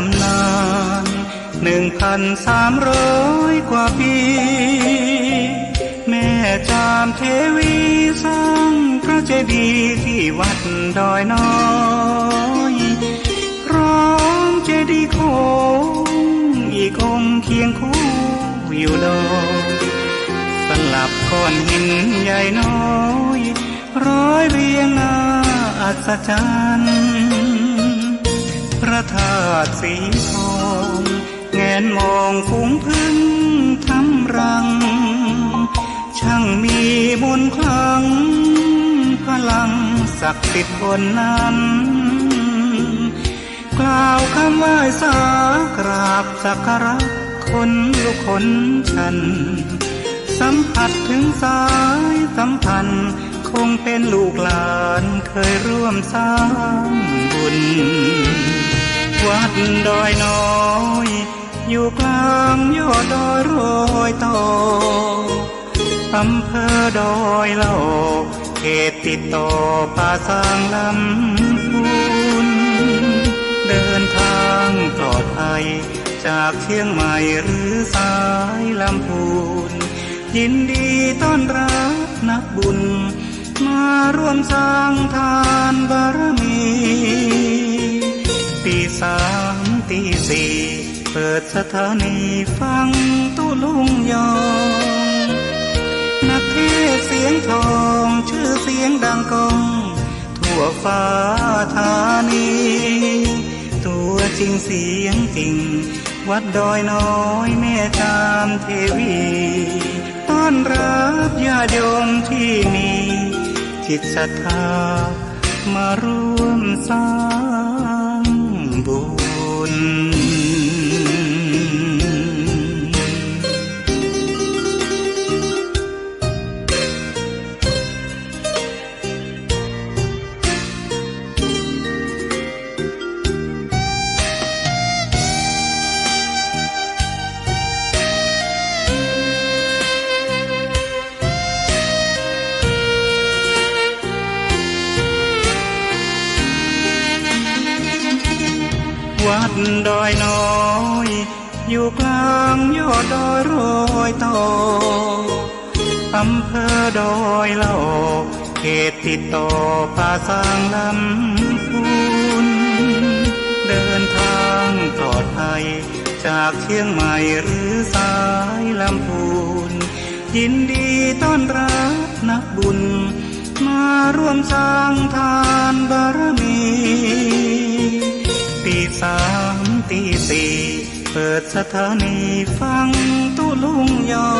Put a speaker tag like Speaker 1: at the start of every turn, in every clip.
Speaker 1: ำนาน1,300 กว่าปีแม่จามเทวีสร้างพระเจดีย์ที่วัดดอยน้อยพร้อมเจดีย์โค้งอีกองค์เคียงคู่อยู่ดอยสลับก้อนหินใหญ่น้อยร้อยเรียงหน้าอัศจรรย์พระธาตุสีทองแงนมองฝูงพึ่งทำรังช่างมีมนต์ขลังพลังศักดิ์สิทธิ์บนนั้นกล่าวคำไหว้สากราบสักการะคนลุกขนชันสัมผัสถึงสายสัมพันธ์คงเป็นลูกหลานเคยร่วมสร้างบุญวัดดอยน้อยอยู่กลางยอดดอยโรยต่ออำเภอดอยเหล่าเขตติดต่อป่าสางลำพูนเดินทางปลอดภัยจากเชียงใหม่หรือสายลำพูนยินดีต้อนรับนักบุญมาร่วมสร้างทานบารมีตี3 ตี 4เปิดสถานีฟังตุลุงยองนักเทศเสียงทองชื่อเสียงดังก้องทั่วฟ้าธานีตัวจริงเสียงจริงวัดดอยน้อยแม่จามเทวีต้อนรับญาติโยมที่มีจิตศรัทธามาร่วมสร้างบุญวัดดอยน้อยอยู่กลางยอดดอยโรยต่ออำเภอดอยเหล่าเขตติดต่อป่าสางลำพูนเดินทางปลอดภัยจากเชียงใหม่หรือสายลำพูนยินดีต้อนรับนักบุญมาร่วมสร้างทานบารมีตี3 ตี 4เปิดสถานีฟังตุลุงยอ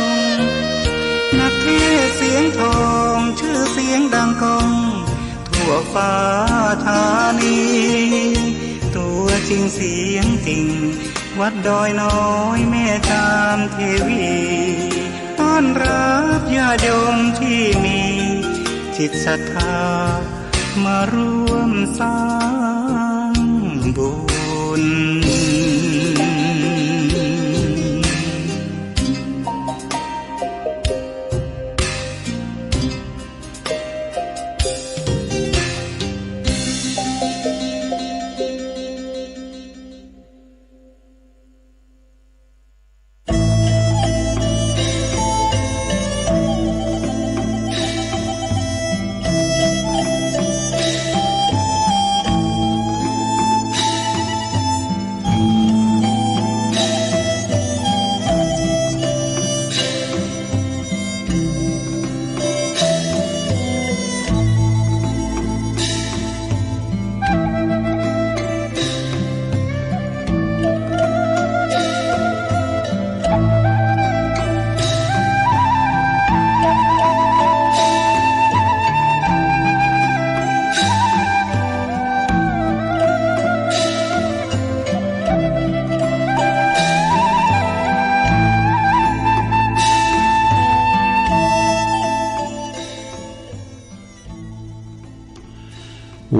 Speaker 1: งนักเทศเสียงทองชื่อเสียงดังก้องทั่วฟ้าธานีตัวจริงเสียงจริงวัดดอยน้อยแม่จามเทวีต้อนรับญาติโยมที่มีจิตศรัทธามาร่วมสร้างบุญ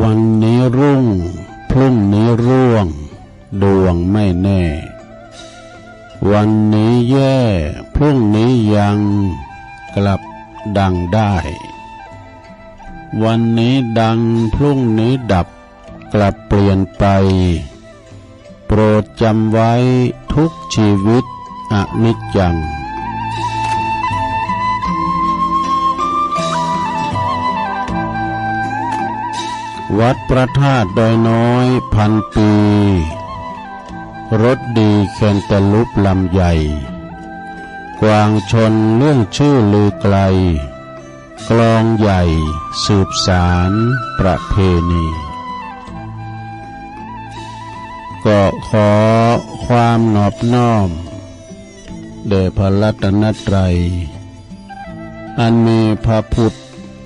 Speaker 2: วันนี้รุ่งพรุ่งนี้ร่วงดวงไม่แน่วันนี้แย่พรุ่งนี้ยังกลับดังได้วันนี้ดังพรุ่งนี้ดับกลับเปลี่ยนไป โปรดจำไว้ทุกชีวิตอนิจจังวัดพระธาตุดอยน้อยพันปีรถดีแคนตาลูปลำใหญ่กวางชนเรื่องชื่อลือไกลกลองใหญ่สืบสารประเพณีก็ขอความนอบน้อมแด่พระรัตนตรัยอันมีพระพุทธ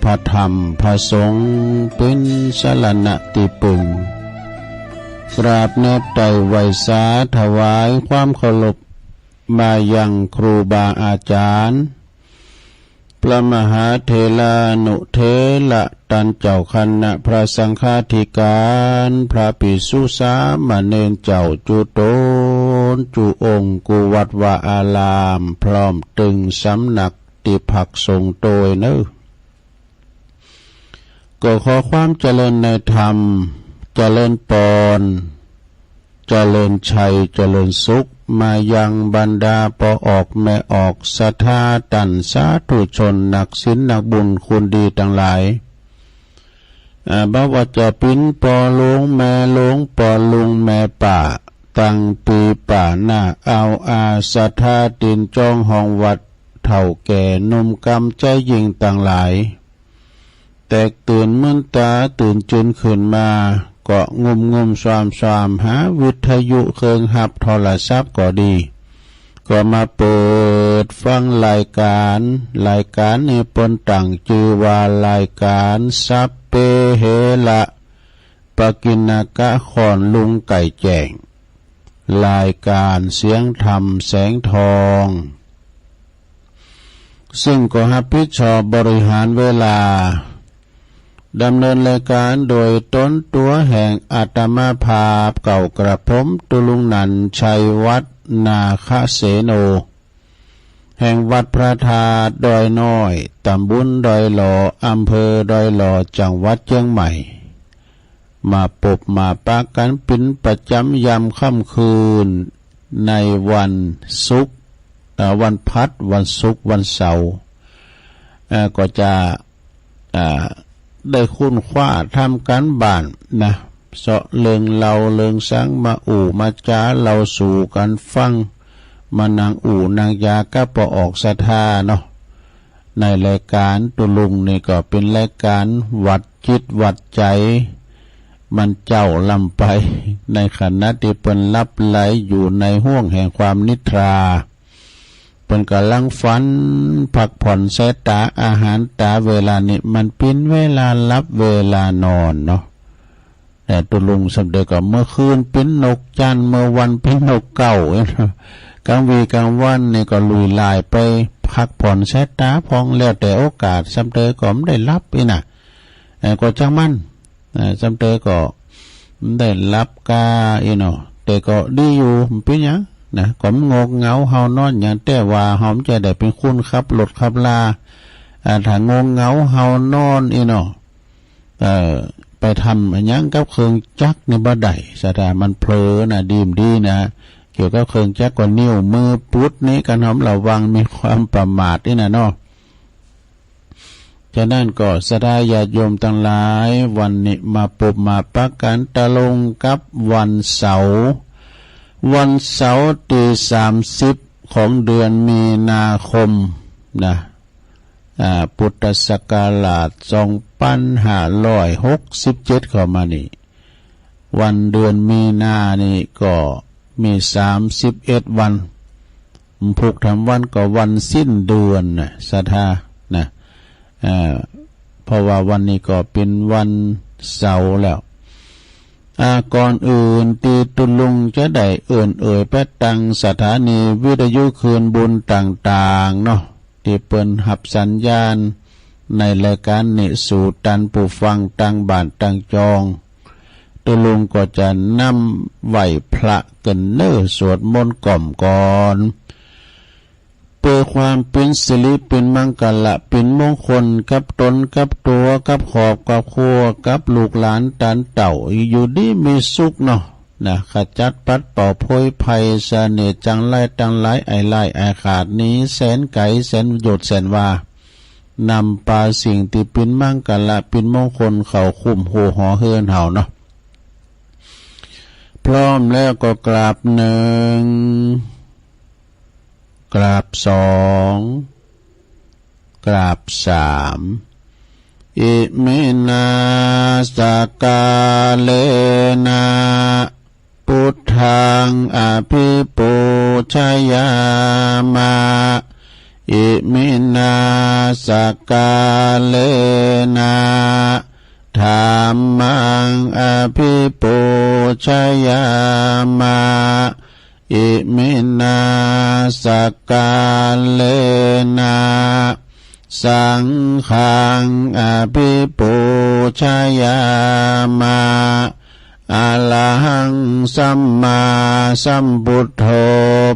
Speaker 2: พระธรรมพระสงฆ์เป็นสรณะที่พึ่งกราบแนบไตรไวสาถวายความเคารพมายังครูบาอาจารย์พระมหาเถรานุเถระตันเจ้าคณะพระสังฆาธิการพระภิกษุสามเณรเจ้าจุโตนจุองค์กุวัดวาอารามพร้อมตึงสำนักติภักทรงโดยเนอก็ขอความเจริญในธรรมเจริญปอนเจริญชัยเจริญสุขมายังบรรดาปอออกแม่ออกศรัทธาตันสาธุชนนักศีลนักบุญคุณดีทั้งหลายบ่ว่าจะปิ้นปอหลวงแม่หลวงปอลุงแม่ป่าตั้งปีป่าหน้าเอาอาศรัทธาตินจองห้องวัดเฒ่าแก่หนุ่มกำใจยิ่งต่างหลายแตกตื่นมื่นตาตื่นจุนขึ้นมาก็งมสวามหาวิทยุเครื่องหับโทรศัพท์ก็ดีก็มาเปิดฟังรายการนี้ปนตั้งชื่อว่ารายการสัพเพเหระปกิณกะขอนลุงไก่แจ้งรายการเสียงธรรมแสงทองซึ่งก็รับผิดชอบบริหารเวลาดำเนินรายการโดยต้นตัวแห่งอาตมาภาพเก่ากระผมตุลุงนันชัยวัฒนาคเสโนแห่งวัดพระธาตุดอยน้อยตำบลดอยหล่ออำเภอดอยหล่อจังหวัดเชียงใหม่มาปบมาปากันเป็นประจำยามค่ำคืนในวันศุกร์วันพัดวันศุกร์วันเสาร์ก็จะได้คุ้นคว้าทำการบ้านนะเสาะเลิงเราเลิงสังมาอู่มาจ้าเราสู่กันฟังมานางอู่นางยาก็ปออกศรัทธาเนาะในรายการตุลุงนี่ก็เป็นรายการวัดจิตวัดใจมันเจ้าลำไปในขณะที่เป็นลับไหลอยู่ในห้วงแห่งความนิทราเป็นกำลังฝันพักผ่อนสายตาอาหารตาเวลานี้มันเป็นเวลารับเวลานอนเนาะแต่ตุลุงสำเด็จก็เมื่อคืนเป็นนกจันเมื่อวันเป็นนกเก่ากลางวีกลางวันนี่ก็ลุยลายไปพักผ่อนสายตาพองแล้วแต่โอกาสสำเด็จก็ไม่ได้รับอีน่ะก็จังมันสำเด็จก็ได้รับกาอีเนาะแต่ก็ดีอยู่เป็นยังนะก็งกเงาเฮานอนอย่างแต่ว่าเฮาจะได้เป็นคุณครับรถขับลาถ้างงเงาเฮานอนอีเนาะไปทำอันยังกับเครื่องจักรในบ่ได้สถามันเผลอนะดีนะเกี่ยวกับเครื่องจักรก็นิ้วมือปุ๊ดนี้กันหอมระวังมีความประมาทนี่นะเนาะฉะนั้นก็สดาญาติโยมทั้งหลายวันนี้มาปบมาปักกันตะลงกับวันเสาร์ที่30ของเดือนมีนาคมนะพุทธศักราช2567เข้ามานี่วันเดือนมีนานี่ก็มี31วันผูกทำวันก็วันสิ้นเดือนนะศรัทธานะเพราะว่าวันนี้ก็เป็นวันเสาร์แล้วก่อนอื่นตีตุลุงจะได้เอ่ยไปตั้งสถานีวิทยุคืนบุญต่างๆเนาะที่เปิ้นหับสัญญาณในรายการนิสู่ตันผู้ฟังตั้งบ้านตั้งจองตุลุงก็จะนำไหวพระกันเน้อสวดมนต์กล่อมก่อนเพื่อความเป็นสิริเป็นมังกรเป็นมงคลกับตนกับตัวกับขอบกับครัวกับลูกหลานตันเต่าอยู่ดีมีสุขเนาะ นะขจัดปัดเป่าโพยภัยเสน่ห์จังไล่ตังไล่ไอไล่ไอขาดนี้แสนไก่แสนหยดแสนว่านำปาสิ่งที่เป็นมั่งกันละเป็นมงคลเขาคุ้มโหหอเฮือนเห่าเนาะพร้อมแล้วก็กราบหนึ่งกราบสองกราบสามอิมินาสกาเลนะพุทธังอภิปูชยามาอิมินาสกาเลนะธัมมังอภิปูชยามาอิมินาสกาเลนะสังฆังอภิปูชยามาอะระหังสัมมาสัมพุทโธ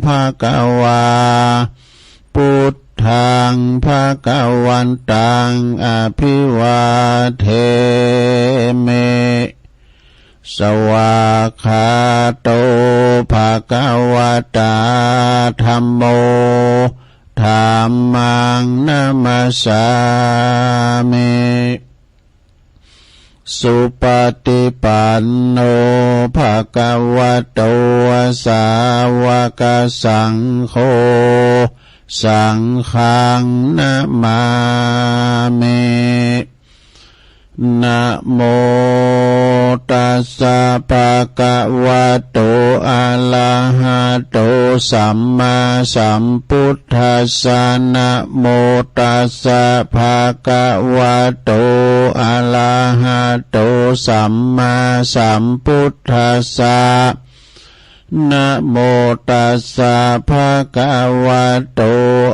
Speaker 2: ภะคะวาพุทธังภะคะวันตังอภิวาเทเมสวากขาโตภะคะวะตาธัมโมธัมมังนะมัสสามิสุปฏิปันโนภะคะวะโตสาวกสังโฆสังฆังนะมามินะโมตัสสะภะคะวะโตอะระหะโตสัมมาสัมพุทธัสสะนะโมตัสสะภะคะวะโตอะระหะโตสัมมาสัมพุทธัสสะนะโมตัสสะภะคะวะโต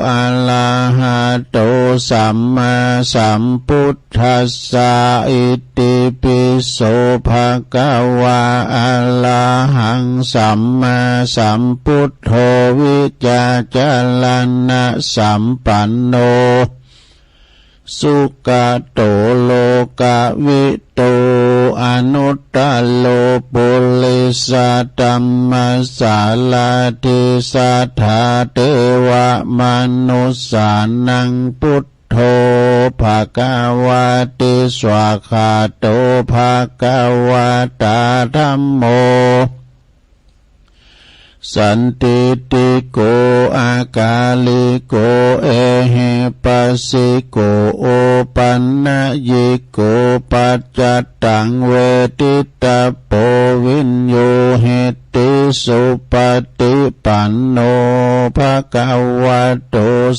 Speaker 2: อะระหะโตสัมมาสัมพุทธัสสะอิติปิโสภะคะวะอะระหังสัมมาสัมพุทโธวิจาจารณะสัมปันโนสุขโตโลกวิโตอนุตตโลปุริสธัมมัสสาลาทิสัทธาเทวมนุสสานังพุทโธภะคะวะติสวากขาโตภะคะวะตาธัมโมสันติติโกอากาลิโกเอหิปัสสิโกโอปันนะยิโกปัจจตังเวทิตาโปวินโยเหติสุปฏิปันโนภะคะวะโต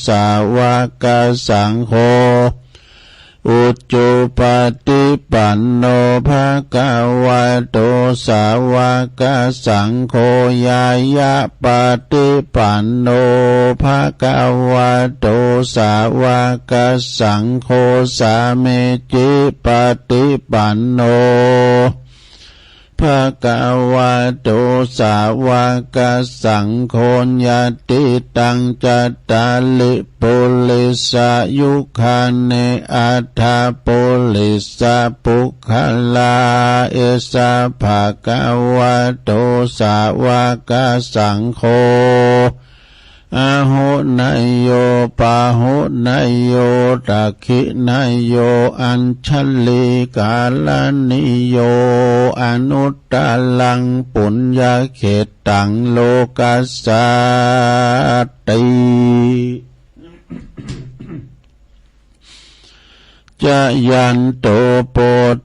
Speaker 2: สาวกสังโฆอุจจุปฏิปันโนภะคะวะโตสาวกสังโฆญายะปฏิปันโนภะคะวะโตสาวกสังโฆสาเมจิปฏิปันโนภะคะวะโตสาวกสังโฆญาติตังจัตตาลิปุริสายุคาเนอัฏฐปุริสาปุคลาเอสะภะคะวะโตสาวกสังโฆอาหุนายโยปาหุนายโยตักขินายโยอัญชลิกาลานิโยอนุตตลังปุญญาเขตังโลกัสสติจะยันโตโพ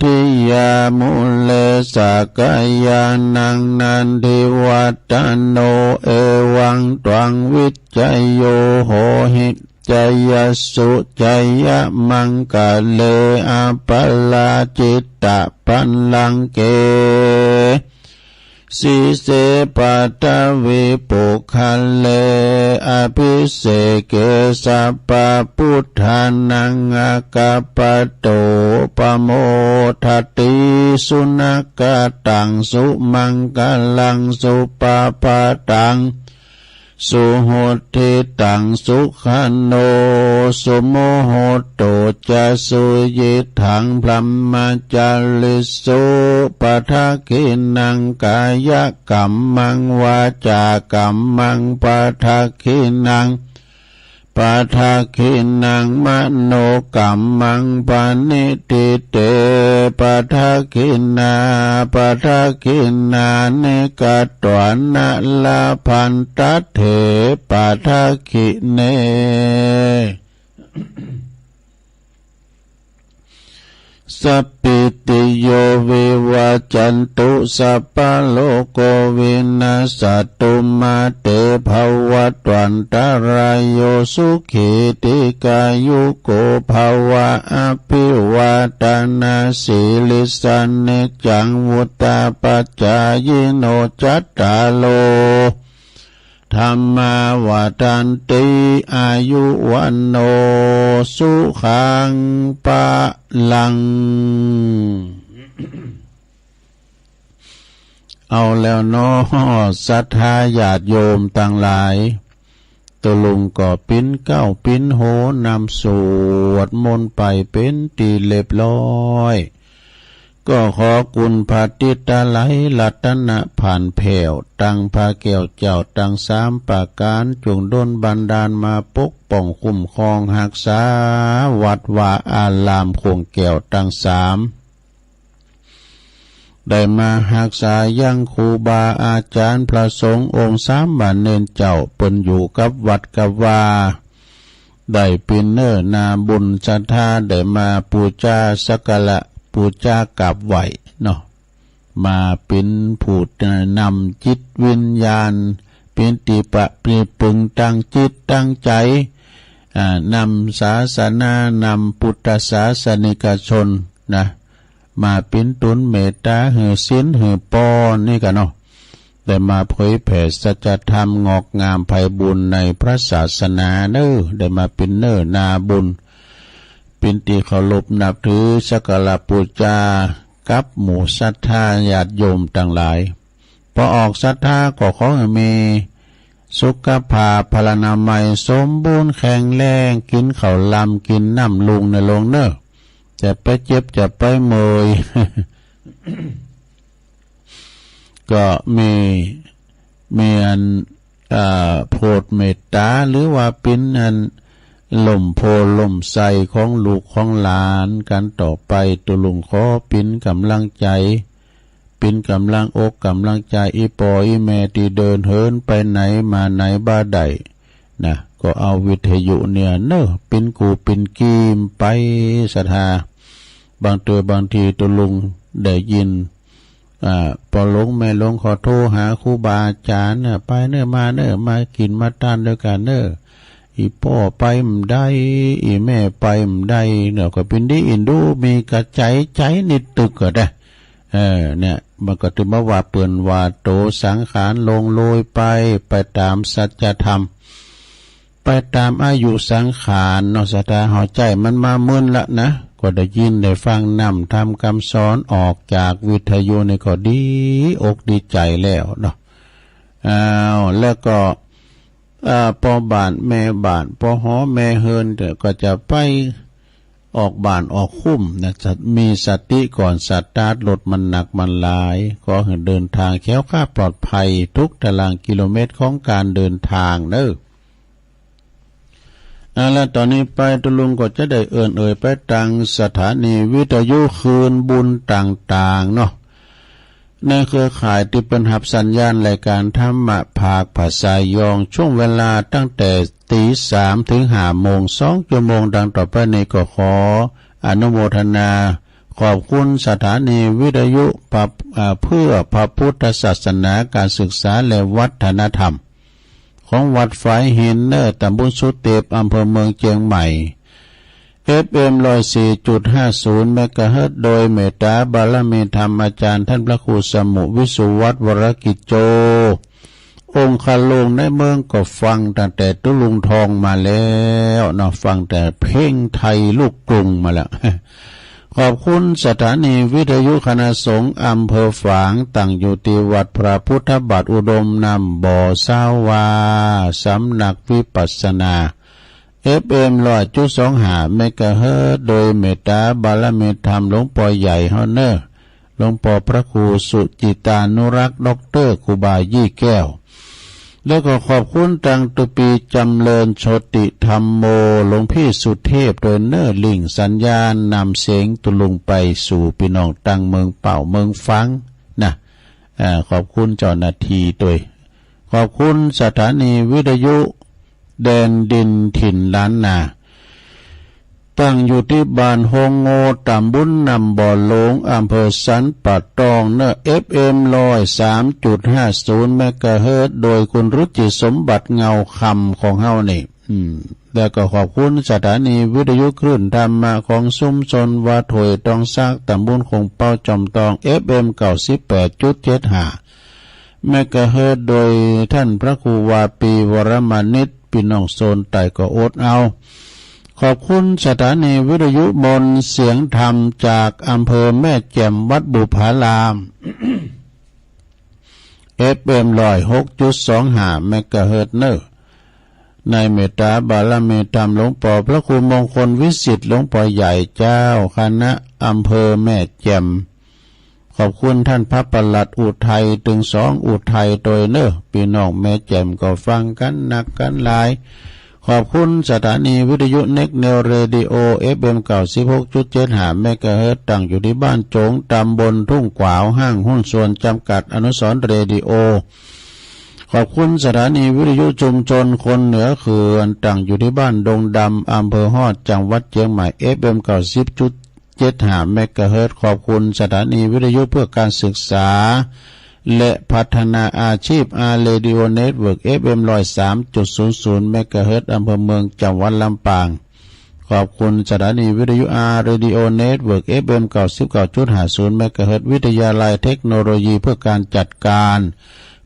Speaker 2: ธิยามุเลสกายานังนันทิวัตโนเอวังตวังวิจัยโยโหหิจยสุจยมังกะเลอปลาจิตตปันลังเกสิเสปัตตวิปุคัลเลอภิเสเกสัพพพุทธานังอากัปปโตปโมทัตติสุนักตังสุมังกลังสุปปาตังสุโหติตั ขังสุขันโนสุโมโหโตจะสุยิถังพลัมมาจาริสุปะทะกินังกายกรรมังวาจากรรมังปะทะกินังปะทะกินังมโนกรรมังปานิติเตปะทะกินาปะทะกินานิกาตวนะลาพันตัตเถปะทะกิเนสัพพิติโยวิวัจจันตุสัพพะโลกวินาศตุมาเตภวัตวันตรายโยสุขิติกายุโกภวะอภิวาทนาสีลิสานิจังวุตตาปัจจายโนจัตตาโลธรรมาวาทันติอายุวันโนสุขังปะลังเอาแล้วเนาะศรัทธาญาติโยมต่างหลายตัวลุงก็ปิ้นเก้าปิ้นโหนำสวดมนต์ไปเป็นตีเรียบร้อยก็ขอกุณพระติตาไหลรัตนะผ่านแผ่วตั้งพระแก้วเจ้าตั้งสามประการจงดลบันดาลมาปกป้องคุ้มครองรักษาวัดวาอารามคงแก้วตั้งสามได้มารักษายังครูบาอาจารย์พระสงฆ์องค์สามบาเนนเจ้าเปิ้นอยู่กับวัดกับวาได้ปินเนอร์นาบุญศรัทธาได้มาปูชาสักการะปูชากราบไหวเนาะมาเป็นผู้นำจิตวิญญาณเป็นติปะปริปึงตั้งจิตตั้งใจนำศาสนานำพุทธศาสนิกชนนะมาเป็นตุนเมตตาหือศีลหือปอนนี่กันเนาะได้มาเผยแผ่สัจธรรมงอกงามไพบูลย์ในพระศาสนาเน้อได้มาเป็นเน้อนาบุญเป็นที่เคารพนับถือสักการะบูชากับหมู่ศรัทธาญาติโยมต่างหลายพอออกศรัทธาก็ขอให้มีสุขภาพพลานามัยสมบูรณ์แข็งแรงกินข้าวลำกินน้ำลุงในลงเน้อจะไปเจ็บจะไปเมย ก็มีอันโพธิเมตตาหรือว่าเป็นอันล่มโพล่มใสของลูกของหลานกันต่อไปตัวลุงขอเป็นกำลังใจเป็นกำลังอกกำลังใจอีปออีแม่ที่เดินเหินไปไหนมาไหนบ้าใดนะก็เอาวิทยุเนี่ยเนอะเป็นกูเป็นกีมไปศรัทธาบางตัวบางทีตัวลุงได้ยินพอหลงแม่หลงขอโทรหาครูบาอาจารย์ไปเนอะมากินมาทานด้วยกันเนอะอีพ่อไปมได้อีแม่ไปมได้เนี่ยก็เป็นดีอินดูมีกระใจนิดตึกก็ได้เนี่ยมันก็ถือว่าเปื่อนว่าโตสังขารลงโรยไปตามสัจธรรมไปตามอายุสังขารเนาะสตาหัวใจมันมามึนละนะก็ได้ยินได้ฟังนำทำคำสอนออกจากวิทยุในก็ดีอกดีใจแล้วเนาะแล้วก็พอบ้านแม่บ้านพอหอแม่เฮินก็จะไปออกบ้านออกคุ้มนะจะมีสติก่อนสตาร์ทรถมันหนักมันหลายขอให้เดินทางแคล้วคลาดปลอดภัยทุกตารางกิโลเมตรของการเดินทางเนอะแล้วตอนนี้ไปตุลุงก็จะได้เอ่ยไปตังสถานีวิทยุคืนบุญต่างๆเนาะในเครือข่ายที่เป็นหับสัญญาณรายการธรรมะภาคภาษายองช่วงเวลาตั้งแต่ตี3ถึง5 โมง2 ชั่วโมงดังต่อไปนี้ก็ขออนุโมทนาขอบคุณสถานีวิทยุเพื่อพระพุทธศาสนาการศึกษาและวัฒนธรรมของวัดฝายหินเนอร์ตำบลสุเทพอำเภอเมืองเชียงใหม่ FM 104.50 เมกะเฮิรตซ์โดยเมตตาบารมีธรรมอาจารย์ท่านพระครูสมุวิสุวัฒน์วรกิจโจองค์คาลงในเมืองก็ฟังตั้งแต่ตุลุงทองมาแล้วเนาะฟังแต่เพลงไทยลูกกรุงมาแล้ว ขอบคุณสถานีวิทยุคณะสงฆ์อำเภอฝางตั้งอยู่ที่วัดพระพุทธบาทอุดมนำบ่อสาวาสำนักวิปัสสนา FM 100.25 เมกะเฮิรตซ์โดยเมตตาบารมีธรรมหลวงปู่ใหญ่เฮาเนอร์หลวงปู่พระครูสุจิตานุรักษ์ด็อกเตอร์ครูบายี่แก้วแล้วก็ขอบคุณตังตุปีจำเริญโชติธรรมโมหลวงพี่สุเทพโดยเนอร์ลิงสัญญาณนำเสียงตุลุงไปสู่พี่น้องตังเมืองเป่าเมืองฟังนะขอบคุณเจ้าหน้าที่ด้วยขอบคุณสถานีวิทยุแดนดินถิ่นล้านนาตั้งอยู่ที่บ้านโฮงโงตำบลนำบ่อหลงอำเภอสันป่าตองเนอ FM 103.50 เมกะเฮิรตซ์โดยคุณรุจิสมบัติเงาคำของเฮานี่แล้วก็ขอบคุณสถานีวิทยุคลื่นธรรมะของชุมชนวัดถวยตองซากตำบลคงเป้าจอมตอง FM 98.75 เมกะเฮิรตซ์โดยท่านพระครูวาปีวรมานิตพี่น้องโซนไต่ก็อดเอาขอบคุณสถานีวิทยุมนเสียงธรรมจากอำเภอแม่แจ่มวัดบุพาราม FM 106.25 เมกะเฮิรตซ์เนอร์ในเมตตาบารมีธรรมหลวงปู่พระครูมงคลวิสิทธิ์หลวงปู่ใหญ่เจ้าคณะอำเภอแม่แจ่มขอบคุณท่านพระปลัดอุทัยถึง2อุทัยโดยเนอพี่น้องแม่แจ่มก็ฟังกันหนักกันหลายขอบคุณสถานีวิทยุเน็กเนลเรดิโอ FM 96.75 เมกะเฮิรตซ์ตั้งอยู่ที่บ้านโจงตำบลทุ่งกวาวห้างหุ้นส่วนจำกัดอนุสรณ์เรดิโอขอบคุณสถานีวิทยุชุมชนคนเหนือเขื่อนตั้งอยู่ที่บ้านดงดำอำเภอฮอดจังหวัดเชียงใหม่ FM 90.75 เมกะเฮิรตซ์ขอบคุณสถานีวิทยุเพื่อการศึกษาและพัฒนาอาชีพอาร์เรดิโอเน็ตเวิร์ก FM 103.00 เมกะเฮิรตซ์อำเภอเมืองจังหวัดลำปางขอบคุณสถานีวิทยุอาร์เรดิโอเน็ตเวิร์ก FM 99.50 เมกะเฮิรตซ์วิทยาลัยเทคโนโลยีเพื่อการจัดการ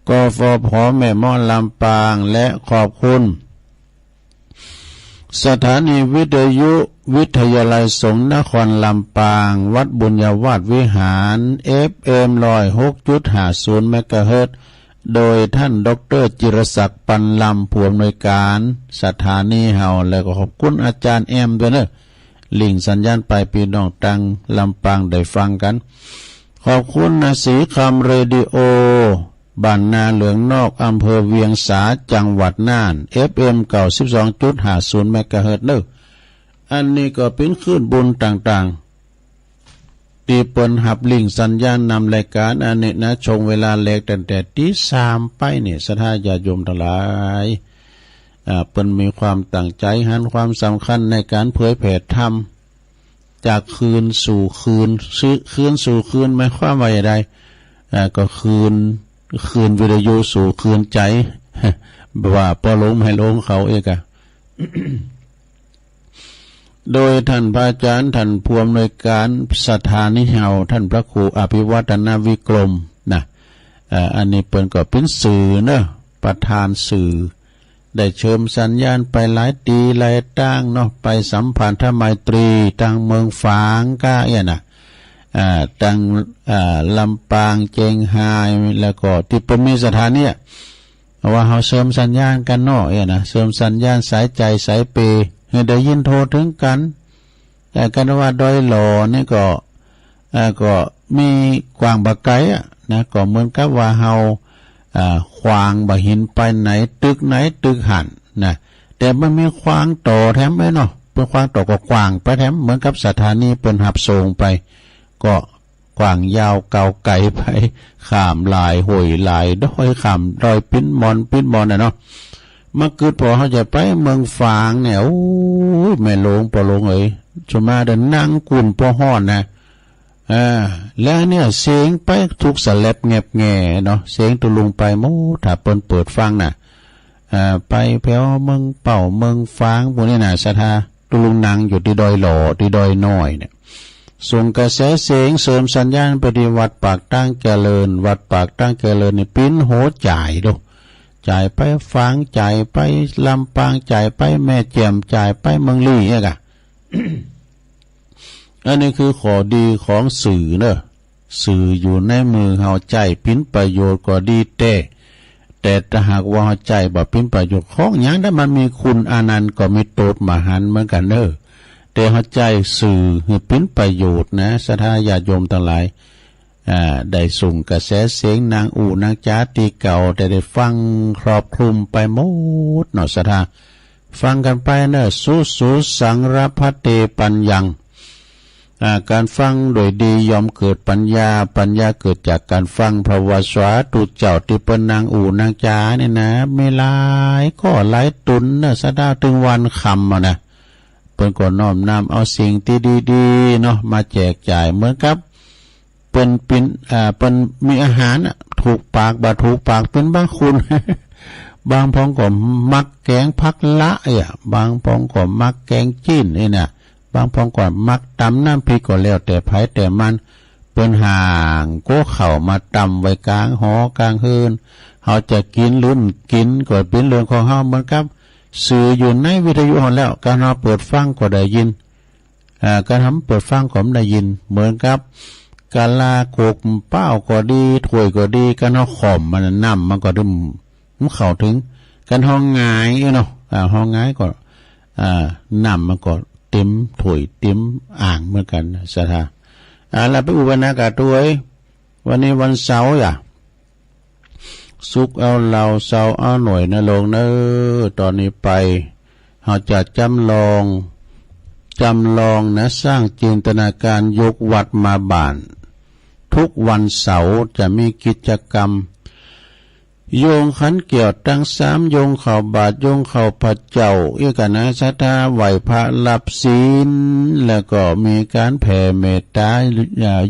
Speaker 2: กฟผ.แม่ม่อนลำปางและขอบคุณสถานีวิทยุวิทยาลัยสงฆ์นครลำปางวัดบุญญาวาสวิหาร FM 106.50 เมกะเฮิรตซ์โดยท่านดร.จิรศักดิ์ปันลำผู้อำนวยการสถานีเฮาและก็ขอบคุณอาจารย์แอมด้วยเนอะลิงสัญญาณไปพี่น้องตังลำปางได้ฟังกันขอบคุณนะสีคำเรดิโอบ้านนาเหลืองนอกอำเภอเวียงสาจังหวัดน่าน FM 92.50 เมกะเฮิรตซ์เนอะอันนี้ก็เป็นคลื่นบุญต่างๆที่เปิ้นหับลิงสัญญาณนำรายการอันนี้นะชงเวลาเล็กตั้งแต่ตี 3ไปเนี่ยศรัทธาญาติโยมทั้งหลายเปิ้นมีความตั้งใจหันความสำคัญในการเผยแผ่ธรรมจากคืนสู่คืนสู่คืนหมายความว่าอย่างไรก็คืนวิทยุสู่คืนใจว่าพอลงให้ลงเขาเองอะโดยท่านพระอาจารย์ท่านผู้อำนวยการสถานีเฮาท่านพระครูอภิวัฒนวิกรมนะอันนี้เปิ้นก็เป็นสื่อเนอะประธานสื่อได้เชิญสัญญาณไปหลายตีหลายตั้งเนาะไปสัมพันธไมตรีทางเมืองฝางก้าเนี่ยนะตั้งลำปางเจียงไฮ้แล้วก็ที่เปิ้นมีสถานีว่าเฮาเสริมสัญญาณกันเนาะนะเสริมสัญญาณสายใจสายเปให้ได้ยินโทรถึงกันแต่กันว่าดอยหล่อนี่ก็มีกว้างบะไกนะก็เหมือนกับว่าเฮาขวางบะหินไปไหนตึกหันนะแต่มันมีขวางต่อแถมไหมเนาะเป็นขวางต่อก็กว้างไปแถมเหมือนกับสถานีเปิ้นหับส่งไปก็กว้างยาวเก่าไกลไปข้ามหลายห้วยหลายดอยข้ามดอยปิ้นมอนน่ะเนาะมาเกิดพอเขาจะไปเมืองฝางเนี่ยโอ้ยแม่ลงปอลงชมาเดินนั่งกุ่นปอห้อนนะแล้วเนี่ยเสียงไปทุกสลับแงบแง่เนาะเสียงตุลุงไปโมถ้าเปิดฟังน่ะไปแผ่วเมืองเป่าเมืองฝางพวกนี้น่ะสถาตุลุงนั่งอยู่ที่ดอยหล่อที่ดอยน้อยเนี่ยส่งกระแสเสียงเสริมสัญญาณไปที่วัดปากตั้งเจริญวัดปากตั้งเจริญนี่ปิ้นโหจ่ายดูจ่ายไปฟังจ่ายไปลำปางจ่ายไปแม่แจ่มจ่ายไปเมืองลี่เนี่ยกะ อันนี้คือข้อดีของสื่อเนอะสื่ออยู่ในมือเฮาใจปิ้นประโยชน์ก็ดีแต่ถ้าหากว่าเฮาใจบ่ปิ้นประโยชน์ของหยังถ้ามันมีคุณอานันต์ก็มีโทษมหันต์เหมือนกันเนอะแต่เฮาใจสื่อให้ปิ้นประโยชน์นะศรัทธาญาติโยมทั้งหลายได้ส่งกระแสเสียงนางอู่นางจ้าตีเก่าได้ฟังครอบคลุมไปหมดเนาะศรัทธาฟังกันไปเนอะสุสังรพัเตปัญญังการฟังโดยดียอมเกิดปัญญาเกิดจากการฟังพระวสวาตุเจ้าที่เป็นนางอู่นางจ้าเนี่ยนะไม่หลายก็หลายตุนเนอะศรัทธาถึงวันคำนะเพิ่นก็น้อมนำเอาสิ่งที่ดีๆเนาะมาแจกจ่ายเหมือนกับเป็นมีอาหารถูกปากบ่ถูกปากเป็นบางคุณ บางพองก็มักแกงผักละบางพองก็มักแกงจีนเนี่ยบางพองก็มักตำน้ำพริกก็แล้วแต่ไผแต่มันเปิ้นห่างโก้เข่ามาตำไว้กลางหอกลางฮืนเฮาจะกินหรือกินก็เป็นเรื่องของเฮาเหมือนกับสื่ออยู่ในวิทยุเฮาแล้วการเฮาเปิดฟังก็ได้ยินการทำเปิดฟังก็ได้ยินเหมือนกับกาลาโกกเป้าก็ดีถ้วยก็ดีกันเฮาขอมมันน้ำมันก็ดึมมันเข้าถึงกันห้องงายเนาะห้องงายก็น้ำมันก็เต็มถ้วยเต็มอ่างเหมือนกันศรัทธาแล้วไปอุปนากาตัววันนี้วันเสาร์สุกเอาเหล่าเสาเอาหน่วยนะลงเนตอนนี้ไปเราจะจำลองนะสร้างจินตนาการยกวัดมาบ้านทุกวันเสาร์จะมีกิจกรรมโยงขันเกี่ยวตั้ง3โยงเข่าบาทโยงเข่าพระเจ้าอีกนะศรัทธาไหวพระรับศีลแล้วก็มีการแผ่เมตตา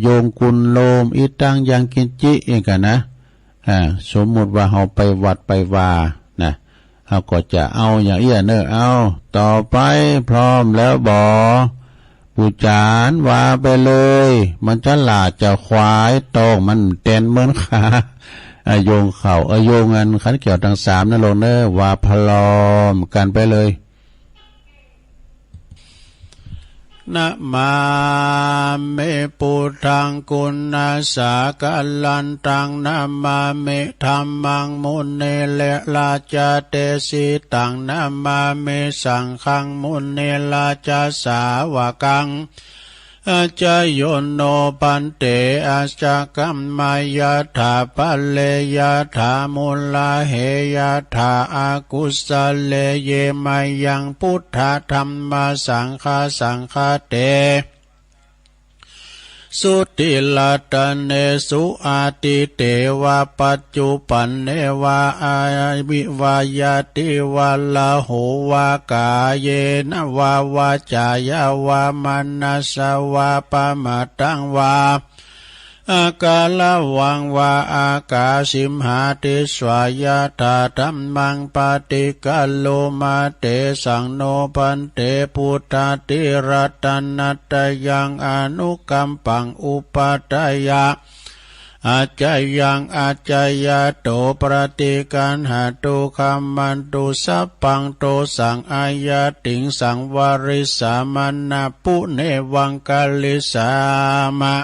Speaker 2: โยงกุลโลมอีตังยังกินจิอีกนะสมมุติว่าเราไปวัดไปวานะเราก็จะเอาอย่างเอาต่อไปพร้อมแล้วบ่ผู้จานว่าไปเลยมันจะหลาจะควายตองมันเต้นเหมือนขาโยงเข่าโยงเงินขันเกี่ยวทั้ง3นั่นลงว่าพลอมกันไปเลยนะมาเมปุถังกุณาสากัลลันตังนะมาเมธัมมังมุนเนเลลาจาเตสิตังนะมาเมสังฆังมุนเนลาจาสาวกังอาจายโนปันเตอาจากัมมายาถาปัลเลยาถามุลลาเหยาถาอากุสเลเยมายังพุทธธรรมสังฆาเตสุติลาตเนสุอาติเตวะปัจจุปันเนวะอาวิวายติวะลาโหวากาเยนะวาวาจายาวามานัสวะปะมะตังวาอากาลวังวาอากาสิมหาติสวายาธาธัมมังปฏิกัลโลมาเตสังโนปันเตพุทธติรัตนัตยังอนุกัมปังอุปัฏยาอาจายังอาจายาโตปฏิกันหาตุคัมมันตุสัพพังโตสังอายาติงสังวาริสามานาปุเนวังกาลิสามะ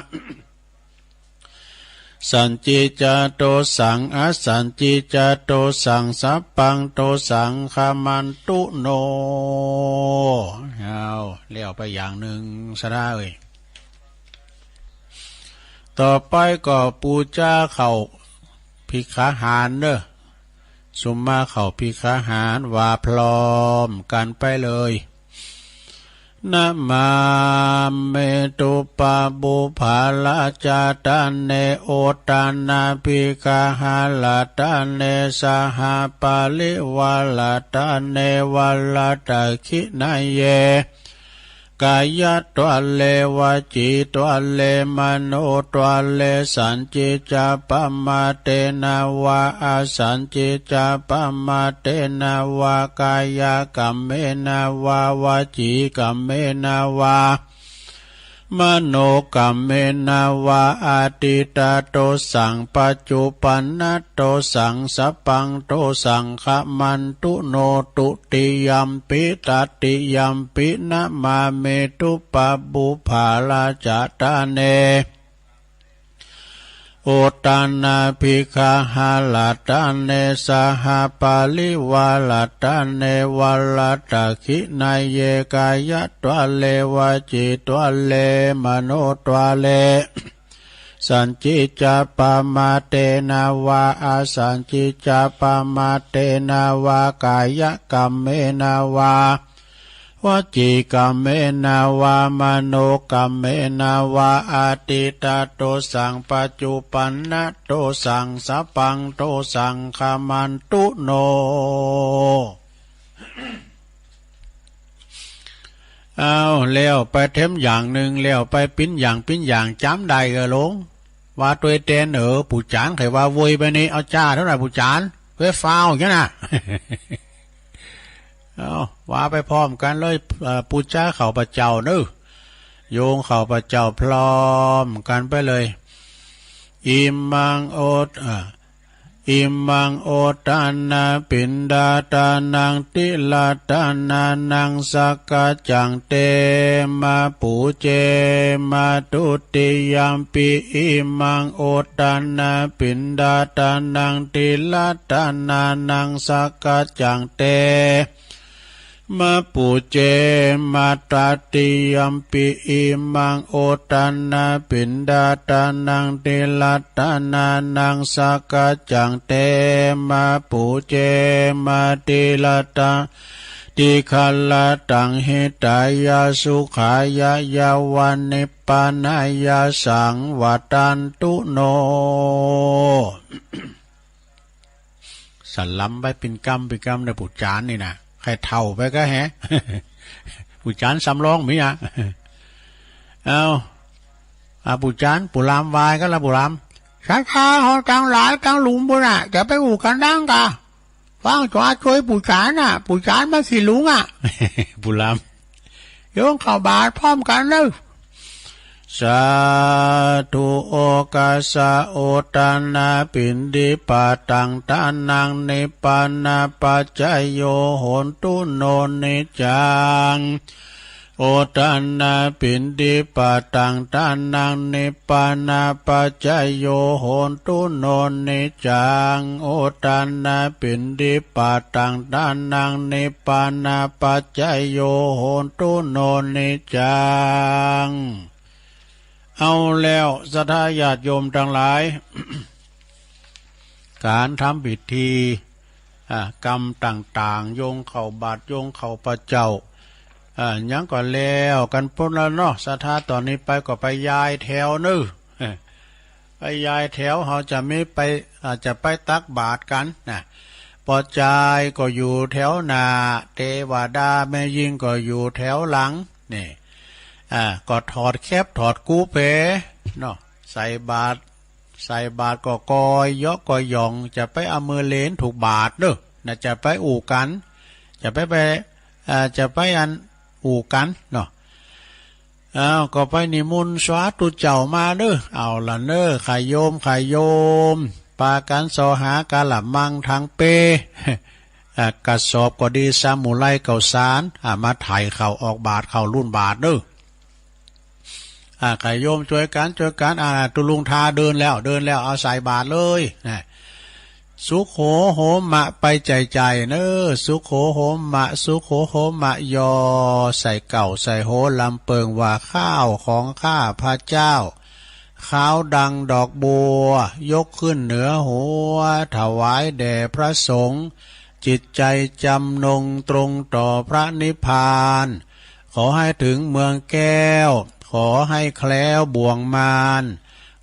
Speaker 2: สันจิจโตสังอสันจิจโตสังสัพพังโตสังฆมันตุโนเอาเลี้ยวไปอย่างหนึ่งซะได้ต่อไปก็ปูจาเข้าภิกขาหารเด้อสุมมาเข้าภิกขาหารว่าพร้อมกันไปเลยนะมาเมตุปะบุภาลาจาตันเนโอตานาภิกขาหาลาตันเนสหปาลิวาลาตันเนวาลาตะคินาเยกายะตัวเลวจิตัวเลมโนตัวเลสันจิจาปมาเตนาวาอาสันจิจาปมาเตนาวากายกัมเมนาวาวจิกัมเมนาวา มโนกรรมเมนาวาอาติตาโตสังปัจจุปันนโตสังสัพพังโตสังขมันตุโนตุติยัมปิตติยัมปินะมาเมตุปะบุภาลาจตาเนโอตานาภิกขาหาลาตาเนสหปาลิวาลาตาเนวัลตะขินายเยกายะตวเลวะจิตวเลมโนตวเลสัญจิจาปามาเตนาวาอาสัญจิจาปามาเตนาวากายกรรมเมนาวาวจีกรรมเมนาวามโนกรรมเมนาวาอาติตาโตสังปัจจุปันนโตสังสัพพังโตสังขมันตุโนเอาแล้วไปเทมอย่างหนึ่งแล้วไปปิ้นอย่างจำได้ก็ลงว่าตัวเตนผู้จานใครว่าโวยไปนี่เอาจ้าเท่าไหร่ผู้จานเพื่อฟาวอย่างน่ะเอาว่าไปพร้อมกันเลยปูจ้าเขาประเจ้าเนื้อโยงเขาประเจ้าพร้อมกันไปเลยอิมังโอตานาปินดาตานังติลาตานานังสักกะจังเตมาปูเจมาตุติยัมปิอิมังโอตานาปินดาตานังติลาตานานังสักกะจังเตมาปูเจมาตาติยัมปิอิมังโอตานาปินดาตานังติลัตตานานังสักกะจังเตมาปูเจมาติลัตตาติขัลลตังหิตายาสุขายายาวันนิปานายาสังวัตันตุโนสัลลัมไปเป็นกรรมในปุจจานนี่นะใครเท่าไปก็แฮะผู้จานสำรองมีอ่ะเอาผู้จานผู้ลามวายก็ละผู้ลามช้าหอจังหลายจังหลุมบุญอ่ะจะไปอู่กันดังกะฟังจวาช่วยผู้จานอ่ะผู้จานมาสิลุงอ่ะผู้ลามโยงเข้าบาทพร้อมกันเลยสาธุโอกาสะโอตานาปินดิปะตังตานังนิปานาปัจจโยโหนตุโนนิจังโอตานาปินดิปะตังตานังนิปานาปัจจโยโหนตุโนนิจังโอตานาปินดิปะตังตานังนิปานาปัจจโยโหนตุโนนิจังเอาแล้วศรัทธาญาติโยมทั้งหลาย การทำพิธีกรรมต่างๆโยงเข้าบาตรโยงเข้าพระเจ้ายังก็แล้วกันพ้นแล้วเนาะศรัทธาตอนนี้ไปก็ไปย้ายแถวนึไปย้ายแถวเขาจะไม่ไปจะไปตักบาตรกันนะปอจายก็อยู่แถวหน้าเทวดาแม่ยิงก็อยู่แถวหลังนี่ก็ถอดแคบถอดกูเพเนาะใส่บาตรก็กอยยกก็ยองจะไปเอามือเลนถูกบาตรเด้อนะจะไปอู่กันจะไปอันอู่กันเนาะก็ไปนิมนต์สวาตุเจ้ามาเด้อเอาละเน้อขายโยมปากันสอหากาละมังทางเปกระสอบก็ดีสามุไรเก่าสารมาถ่ายเข่าออกบาตรเข่ารุ่นบาตรเด้อขายโยมช่วยกันตุลุงทาเดินแล้วเอาใส่บาตรเลยนะสุโขโหมะไปใจเน้อสุโขโหมะยอใส่เก่าใส่โหลำเปิงว่าข้าวของข้าพระเจ้าขาวดังดอกบัวยกขึ้นเหนือหัวถวายแด่พระสงฆ์จิตใจจำนงตรงต่อพระนิพพานขอให้ถึงเมืองแก้วขอให้แคล้วบ่วงมาร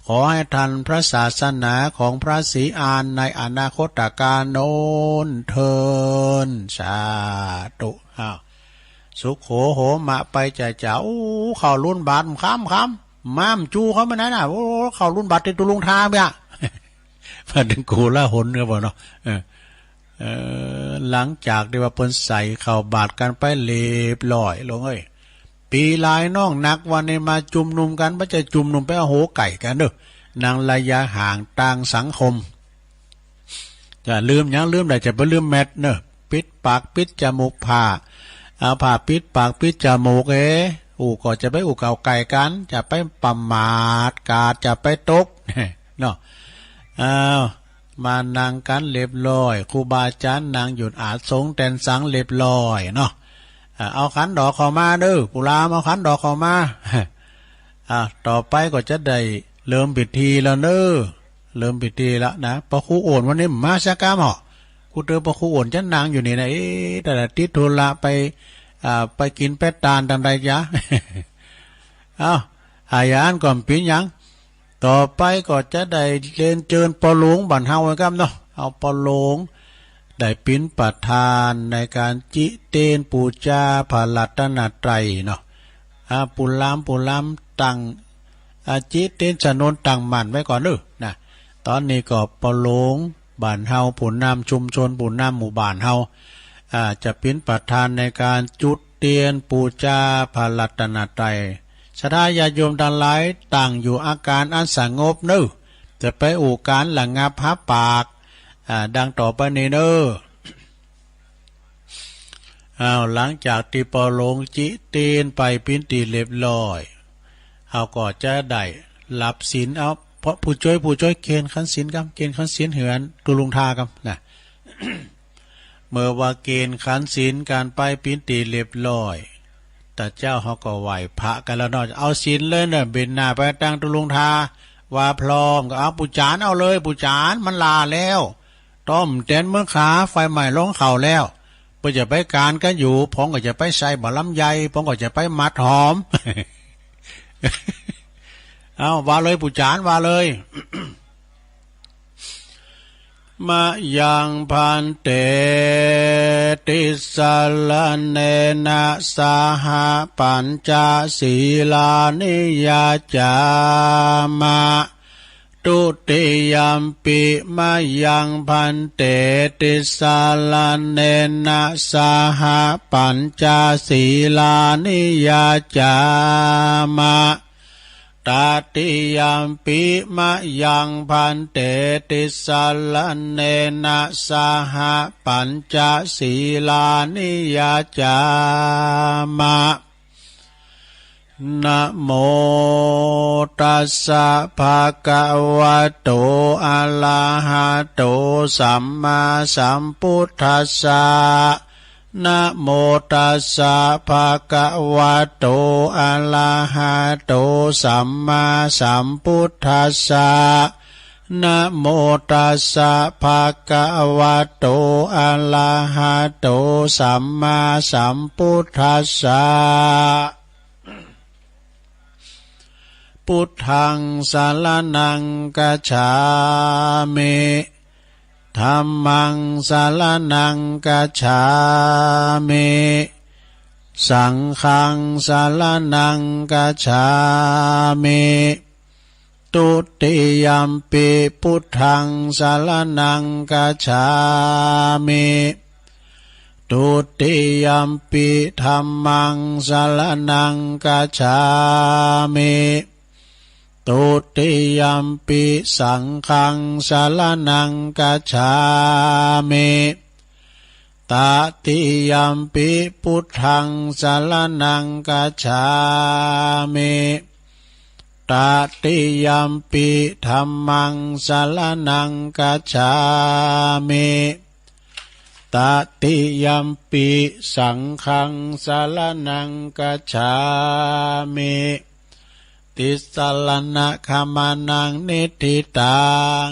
Speaker 2: ขอให้ทันพระศาสนาของพระศรีอานในอนาคตกาลโน้นเทินสาธุสุโขโหมะไปใจเจ้าเข้ารุ่นบาทค้ำม้ามจูเขาไม่ไหนน่ะเข้ารุ่นบาทที่ตุลุงทาเบียมาถึงกูละหนก็บอกเนาะหลังจากที่ว่าเพิ่นใส่เข้าบาทกันไปเรียบร้อยลง ปีลายน้องนักวันนี้มาจุ่มนุมกันไม่จะจุ่มนุมไปเอาโหไก่กันเด้อนางระยะห่างต่างสังคมจะลืมยังลืมได้จะไปลืมแมทเนอะปิดปากปิดจมูกผ้าเอาผ้าปิดปากปิดจมูกก็จะไปเอาไก่กันจะไปประมาทกาดจะไปตกเนาะมานั่งกันเรียบร้อยครูบาอาจารย์นางหยุดอาจสงแตนสังเรียบร้อยเนาะเอาขันดอกเข้ามาเด้อปุรามเอาขันดอกเข้ามาต่อไปก็จะได้เริ่มพิธีแล้วเด้อเริ่มพิธีแล้วนะพระครูโอนวันนี้มาสักกามเหรอกูเจอพระครูโอนจะนางอยู่นี่นะแต่ติดธุระไปกินเป็ดตาลทำไรจ๊ะ เอาหายานก่อนปียังต่อไปก็จะได้เรียนเชิญปอหลวงบันเฮาไว้ครับเนาะเอาปอหลวงได้ปิ้นประธานในการจิเตนปูจาพระรัตนตรัยเนาะปุลามตั้งจิเตนสนนตั้งมั่นไว้ก่อนเด้อนะตอนนี้ก็ปอหลวงบ้านเฮาผู้นำชุมชนผู้นำหมู่บ้านเฮาจะปิ้นประธานในการจุดเตียนปูจาพระรัตนตรัยสดาญาโยมทั้งหลายตั้งอยู่อาการอันสงบเน้อจะไปอู่การหลังงับพับปากดังต่อไปนี้เน้อหลังจากที่ปอหลวงจิเตียนไปปิ้นตีเรียบร้อยก็จะได้หลับศีลเอาเพราะผู้ช่วยเกณฑ์ขันศีลครับเกณฑ์ขันศีลเหือนตุลุงทาครับนะ เมื่อว่าเกณฑ์ขันศีลการไปปิ้นตีเรียบร้อยแต่เจ้าเขาก็ไหวพระกันแล้วเนาะเอาศีลเลยเนี่ยเบนหน้าไปตั้งตุลุงทาว่าพร้อมก็เอาปูจานเอาเลยปูจานมันลาแล้วต้มเต้นเมื่อขาไฟใหม่ลงเข่าแล้วเพื่อจะไปการกันอยู่ผมก็จะไปใส่บะลำไยผมก็จะไปมัดหอม เอาว่าเลยปูจานว่าเลย มายังพันเตติสลเนนะสหปัญจศีลานิยาจามะตุติยัมปิมายังพันเตติสลเนนะสหปัญจศีลานิยาจามะตติยัมปิมะยังพันเตติสลเนนะสหปัญจศีลานิยาจามะนะโมตัสสะภะคะวะโตอะระหะโตสัมมาสัมพุทธัสสะนะโมตัสสะภะคะวะโตอะระหะโตสัมมาสัมพุทธัสสะนะโมตัสสะภะคะวะโตอะระหะโตสัมมาสัมพุทธัสสะพุทธังสรณังกัจฉามิธัมมังสรณังกัจฉามิสังฆังสรณังกัจฉามิตุติยัมปิพุทธังสรณังกัจฉามิตุติยัมปิธัมมังสรณังกัจฉามิตุติยัมปิสังฆังสรณังกัจฉามิตติยัมปิพุทธังสรณังกัจฉามิตติยัมปิธัมมังสรณังกัจฉามิตติยัมปิสังฆังสรณังกัจฉามิติสรณะขมานังนิทิตัง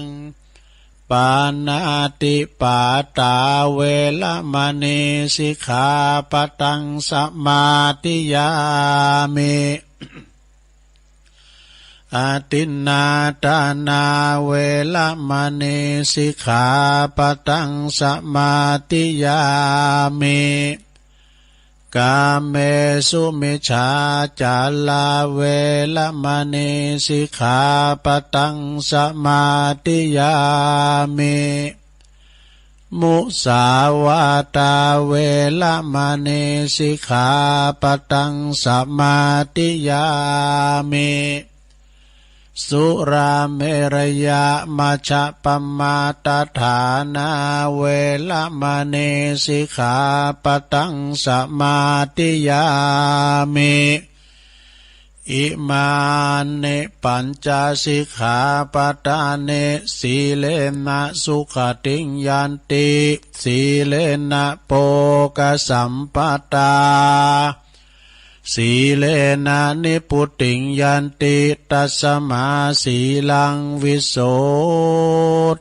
Speaker 2: ปานาติปาตาเวรมณีสิกขาปะทังสมาธิยามิอาทินนาทานาเวรมณีสิกขาปะทังสมาธิยามิกาเมสุมิจฉาจาลาเวรมณีสิกขาปะทังสมาธิยามิ มุสาวาตาเวละมะเนสิกขาปะทังสมาธิยามิสุราเมรยะมัชฌะปมาตฐานาเวละมะเนสิกขาปะทังสมาธิยามิอิมานิปัญจสิกขาปทานิสีเลนะสุขติงยันติสีเลนะโภคสัมปทาสีเลนะนิพุติงยันติตัสมาสีลังวิโส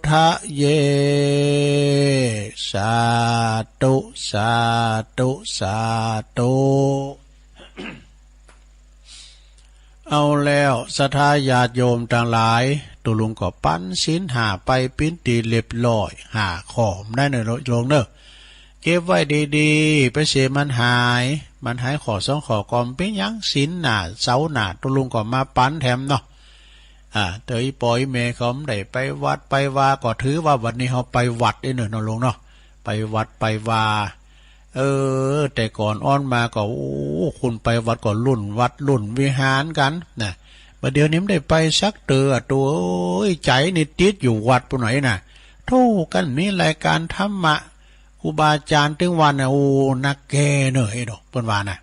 Speaker 2: ทะเยสาธุสาธุสาธุเอาแล้วศรัทธาญาติโยมทั้งหลายตุลุงก็ปั้นศีลหาไปปิ้นตีเรียบร้อยหาขอมได้เนอะลงเนอะเก็บไว้ดีๆไปเสียมันหายขอสองขอกอมเป็นยังศีลหนาเสาหนาตุลุงก็มาปั้นแถมเนาะเตยปอยเมเขาได้ไปวัดไปวาก็ถือว่าวันนี้เขาไปวัดได้เนอะลงเนาะไปวัดไปวาแต่ก่อนอ้อนมาก็คุณไปวัดก็รุ่นวัดรุ่นวิหารกันนะประเดี๋ยวนี้ไม่ได้ไปสักเตือตัวใจนี่ติดอยู่วัดปุ่นไหนน่ะโธ่กันมีรายการธรรมะครูบาอาจารย์ถึงวันน่ะนักแกเนอะไอ้ดอกเปิ้นว่าน่ะ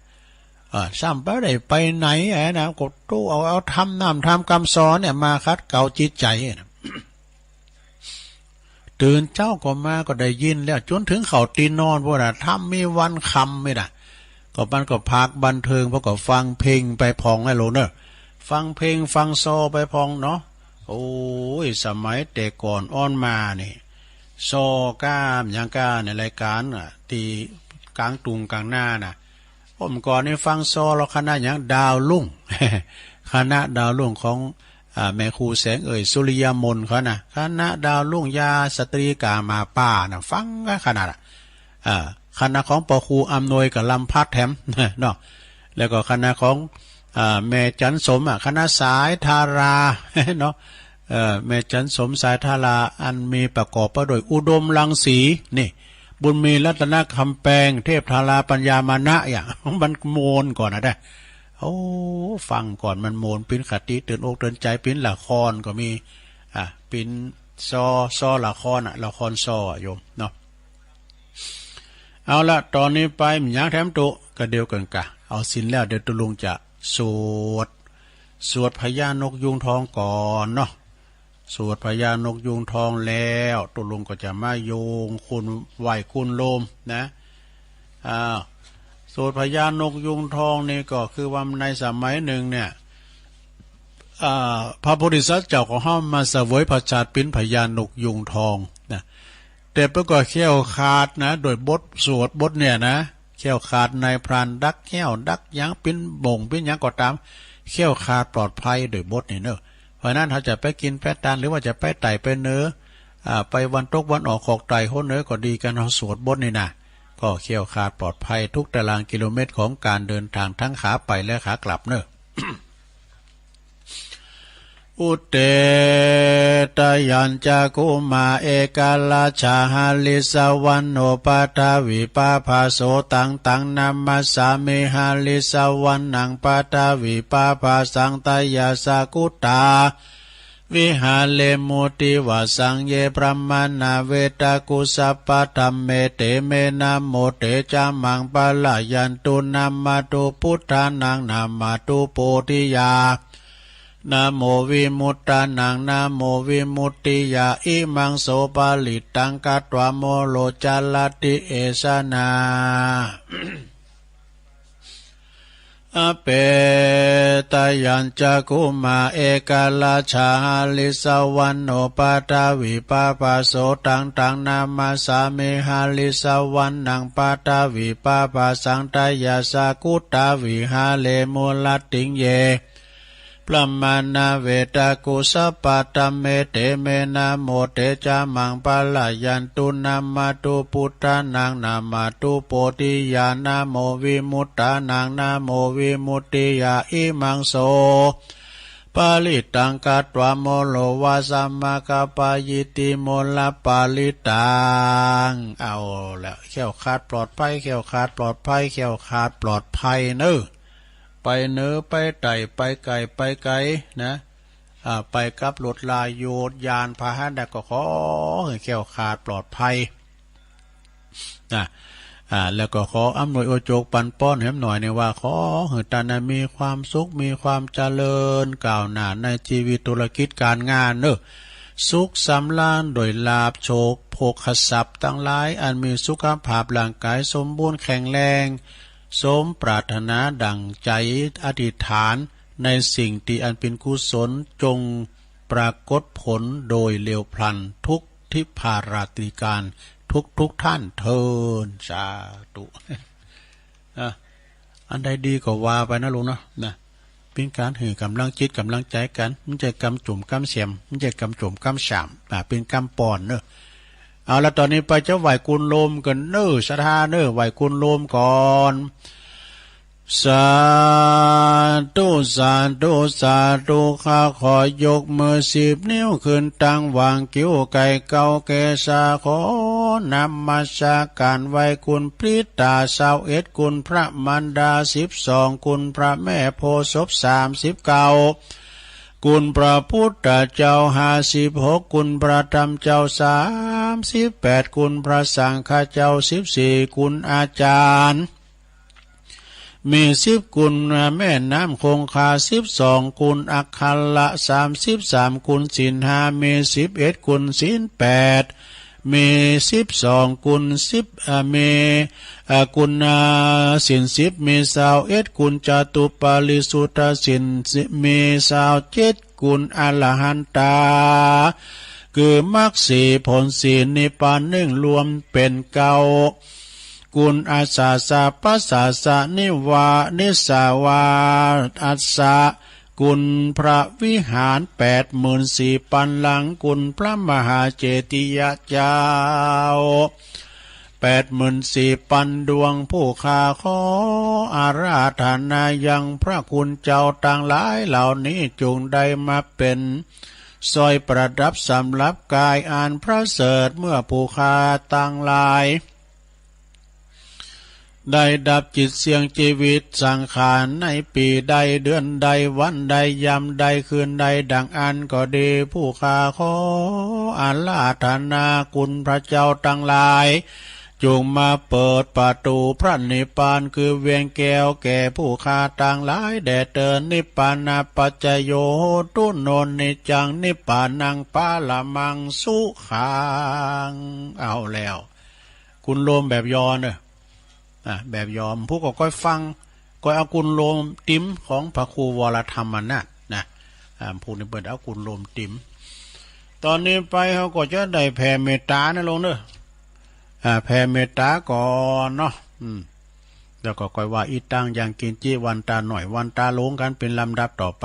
Speaker 2: ซ้ำไปได้ไปไหนนะก็ตู้เอาทำคำสอนเนี่ยมาคัดเกาจิตใจนะตื่นเจ้าก็มาก็ได้ยินแล้วจนถึงเขาตีนอนพวกน่ะทำมีวันคำไม่ได้ก็มันก็พักบันเทิงเพราะก็ฟังเพลงไปพองให้โลเนอร์ฟังเพลงฟังโซไปพองเนาะโอ้ยสมัยแต่ก่อนอ้อนมานี่โซก้ามยังก้าในรายการตีกลางตุงกลางหน้าน่ะผมก่อนนี่ฟังโซเราคณะอย่างดาวลุ่ง คณะดาวลุ่งของแม่ครูแสงสุริยมนเขานะคณะดาวลุ่งยาสตรีกามาป้านะฟังก็ขนาดคณะของปอครูอำนวยกับลำพัดแถมเนาะแล้วก็คณะของแม่จันสมคณะสายธาราเนาะแม่จันสมสายธาราอันมีประกอบไปด้วยอุดมรังสีนี่บุญมีรัตนคำแปลงเทพธาราปัญญามานะอย่างมันโมนก่อนนะได้ฟังก่อนมันโมนปิ้นขติเตือนอกเตือนใจปิ้นละครก็มีปิ้นซอละครละครซอโยมเนาะเอาละตอนนี้ไปมีอย่างแถมตุก็เดียวกันกะเอาศีลแล้วเดี๋ยวตุลุงจะสวดพญานกยุงทองก่อนเนาะสวดพญานกยุงทองแล้วตุลุงก็จะมาโยงคุณไหวคุณโลมนะสวดพญานกยุงทองนี่ก็คือว่าในสมัยหนึ่งเนี่ยพระโพธิสัตว์เจ้าของห้ามมาเสวยพระชาติเป็นพญานกยุงทองนะแต่ประกอบเขี้ยวขาดนะโดยบทสวดบทเนี่ยนะเขี้ยวขาดในพรานดักเขี้ยวดักยังเป็นบ่งเป็นยังก็ตามเขี้ยวขาดปลอดภัยโดยบทนี่เนอะเพราะนั้นเขาจะไปกินแพะตานหรือว่าจะไปไต่ไปเนื้อไปวันตกวันออกขอกไต่โหเนื้อก็ดีกันเขาสวดบทนี่นะก็เขี้ยวขาดปลอดภัยทุกตารางกิโลเมตรของการเดินทางทั้งขาไปและขากลับเนอะ อุเตตยัญจักขุมาเอกาลาชาหาลิสวันโนปาทาวิปาภาโสตังนามัสสามิหาลิสวันนังปาทาวิปาภาสังตายาสากุตาวิหาเลมุติวาสังเยปรมานาเวตากุสัพพะธัมเมเตเมนะโมเตจามังปะลายันตุนามาตุพุทธานังนามาตุโพธิยานะโมวิมุตตานังนะโมวิมุตติยาอิมังโสปาลิตังกัตวะโมโลจาลติเอสนาอเปตยัญจักขุมาเอกาลาชาลิสวันโนปาทาวิปาภาโสตังนามาสามิหาลิสวันนังปาทาวิปาภาสังตายาสากุตาวิหาเลมุลติงเยปรมานาเวตากุสัพพะธัมเมเตเมนะโมเตจามังปะลายันตุนามาตุพุทธานังนามาตุโพธิญาณโมวิมุตตานังนะโมวิมุตติยาอิมังโส ปาลิตังกัตวโมโลวาสัมมาคปายติโมลปาลิตังเอาแล้วแค้วคาดปลอดภัยแค้วคาดปลอดภัยแค้วคาดปลอดภัยเน้อไปเนื้อไปไต่ไปไก่ไปไกลนะไปกับรถลายโยดยานพาหนะก็ขอให้แค้วคาดปลอดภัยนะแล้วก็ขออำนวยอวยโจกปันป้อนแหมหน่อยในว่าขอให้ตานะมีความสุขมีความเจริญก้าวหน้าในชีวิตธุรกิจการงานเนอะสุขสำราญโดยลาภโชคโภคทรัพย์ทั้งหลายอันมีสุขภาพร่างกายสมบูรณ์แข็งแรงสมปรารถนาดังใจอธิษฐานในสิ่งที่อันเป็นกุศลจงปรากฏผลโดยเร็วพลันทุกทิพาราตรีการทุกท่านเทินสาธุอันใดดีก็ว่าไปนะลุงเนาะนะเป็นการให้กำลังจิตกำลังใจกันมันจะกำจุ่มกำเสียมมันจะกำจุ่มกำฉ่ำเป็นกำปอนเนอะเอาละตอนนี้ไปจะไหวกุลโลมกันเนอะสถาเนอะไหวกุลโลมก่อนสาธุสาธุสาธุข้าขอยกมือ10 นิ้วขึ้นตั้งวางกิ้วไก่เก่าเกษาขอนำมาสาการไว้คุณพริตา21คุณพระมารดา12คุณพระแม่โพธิ์ศพ39คุณพระพุทธเจ้า56คุณพระธรรมเจ้า38คุณพระสังฆเจ้า14คุณอาจารย์มี10กุลแม่น้ำคงคา12กุลอักขละ33กุลศีล5มี11กุลศีล8มี12กุล10มีกุลศีล10มี21กุลจตุปาริสุทธศีลมี27กุลอรหันตาคือมรรค4ผล4นิพพาน1รวมเป็น9กุลอาสาสะปัสสาสะนิวานิสาวาอัสสะกุลพระวิหาร84,000ปันหลังกุลพระมหาเจติยเจ้า84,000ปันดวงผู้ข้าขออาราธนายังพระคุณเจ้าต่างหลายเหล่านี้จงได้มาเป็นสร้อยประดับสำหรับกายอันพระเสริฐเมื่อผู้ข้าต่างหลายได้ดับจิตเสียงชีวิตสังขารในปีใดเดือนใดวันใดยามใดคืนใดดังอันก็ดีผู้ข้าขออาราธนาคุณพระเจ้าทั้งหลายจงมาเปิดประตูพระนิพพานคือเวียงแก้วแก่ผู้ข้าต่างหลายแด่เตินนิพพานาปัจจโยโหตุโนนิจังนิพพานังปาละมังสุขังเอาแล้วคุณโลมแบบยอเนอะแบบยอมผู้ก็ค่อยฟังก็เอากุลโลมติ้มของพระครูวรธรรมนะผู้นี้เปิดเอากุลโลมติ้มตอนนี้ไปเขาก็จะได้แผ่เมตตานะลงเนอะแผ่เมตตาก่อนเนาะแล้วก็ค่อยว่าอีตังอย่างกินจีวันตาหน่อยวันตาลงกันเป็นลำดับต่อไป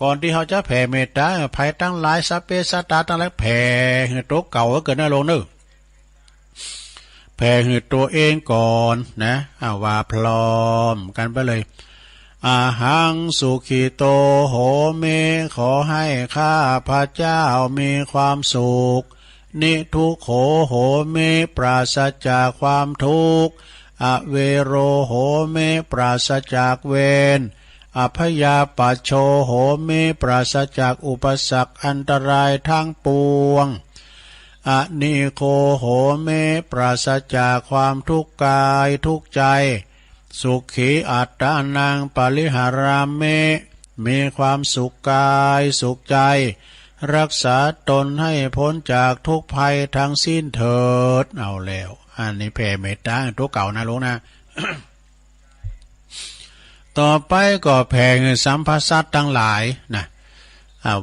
Speaker 2: ก่อนที่เขาจะแผ่เมตตาภัยตั้งหลายสัพเพสัตตาตั้งหลายแผ่โต๊ะเก่าก็เกิดนะลงเนอะแผ่หืดตัวเองก่อนนะว่าพร้อมกันไปเลยอาหังสุขิโตโหเมขอให้ข้าพระเจ้ามีความสุขนิทุกโขโหเมปราศจากความทุกข์อเวโรโหเมปราศจากเวรอภยาปัชโชโหเมปราศจากอุปสรรคอันตรายทั้งปวงอนิโคโหเมปราศจากความทุกข์กายทุกข์ใจสุขีอัตตานังปริหาราเมมีความสุขกายสุขใจรักษาตนให้พ้นจากทุกภัยทั้งสิ้นเถิดเอาแล้วอันนี้แผ่เมตตาตัวเก่านะลูกนะ ต่อไปก็แผ่สัมภสัตทั้งหลายนะ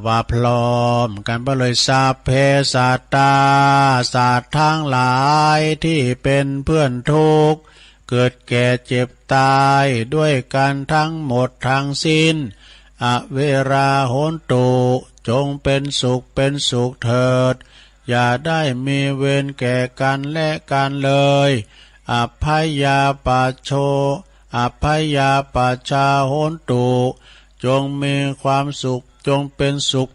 Speaker 2: ว่าพร้อมกันไปเลยสัพเพสัตตาสัตว์ทั้งหลายที่เป็นเพื่อนทุกข์เกิดแก่เจ็บตายด้วยกันทั้งหมดทั้งสิ้นอเวราโหนตุจงเป็นสุขเถิดอย่าได้มีเวรแก่กันและกันเลยอภัยยาปัชโชอภัยยาปัชชาโหนตุจงมีความสุข จงเป็นสุข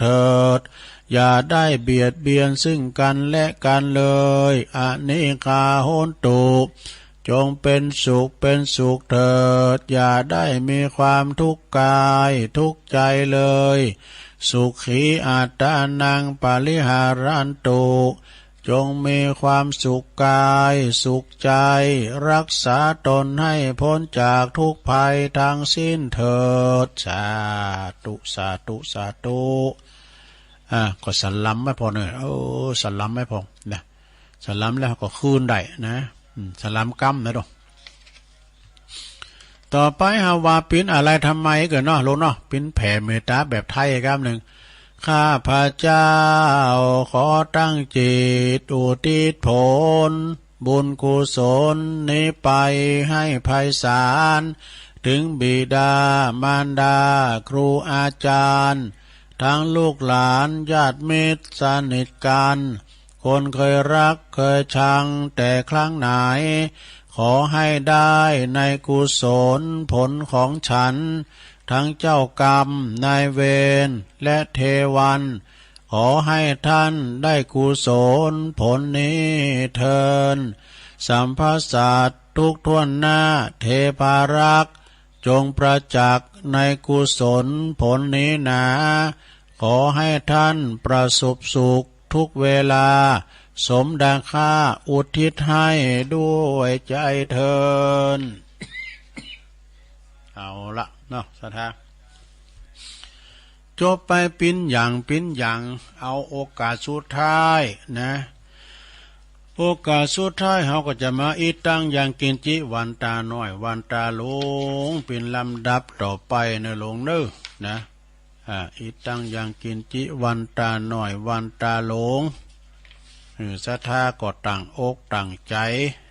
Speaker 2: เถิดอย่าได้เบียดเบียนซึ่งกันและกันเลยอนิฆาโหนตุจงเป็นสุขเถิดอย่าได้มีความทุกข์กายทุกข์ใจเลยสุขีอัตตานังปาริหารันตุจงมีความสุขกายสุขใจรักษาตนให้พ้นจากทุกภัยทั้งสิ้นเถิดสาธุก็สลัมไม่พอเนี่ยสลัมไม่พอนะสลัมแล้วก็คืนได้นะสลัมกำนะดอกต่อไปฮาวาปิ้นอะไรทำไมเกิดเนาะลงเนาะปิ้นแผ่เมตตาแบบไทยครับหนึ่งข้าพระเจ้าขอตั้งจิตอุทิศผลบุญกุศลนี้ไปให้ไพศาลถึงบิดามารดาครูอาจารย์ทั้งลูกหลานญาติมิตรสนิทกันคนเคยรักเคยชังแต่ครั้งไหนขอให้ได้ในกุศลผลของฉันทั้งเจ้ากรรมนายเวรและเทวันขอให้ท่านได้กุศลผลนี้เทินสัมภสัตทุกท่วนหน้าเทพารักษ์จงประจักษ์ในกุศลผลนี้นาขอให้ท่านประสบสุขทุกเวลาสมดังข้าอุทิศให้ด้วยใจเทิน เอาละเนาะสถาจบไปปิ้นอย่างเอาโอกาสสุดท้ายนะโอกาสสุดท้ายเขาก็จะมาอีตั้งอย่างกินจิวันตาน้อยวันตาหลงเป็นลำดับต่อไปในหลงเน้อนะอีตั้งอย่างกินจิวันตาน้อยวันตาหลงศรัทธาก็ตั้งอกตั้งใจ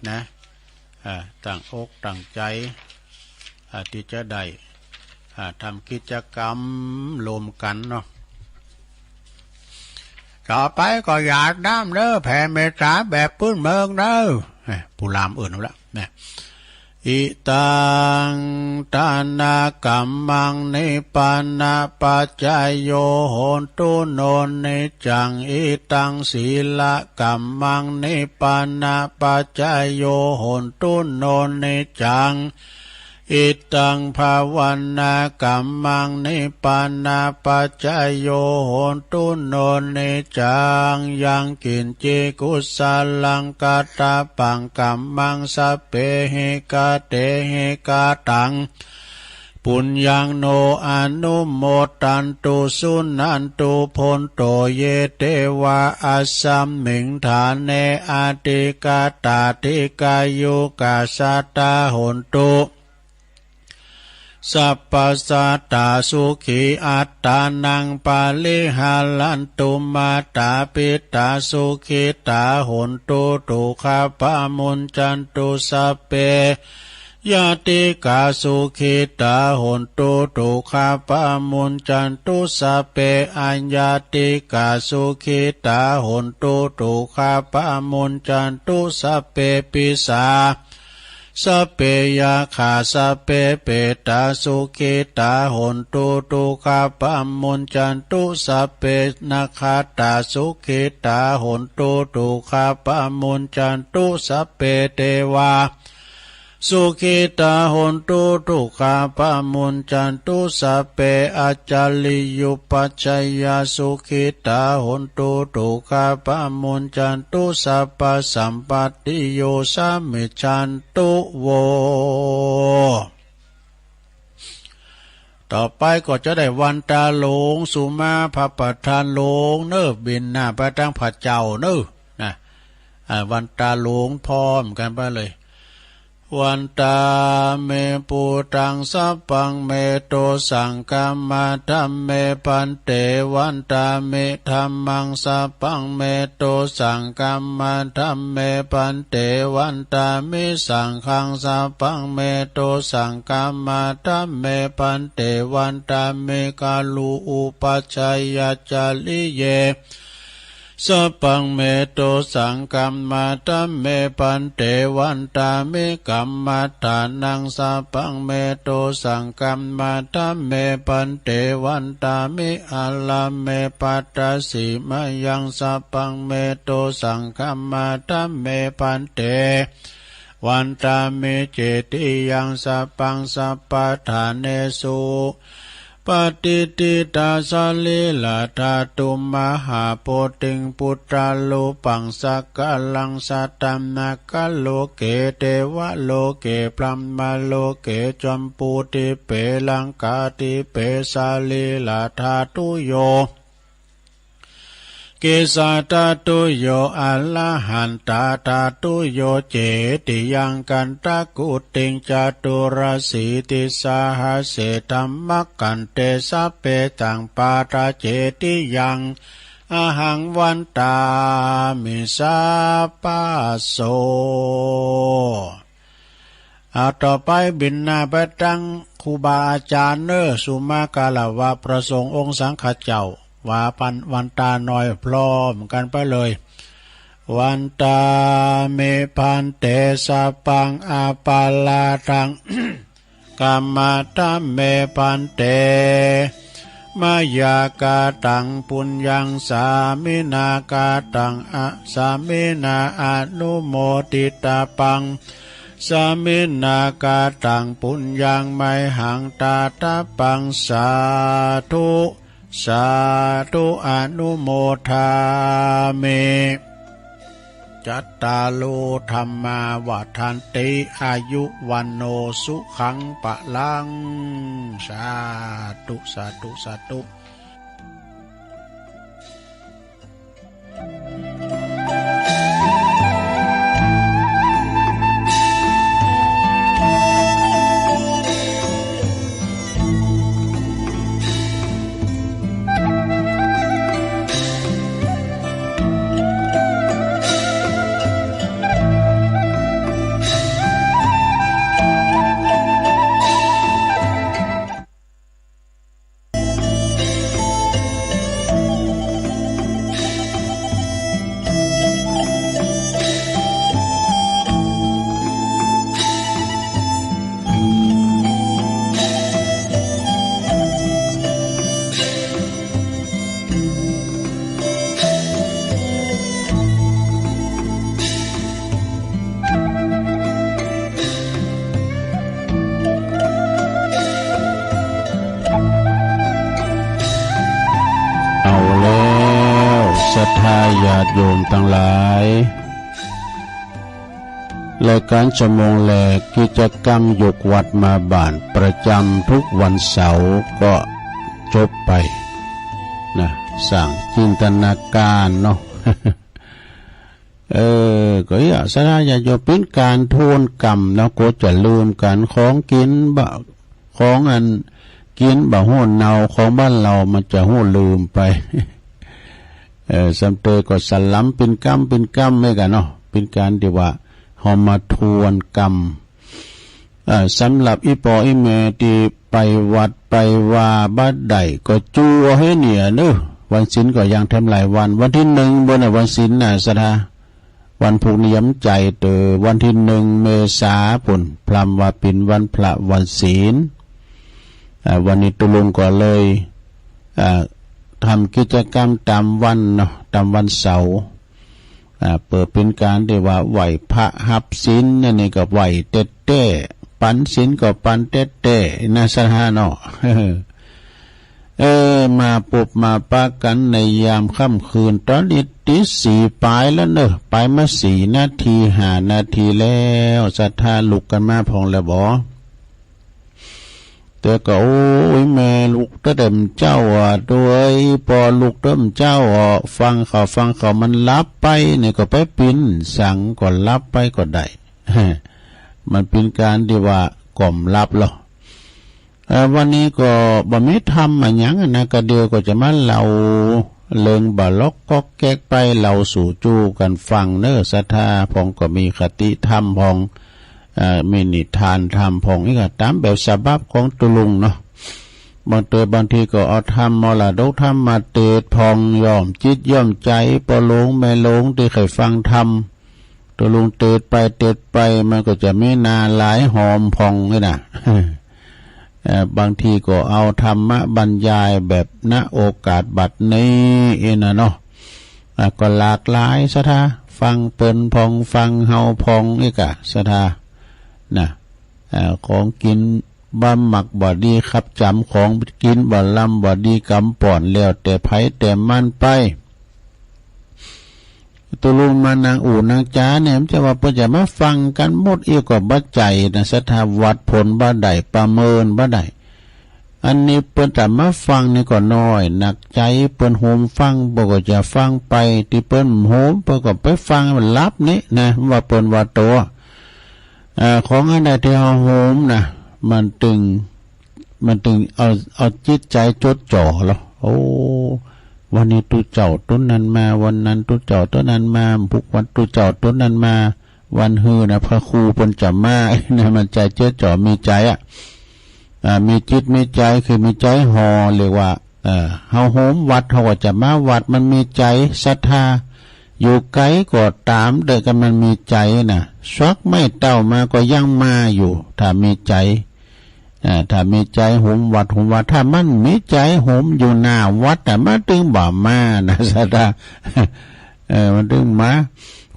Speaker 2: นะตั้งอกตั้งใจที่จะได้ทำกิจกรรมรวมกันเนาะต่อไปก็อยากน้ำเด้อแผ่เมตตาแบบพื้นเมืองเด้อผู้ลามอื่นเอาละเนี่ยอิตังทานากัมมังนิปานาปัจจายโยโหนตุโนนิจังอิตังศีละกัมมังนิปานาปัจจายโยโหนตุโนนิจังอิตังภาวันนากัมมังนิปานาปัจจายโยโหนตุโนนิจังยังกินจิกุสาลังกาตาปังกัมมังสเปหิกาเตหิกาตังปุญญังโนอนุโมตันตุสุนันตุพนโตเยเตวะอัสสัมมิงฐานเนอาติกาตาติกายุกาสัตตาโหนตุสัพพสัตตาสุขีอัตตานังปาลิหาลันตุมาตาปิตาสุขิตาโหนตุตุขะปะมุนจันตุสัพเพยาติกาสุขิตาโหนตุตุขะปะมุนจันตุสัพเพอัญญาติกาสุขิตาโหนตุตุขะปะมุนจันตุสัพเพปิสาสัพเพยาขาสัพเพเปตาสุขิตาโหนตุตุขะปะมุนจันตุสัพเพนาคาตาสุขิตาโหนตุตุขะปะมุนจันตุสัพเพเทวาสุขิตาโหนตุตุขะปะมุนจันตุสัพเพอาจาริยุปัจจยาสุขิตาโหนตุตุขะปะมุนจันตุสัพพสัมปติโยสัมมิจันตุโวต่อไปก็จะได้วันตาหลงสุมาพระประธานหลงเน้อบินหน้าไปตั้งพระเจ้าเน้อนะวันตาหลงพร้อมกันไปเลยวันตาเมปูตังสัพพังเมโตสังกัมมาธัมเมปันเตวันตาเมธัมมังสัพพังเมโตสังกัมมาธัมเมปันเตวันตามิสังฆังสัพพังเมโตสังกัมมาธัมเมปันเตวันตาเมกาลูอุปัชฌัยจาลิเย สัพพังเมโตสังกัมมาตัมเมปันเตวันตามิกัมมัฏฐานังสัพพังเมโตสังกัมมาตัมเมปันเตวันตามิอัลลัมเมปัตตสิมายังสัพพังเมโตสังกัมมาตัมเมปันเตวันตามิเจติยังสัพพังสัพพทาเนสุปฏิติตาสลิลาธาตุมหาโพธิงพุทธาลุปังสักกะลังสัตตัมนักกะโลเกเทวะโลเกพรัมมาโลเกจมปูติเปลังกาติเปสาลิลาธาตุโยเกสาตาตุโยอัลลหันตาตาตุโยเจติยังกันตะกุติงจตุรสีติสาหเสธัมมกันเตสัพเพตังปาตาเจติยังอหังวันตามิสัพพะโสต่อไปบิณาไปตั้งครูบาอาจารย์สุมากาลวะประสงค์องค์สังฆเจ้าว่าปันวันตาหน่อยพร้อมกันไปเลยวันตาเมพันเตสัพพังอาปาลาทัง กัมมาตัมเมพันเตมายากาตังปุญญังสามินากาตังอะสามินาอนุโมติตาปังสามินากาตังปุญญังไมหังตาตาปังสาธุสาธุอนุโมทามิจัตตาโลธรรมาวัฏันติอายุวันโนสุขังปะลังสาธุสาธุสาธุญาติโยมทั้งหลายรายการชั่วโมงแรกกิจกรรมยกวัดมาบ้านประจำทุกวันเสาร์ก็จบไปนะสร้างจินตนาการเนาะ ก็อยากสร้างญาติโยมเป็นการทวนกรรมแล้วก็จะลืมกันของกินบะของอันกินบะหูเนาของบ้านเรามันจะหูลืมไปสัมเตยก็สลัมเป็นกรรมไม่กันเนาะเป็นการที่ว่าหอมมาทวนกรรมสำหรับอีปออีเมที่ไปวัดไปว่าบ้านใดก็จูให้เนี่ยเนอะวันศีลก็ยังทำหลายวันที่หนึ่งบนวันศีลน่ะสดาวันผูกนิยมใจเตอวันที่หนึ่งเมษาปุ่นพรำว่าเป็นวันพระวันศีลวันนี้ตุลุงก็เลยทำกิจกรรมตามวันเนาะตามวันเสาร์เปิดเป็นการที่ว่าไหวพระหับศีลนั่นนี่ก็ไหวเต็ดเต้ปันศีลก็ปันเต็ดเต้นะสหาเนาะ มาปุบมาปากันในยามค่ำคืนตอนนี้ตีสี่ปลายแล้วเนอะไปมา4 นาที5 นาทีแล้วศรัทธาลุกกันมาพองแล้วบ่แต่ก็โอ้ยแม่ลูกเต็มเจ้าด้วยพอลูกเต็มเจ้าฟังเขามันรับไปเนี่ยก็ไปปิ้นสั่งก็รับไปก็ได้ มันเป็นการที่ว่ากล่อมรับหรอวันนี้ก็บ่มีทำมาหยังนะก็เดียวก็จะมาเล่าเลิงบ่ล็อกก็แก๊กไปเล่าสู่จู้กันฟังเน้อศรัทธาพองก็มีคติธรรมพองมีนิทานธรรมพองนี่ก็ตามแบบฉบับของตุลุงเนาะ บางทีก็เอาธรรมมรดกธรรมมาเตดพองย่อมจิตย่อมใจปอหลงไม่หลงที่เคยฟังธรรมตัวลุงเตดไปมันก็จะไม่นานหลายหอมพองเลยนะ บางทีก็เอาธรรมะบรรยายแบบณโอกาสบัดนี้เองนะเนาะก็หลากหลายสถาฟังเปินพองฟังเฮาพองอีกอะสถานะของกินบำหมักบ่ดีครับจำของกินบ่ลำบ่ดีกำป่อนแล้วแต่ไผแต่มันไปตัวลุงมานางอู่นางจ้าเนี่ยมันจะว่าเพิ่นจะมาฟังกันหมดอีกก็บ่ใจนะสถาวัดผลบ่ได้ประเมินบ่ได้อันนี้เพิ่นจะมาฟังนี่ก็น้อยหนักใจเพิ่นโหมฟังบ่ก็จะฟังไปที่เพิ่นโหมเพิ่นก็ไปฟังมันลับนี่นะว่าเพิ่นว่าตัวของอันใดที่เฮาโหมนะมันตึงเอาจิตใจจดจ่อแล้วโอ้วันนี้ตุเจ้าต้นนั้นมาวันนั้นตุเจ้าต้นนั้นมาพุกวันตุเจ้าต้นนั้นมาวันฮือนะพระครูเพิ่นจะมาเนี่ยมันใจจดจ่อมีใจมีจิตมีใจคือมีใจห่อเรียกว่าเฮาโหมวัดเฮาก็จะมาวัดมันมีใจศรัทธาอยู่ไกลก็ตามเด็กกันมันมีใจน่ะชักไม่เต้ามาก็ยังมาอยู่ถ้ามีใจถ้ามีใจโหมวัดถ้ามันมีใจโหมอยู่หน้าวัดแต่มาตึงบ่มานะศรัทธามันตึงมา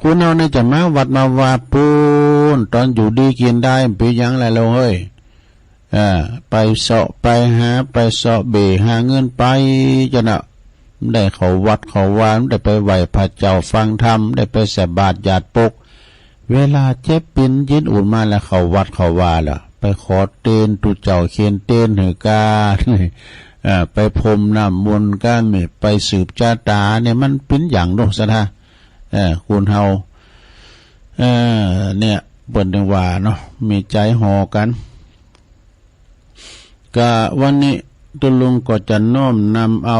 Speaker 2: คุณเอาเนี่ยจะมาวัดมาว่าปูนตอนอยู่ดีกินได้เป็นยังไรเราเฮ้ยไปเสาะไปหาไปเสาะเบหาเงินไปจะน่ะได้เขาวัดเขาวานได้ไปไหว้พระเจ้าฟังธรรมได้ไปใส่บาตรญาติปกเวลาเจ็บปินยินอุ่นมาแล้วเขาวัดเขาว่าล่ะไปขอเตนตุเจ้าเขียนเตนหือกาไปพรมน้ำมนต์กันไปสืบชาตาเนี่ยมันเป็นอย่างโนสนะคุณเฮาเนี่ยเปิ่นจังว่าเนาะมีใจห่อกันก็วันนี้ตุลุงก็จะน้อมนำเอา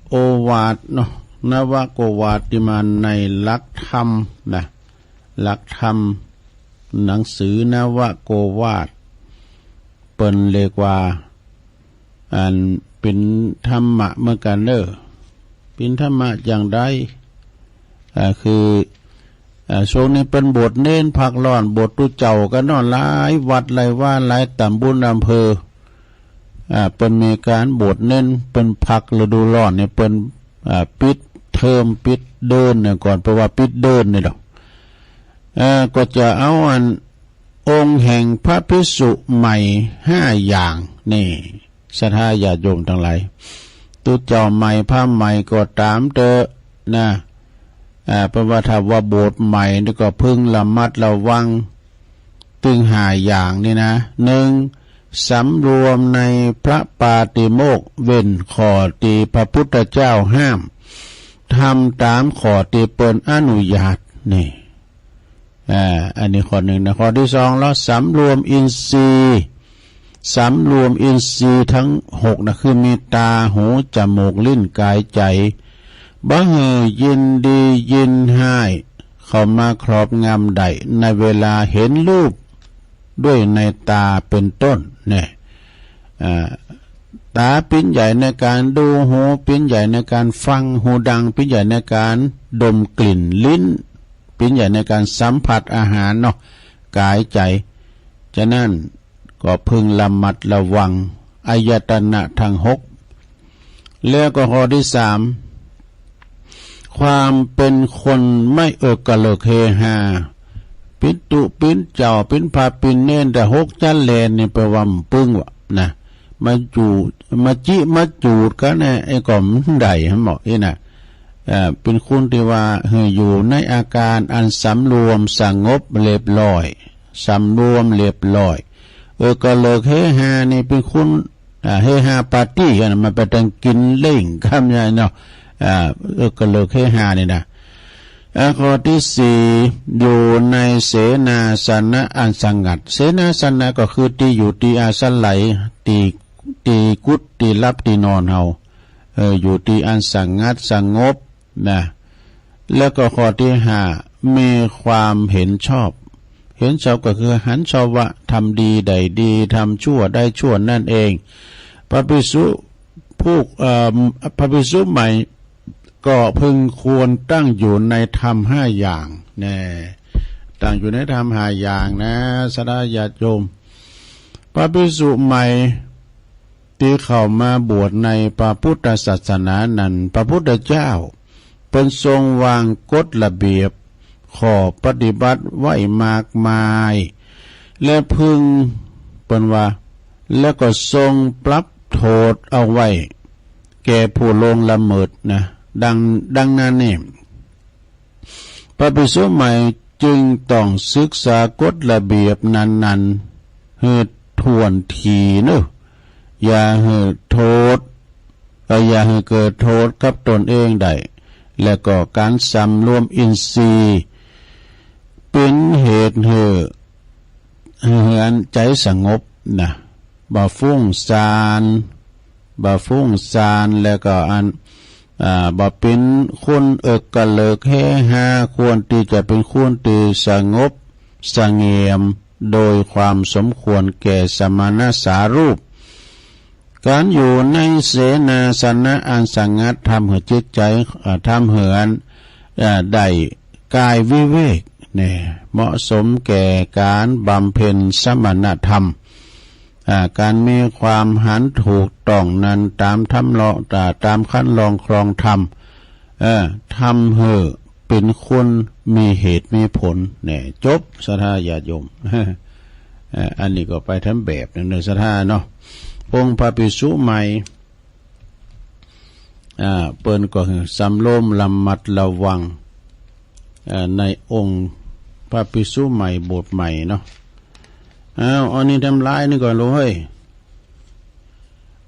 Speaker 2: โอวาทเนาะนวโกวาติมาในหลักธรรมนะหลักธรรมหนังสือนวโกวาทเปิ้นเรียกว่าเป็นธรรมะเหมือนกันเด้อเป็นธรรมะอย่างใดคือช่วงนี้เป็นบทเน้นพักร้อนบทตุเจ้ากันนอนหลายวัดหลายว่าหลายตำบลอำเภอเป็นมีการบทเน้นเป็นพักฤดูร้อนเนี่ยเป็นปิดเทอมปิดเดินเนี่ยก่อนเพราะว่าปิดเดินเนี่ยดอกก็จะเอาองค์แห่งพระภิกษุใหม่5 อย่างนี่ศรัทธาญาติโยมทั้งหลายตุเจ้าใหม่พระใหม่ก็ตามเตอนะเพราะว่าถ้าว่าโบสถ์ใหม่นี่ก็พึงระมัดระวังตึง5 อย่างนี่นะ 1. สำรวมในพระปาติโมกข์เว้นข้อที่พระพุทธเจ้าห้ามทำตามข้อที่เปิ้นอนุญาตนี่อันนี้ข้อ 1นะข้อที่ 2แล้วสำรวมอินทรีย์ทั้ง6นะคือมีตาหูจมูกลิ้นกายใจบ่ฮือยินดียินให้เข้ามาครอบงำได้ในเวลาเห็นรูปด้วยในตาเป็นต้นเนี่ยตาปิ้นใหญ่ในการดูหูปิ้นใหญ่ในการฟังหูดังปิ้นใหญ่ในการดมกลิ่นลิ้นปิ้นใหญ่ในการสัมผัสอาหารเนาะกายใจฉะนั้นก็พึงระมัดระวังอายตนะทั้ง6แล้วก็ข้อที่ 3ความเป็นคนไม่กระเลิกเฮฮาปิตุปินเจ้าปินพาปินเน้นแต่6 จันเลนนี่แปลว่าปึ้งวะนะมาจูมาจิมาจูดกันเนี่ยไอ้ก่อมใดฮะหมอนี่นะเป็นคนที่ว่าอยู่ในอาการอันสำรวมสงบเรียบร้อยสำรวมเรียบร้อยก็เลิกเฮฮานี่เป็นคนเฮฮาปาร์ตี้กันมาไปตั้งกินเล่งคำใหญ่เนาะก็เลิกเฮฮานี่นะข้อที่ 4อยู่ในเสนาสนะอันสงัดเสนาสนะก็คือที่อยู่ที่อาศัยที่กุฏที่รับที่นอนเฮาอยู่ที่อันสงัดสงบนะแล้วก็ข้อที่ 5มีความเห็นชอบ เห็นชอบก็คือหันชอบว่าทำดีได้ดีทำชั่วได้ชั่วนั่นเองพระภิกษุพระภิกษุใหม่ก็พึงควรตั้งอยู่ในธรรม5อย่างแน่ตั้งอยู่ในธรรม5อย่างนะสดาญาติโยมพระภิกษุใหม่ที่เข้ามาบวชในพระพุทธศาสนานั้นพระพุทธเจ้าเป็นทรงวางกฎระเบียบข้อปฏิบัติไว้มากมายและพึงเป็นว่าแล้วก็ทรงปรับโทษเอาไว้แก่ผู้ลงละเมิดนะดังนั้นนี่พระภิกษุใหม่จึงต้องศึกษากฎระเบียบนั้นๆให้ทวนทีเนอะอย่าให้โทษอย่าให้เกิดโทษกับตนเองได้และก็การสำรวมอินทรีย์เป็นเหตุให้อันใจสงบนะบ่ฟุ้งซ่านแล้วก็อันบ่เป็นคนกะเลิกแห่หาควรที่จะเป็นคนที่สงบสงเงียมโดยความสมควรแก่สมณสารูปการอยู่ในเสนาสนะอันสงัดทำให้จิตใจทำให้อันได้กายวิเวกเนี่ยเหมาะสมแก่การบำเพ็ญสมณธรรมการมีความหันถูกต้องนั้นตามขั้นลองครองธรรมทำให้เป็นคนมีเหตุมีผลเนี่ยจบศรัทธาญาติโยมอันนี้ก็ไปทำแบบหนึ่งในศรัทธาเนาะองค์พระภิกษุใหม่เปิ้นก็สำรวมระมัดระวังในองค์พระภิกษุใหม่บทใหม่เนาะอันนี้ทำลายนี่ก่อนรู้เฮ้ย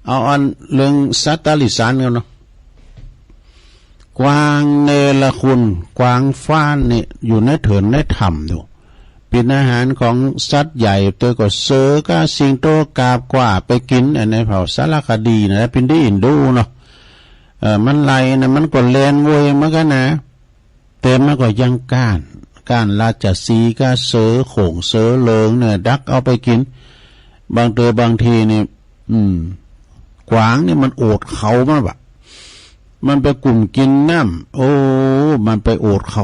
Speaker 2: เอาอันเรื่องสัตตลิสานกันเนาะกวางเนรคุณกวางฟ้านนี่อยู่ในเถินในธรรมดูเป็นอาหารของสัตว์ใหญ่ตัวก็เสือก็สิงโตกาบกว่าไปกินในเผ่าสารคดีนะเป็นที่อินดูเนาะมันไล่นะมันก็แลนวยมันก็นะแต่มันก็ยังการราชสีก็เสือโขงเสือเลิงเนี่ยดักเอาไปกินบางทีนี่กวางนี่มันโอดเขามาแบบมันไปกลุ่มกินน้ำโอ้มันไปโอดเขา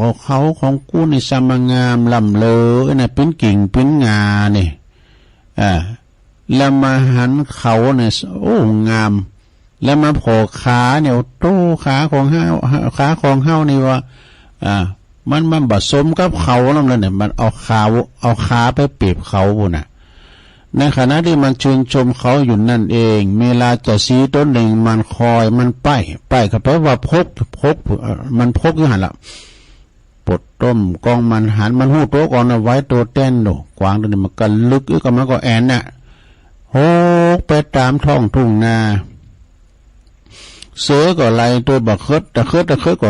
Speaker 2: ของกูนี่สมงามลำเลอเนี่ยเป็นกิ่งเป็นงาเนี่ยแล้วมาหันเขาเนี่ยโอ้งามแล้วมาโผล่ขาเนี่ยโต้ขาของเฮานี่ว่ามันบดสมกับเขาแล้วเนี่ยมันเอาขาไปเปรียบเขาบุน่ะในขณะที่มันชื่นชมเขาอยู่นั่นเองเวลาจะสีต้นหนึ่งมันคอยมันไปเข้าไปว่าพกมันพกอยู่หันละปดต้มกองมันหันมันหูตัวก่อนเอาไว้ตัวเต้นดูกวางตัวนี้มันก็ลึกก็มันก็แอนน่ะโหไปตามท้องทุ่งนาเสือก็ไล่ตัวบักเคิดก็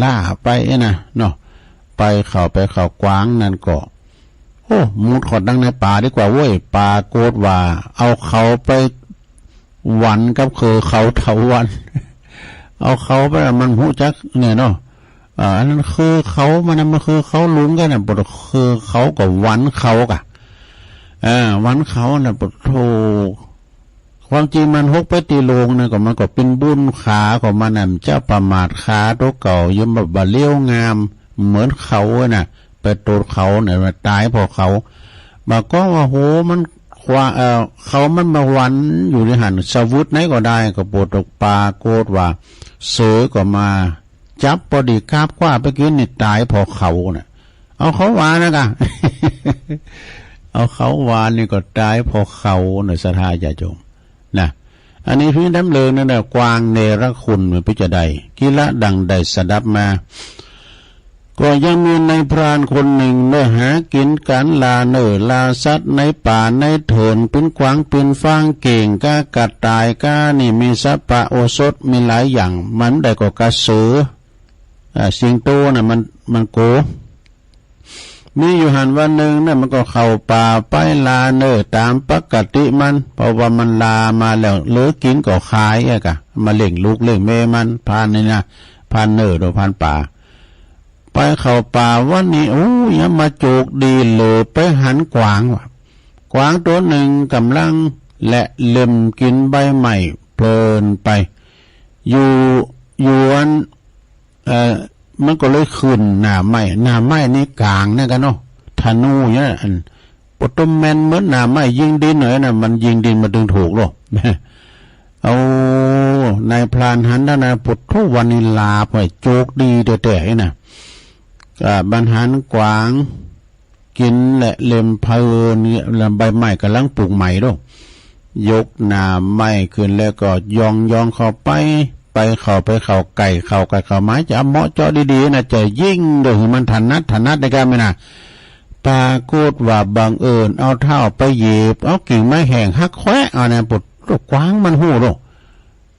Speaker 2: ล่าไปนะเนาะไปเข้ากวางนั่นก็โอ้มุดขอดดังในป่าดีกว่าเว้ยป่าโกดว่าเอาเขาไปหวันกับเขาเถาวันเอาเขาไปมันหูจักเนี่ยเนาะอันนั้นคือเขามันคือเขาลุ้นกันนะปดคือเขากับวันเขากะวันเขาน่ะปดโธความจริงมันฮกไปตีลงนะก็มันก็เป็นบุญขาของมันน่ะเจ้าประมาทขาตัวเก่ายังแบบเลี้ยวงามเหมือนเขาน่ะไปโดนเขาเนี่ยมาตายพอเขาบอกก็ว่าโหมันเขามันมาวันอยู่ในหันสวุธไหนก็ได้ก็ปวดตกปลาโกดว่าเสือก็มาจับพอดีคาบกว่าไปกินนี่ตายพอเขาเนี่ยเอาเขาวานะกะ เอาเขาวานนี่ก็ตายพอเขาเนี่ยศรัทธาญาติโยมนะอันนี้พี่น้ำเลิงนั่นแหละกวางเนรคุณมันพิจารณากิละดังใดสดับมาก็ยังมีในพรานคนหนึ่งเนื้อหากินกันลาลาสัตว์ในป่าในเถินเป็นกวางเป็นฟางเก่งก้ากัดตายก้านี่มีสัพพะโอสถมีหลายอย่างมันได้ก็กระสือสิงโตน่ะมันโกมีอยู่หันวันหนึ่งน่ะมันก็เข้าป่าไปลาตามปกติมันเพราะว่ามันลามาแล้วเหลือกินก็ขายกะมาเล่งลูกเล่งเมมันพานนี่นะพานโดยพานป่าไป เข้าป่าวันนี้โอ้ยมาโจกดีเลยไปหันกวางว่ะกวางตัวหนึ่งกำลังและเล็มกินใบไม้เพลินไปอยู่อันมันก็เลยขึ้นหน้าไม้นี่กลางนะกันเนาะธนูเนี่ยอันปตมแมนเหมือนหน้าไม้ยิงดินหน่อยนะมันยิงดินมาดึงถูกหรอกเอานายพรานหันนะปุถุวันนิลาไปโจกดีแต่ๆนะบรรหารกวางกินและเล็มเพลินเนี่ยใบไม้กำลังปลูกใหม่ด้วยยกหน้าไม้ขึ้นแล้วก็ยองเข้าไปเข้าไก่เข้าไม้จะเอาเหมาะเจาะดีๆนะจะยิ่งโดยมันถนัดในการไม่นะปรากฏว่าบังเอิญเอาเท้าไปเหยียบเอากิ่งไม้แห้งหักแควะเอาเนี่ยปุถุกวางมันหู้ด้วย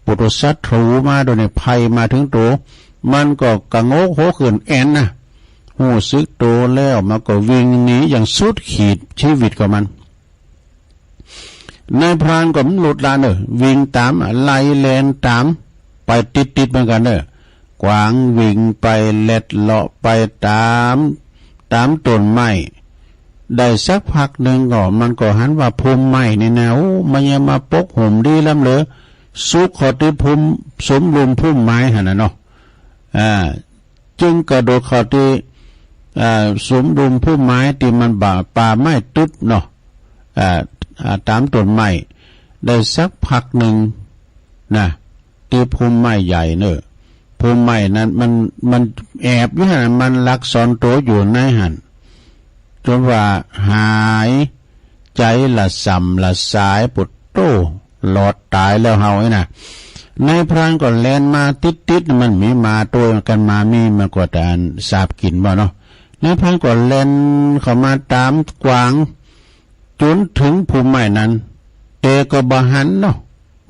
Speaker 2: ปุถุสัตว์ถูมาโดยในภัยมาถึงตัวมันก็กระโงกโหขึ้นแอนนะหูซึกโตแล้วมันก็วิ่งหนีอย่างสุดขีดชีวิตของมันนายพรานก็มันหลุดลานวิ่งตามไล่แลนตามไปติดเหมือนกันกวางวิ่งไปเล็ดเลาะไปตามต้นไม้ได้สักพักหนึ่งก็มันก็หันว่าพุ่มไม้นี่นะโอ้มันยังมาปกห่มดีล้ำเลยสุขขอที่พุ่มสมรุมพุ่มไม้หั่นน่ะเนาะจึงกระโดดเข้าที่สมรุมพุ่มไม้ที่มันป่าไม้ตึ๊บเนาะตามต้นไม้ได้สักพักหนึ่งนะที่พุ่มไม้ใหญ่เนอะพุ่มไม้นั้นมันแอบอยู่หั่นมันลักซ่อนตัวอยู่ในหั่นจนว่าหายใจละส่ำละสายปุดโตหลอดตายแล้วเฮาไอ้น่ะนายพรานก็แล่นมาติดมันมีมาตัวกันมามีมากว่าแต่สาบกินบ่เนาะนายพรานก็แล่นเข้ามาตามกวางจนถึงภูมิไม้นั้นเตก็บ่หันเนาะ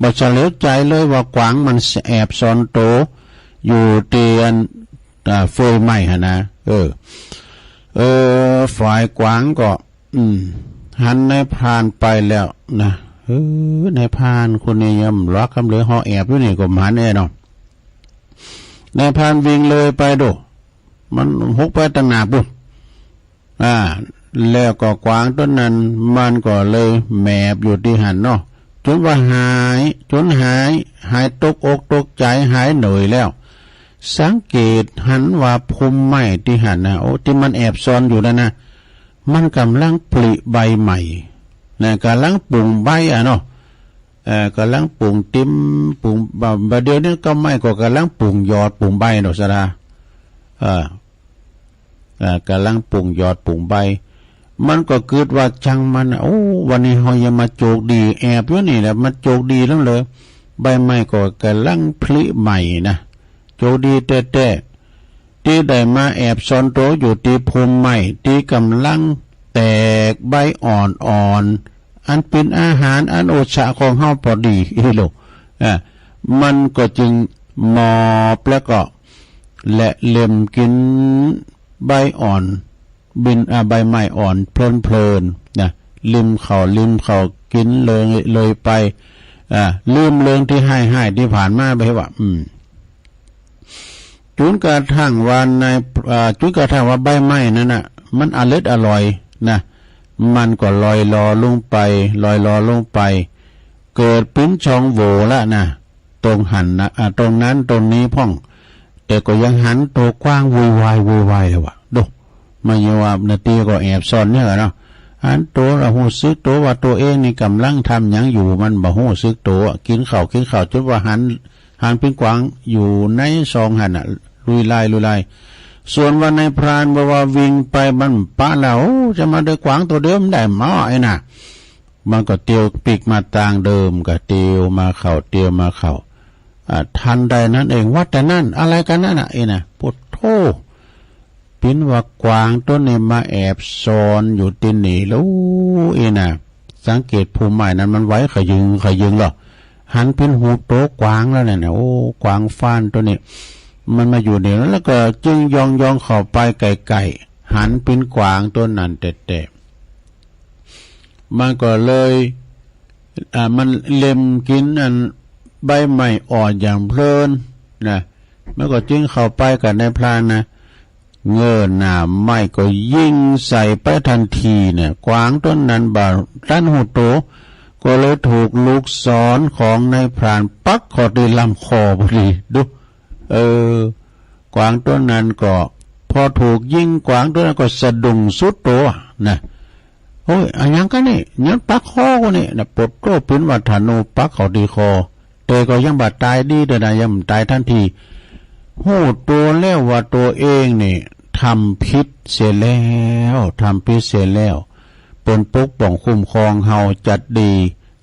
Speaker 2: บ่เฉลียวใจเลยว่ากวางมันแอบซ่อนโตอยู่เตียนเฟยไม้หั่นนะฝ่ายกวางก็หันนายพรานไปแล้วนะนายพรานคนนี้ย่ำรักคำเหลือห่อแอบอยู่นี่ก็หันเนาะนายพรานวิ่งเลยไปดูมันฮกไปตั้งหนาปุ๊บแล้วก็กวางต้นนั้นมันก็เลยแมบอยู่ที่หันเนาะจนว่าหายตกอกตกใจหายเหนื่อยแล้วสังเกตหันว่าพุ่มไม้ที่หันนะโอ้ที่มันแอบซ่อนอยู่นั่นนะมันกำลังผลิใบใหม่นะกำลังปลูกใบเนาะกำลังปลูกติ้มปลูกบะเดียวนี้ก็ไม่ก็กำลังปลูกยอดปลูกใบเนาะสะดากำลังปลูกยอดปลูกใบมันก็เกิดว่าจังมันโอ้วันนี้เฮายังมาโจกดีแอบอยู่นี่แหละมันโจกดีแล้วเลยใบไม้ก็กำลังผลิใหม่นะโจกดีแต่ที่ได้มาแอบซ่อนตัวอยู่ที่พุ่มไม้ที่กำลังแตกใบอ่อนอันเป็นอาหารอันโอชะของเฮาพอดีโลมันก็จึงมอบแล้วก็และเล็มกินใบอ่อนบินใบไม้อ่อนเพลินนะลิมเขากินเลยไปลืมเรื่องที่ให้ที่ผ่านมาไปว่าจุนกระทั่งวันในจุนกระทั่งว่าใบไม้นั่นน่ะมันอร่อยนะมันก็ลอยลอลงไปเกิดปิ้นช่องโหว่ละนะตรงหันนะตรงนั้นตรงนี้พ่องแต่ก็ยังหันตัวกว้างวุ่นวายเลยว่ะดูมาอยู่ว่านาทีก็แอบซ่อนเนี่ยเนาะหันตัวเราหูซึกตัวว่าตัวเองนี่กำลังทำหยังอยู่มันบ่หูซึกตัวกินข้าวจนว่าหันเป็นกวางอยู่ในซองหันลุยลายส่วนวันในพรานว่าวิ่งไปมันป้าแล้วจะมาด้วยกวางตัวเดิมได้หมอไอ้น่ะมันก็เตียวปีกมาต่างเดิมก็เตียวมาเข่าทันใดนั้นเองว่าแต่นั่นอะไรกันนั่นน่ะไอ้น่ะพุทโธปินว่ากวางตัวนี้มาแอบซ่อนอยู่ที่นี่แล้วไอ้น่ะสังเกตภูมิใหม่นั้นมันไว้ขยึงหรอหันเป็นหูโตกวางแล้วเนี่ยโอ้กวางฟ้านตัวนี้มันมาอยู่เนี่ยแล้วก็จึงยองเข้าไปไกลๆหันเป็นกวางตัวนั้นแต่มันก็เลยมันเล็มกินอันใบไม้อ่อนอย่างเพลินนะมันก็จึงเข้าไปกับนายพรานนะ เงื่อหน้าไม่ก็ยิงใส่ไปทันทีเนี่ยกวางต้นนั้นบาด้านหูโตก็เลยถูกลูกศรของนายพรานปักเข้าที่ลำคอพอดีดูกวางต้นนั้นก็พอถูกยิงกวางต้นนั้นก็สะดุ้งสุดตัวนะโอ้ยอันยังกันนี่ยันปักคอก็นี่นะปดก็เป็นว่าธนูปักเข้าที่คอแต่ก็ยังบาดตายดีแต่นะยังตายทันทีหูตัวแล้วว่าตัวเองนี่ทำผิดเสียแล้วทำผิดเสียแล้วปนปกป้องคุ้มครองเฮาจัดดี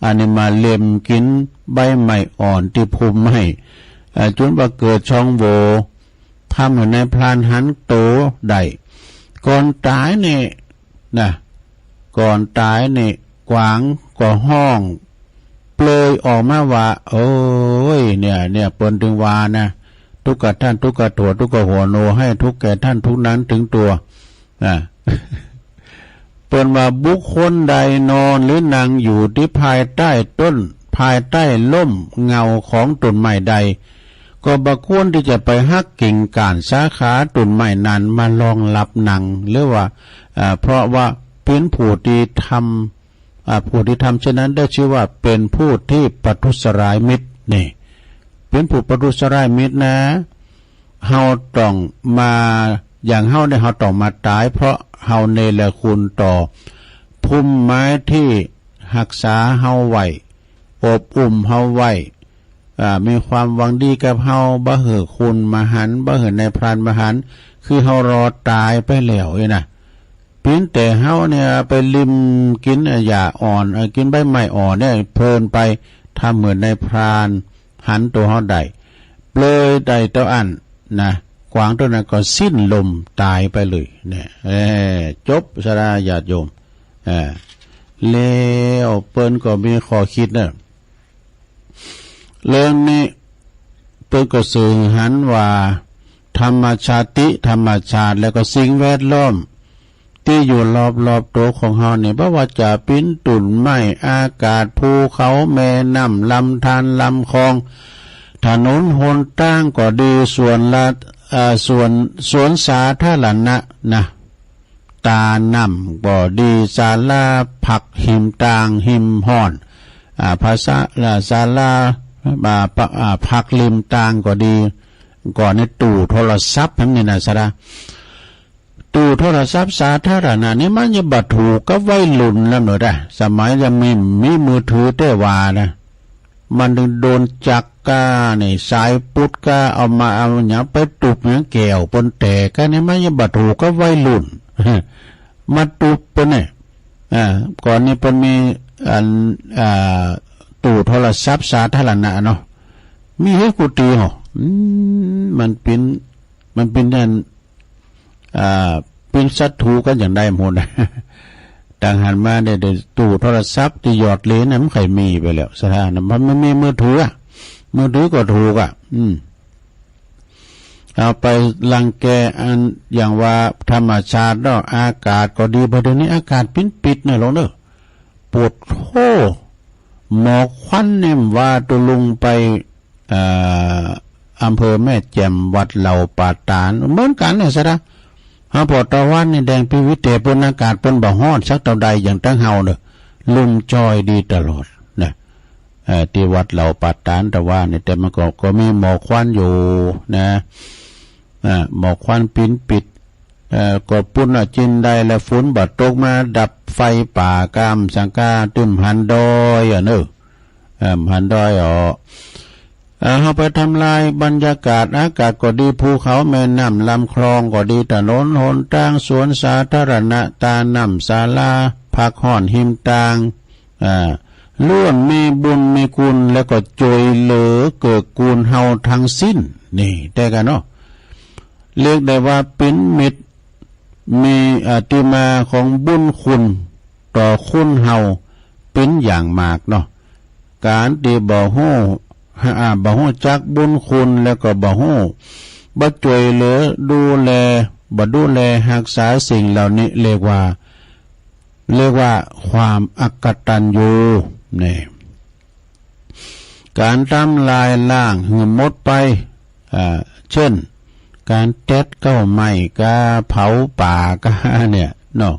Speaker 2: อันนี้มาเล็มกินใบไม้อ่อนที่ภูมิไม้จนว่าเกิดช่องโหว่ทำอยู่ในพลานหันโตได้ก่อนตายนี่นะก่อนตายนี่กวางก็ห้องเปลยออกมาว่าโอ้ยเนี่ยเปิ้นถึงว่านะทุกกะท่านทุกกะถั่วทุกกะหัวโนให้ทุกแก่ท่านทุกนั้นถึงตัวเปิ้นว่าบุคคลใดนอนหรือนั่งอยู่ที่ภายใต้ต้นภายใต้ล่มเงาของต้นไม้ใดก็บ่ควรที่จะไปหักกิ่งก้านสาขาต้นไม้นั้นมาลองหลับนั่งหรือว่าเพราะว่าเป็นผู้ที่ทำเช่นนั้นได้ชื่อว่าเป็นผู้ที่ประทุษร้ายมิตรนี่เป็นผู้ประทุษร้ายมิตรนะเฮาต้องมาอย่างเฮาเนี่ยเฮาต้องมาตายเพราะเฮาเนรคุณต่อพุ่มไม้ที่รักษาเฮาไว้อบอุ่มเฮาไว้มีความหวังดีกับเฮาบ่เหือคุณมหันต์บ่เหือในพรานมหันต์คือเฮารอตายไปแล้วนะเพียงแต่เฮาเนี่ยไปลิมกินหญ้าอ่อนกินใบไม้อ่อนเนี่ยเพลินไปทำเหมือนในพรานหันตัวเฮาได้เปลยได้เต้าอันนะกวางตัวนั้นก็สิ้นลมตายไปเลยเนี่ยจบสราญาติโยมแล้วเปิ้นก็มีข้อคิดนะเรื่องนี้เปิ้นก็สื่อหันว่าธรรมชาติธรรมชาติแล้วก็สิ่งแวดล้อมที่อยู่รอบๆตัวของเฮาเนี่ยบ่ว่าจะเป็นตุ่นไม้อากาศภูเขาแม่น้ำลำธารลำคลองถนนหนทางก็ดีส่วนสาธารณะนะตาน้ำก็ดีศาลาผักหิมตางหิมห่อนภาษาศาลาผักริมตางก็ดีก่อนในตู้โทรศัพท์นั่นนี่นะสระตู้โทรศัพท์สาธารณะนี่มันจะบัดถูกกับวัยรุ่นแล้วหน่อยได้สมัยยังมีมือถือแต่ว่านะมันโดนจักกาเนี่ยสายปุดกาเอาอย่างไปตุบอย่างแก้วปนแต่กันนี่มันจะบัดถูกกับวัยรุ่นมาตุบปนเนี่ยก่อนนี้ปนมีตู้โทรศัพท์สาธารณะเนาะมีให้กูตีเหรอมันเป็นนั่นเป็นศัตรูกันอย่างใดหมดต่างหันมาได้ตู้โทรศัพท์ที่หยอดเหรียญนั้นมันเคยมีไปแล้วสถานะมันไม่มีมือถือก็ถูกเอาไปลังแกอันอย่างว่าธรรมชาติเนาะอากาศก็ดีประเดี๋ยวนี้อากาศปิดนะลงเด้อปวดโหหมอกควันเนี่ยว่าตัวลงไปอำเภอแม่แจ่มวัดเหล่าป่าตาลเหมือนกันเนี่ยซะนะพอตะวันนี่แดงพิวิเตปนอากาศปนบ่ฮ้อนสักเท่าใดอย่างตั้งเฮาเด้อลุ่มจอยดีตลอดนะที่วัดเหล่าป่าตาลตะวันนี่แต่มันก็มีหมอกควันอยู่นะหมอกควันปิดก็ปุ่นจินได้และฝนบัดตกมาดับไฟป่ากามสังกาตึมหันดอยเนอะหันดอยเขาไปทำลายบรรยากาศอากาศก็ดีภูเขาแม่น้ำลำคลองก็ดีถนนหนทางสวนสาธารณะตาน้ำศาลาพักห่อนหิมตางล้วนมีบุญมีคุณแล้วก็จอยเหลือเกิดกูลเฮาทั้งสิ้นนี่แต่กันเนาะเรียกได้ว่าเป็นมิตรมีติมาของบุญคุณต่อคุณเฮาเป็นอย่างมากเนาะการที่บ่ฮู้จักบุญคุณแล้วก็บ่ฮู้บ่ช่วยเหลือดูแลรักษาสิ่งเหล่านี้เรียกว่าความอกตัญญูนี่การทำลายล้างหืมหมดไปเช่น การแต๊ดเก้าไม้กาเผาป่ากาเนี่ยเนาะ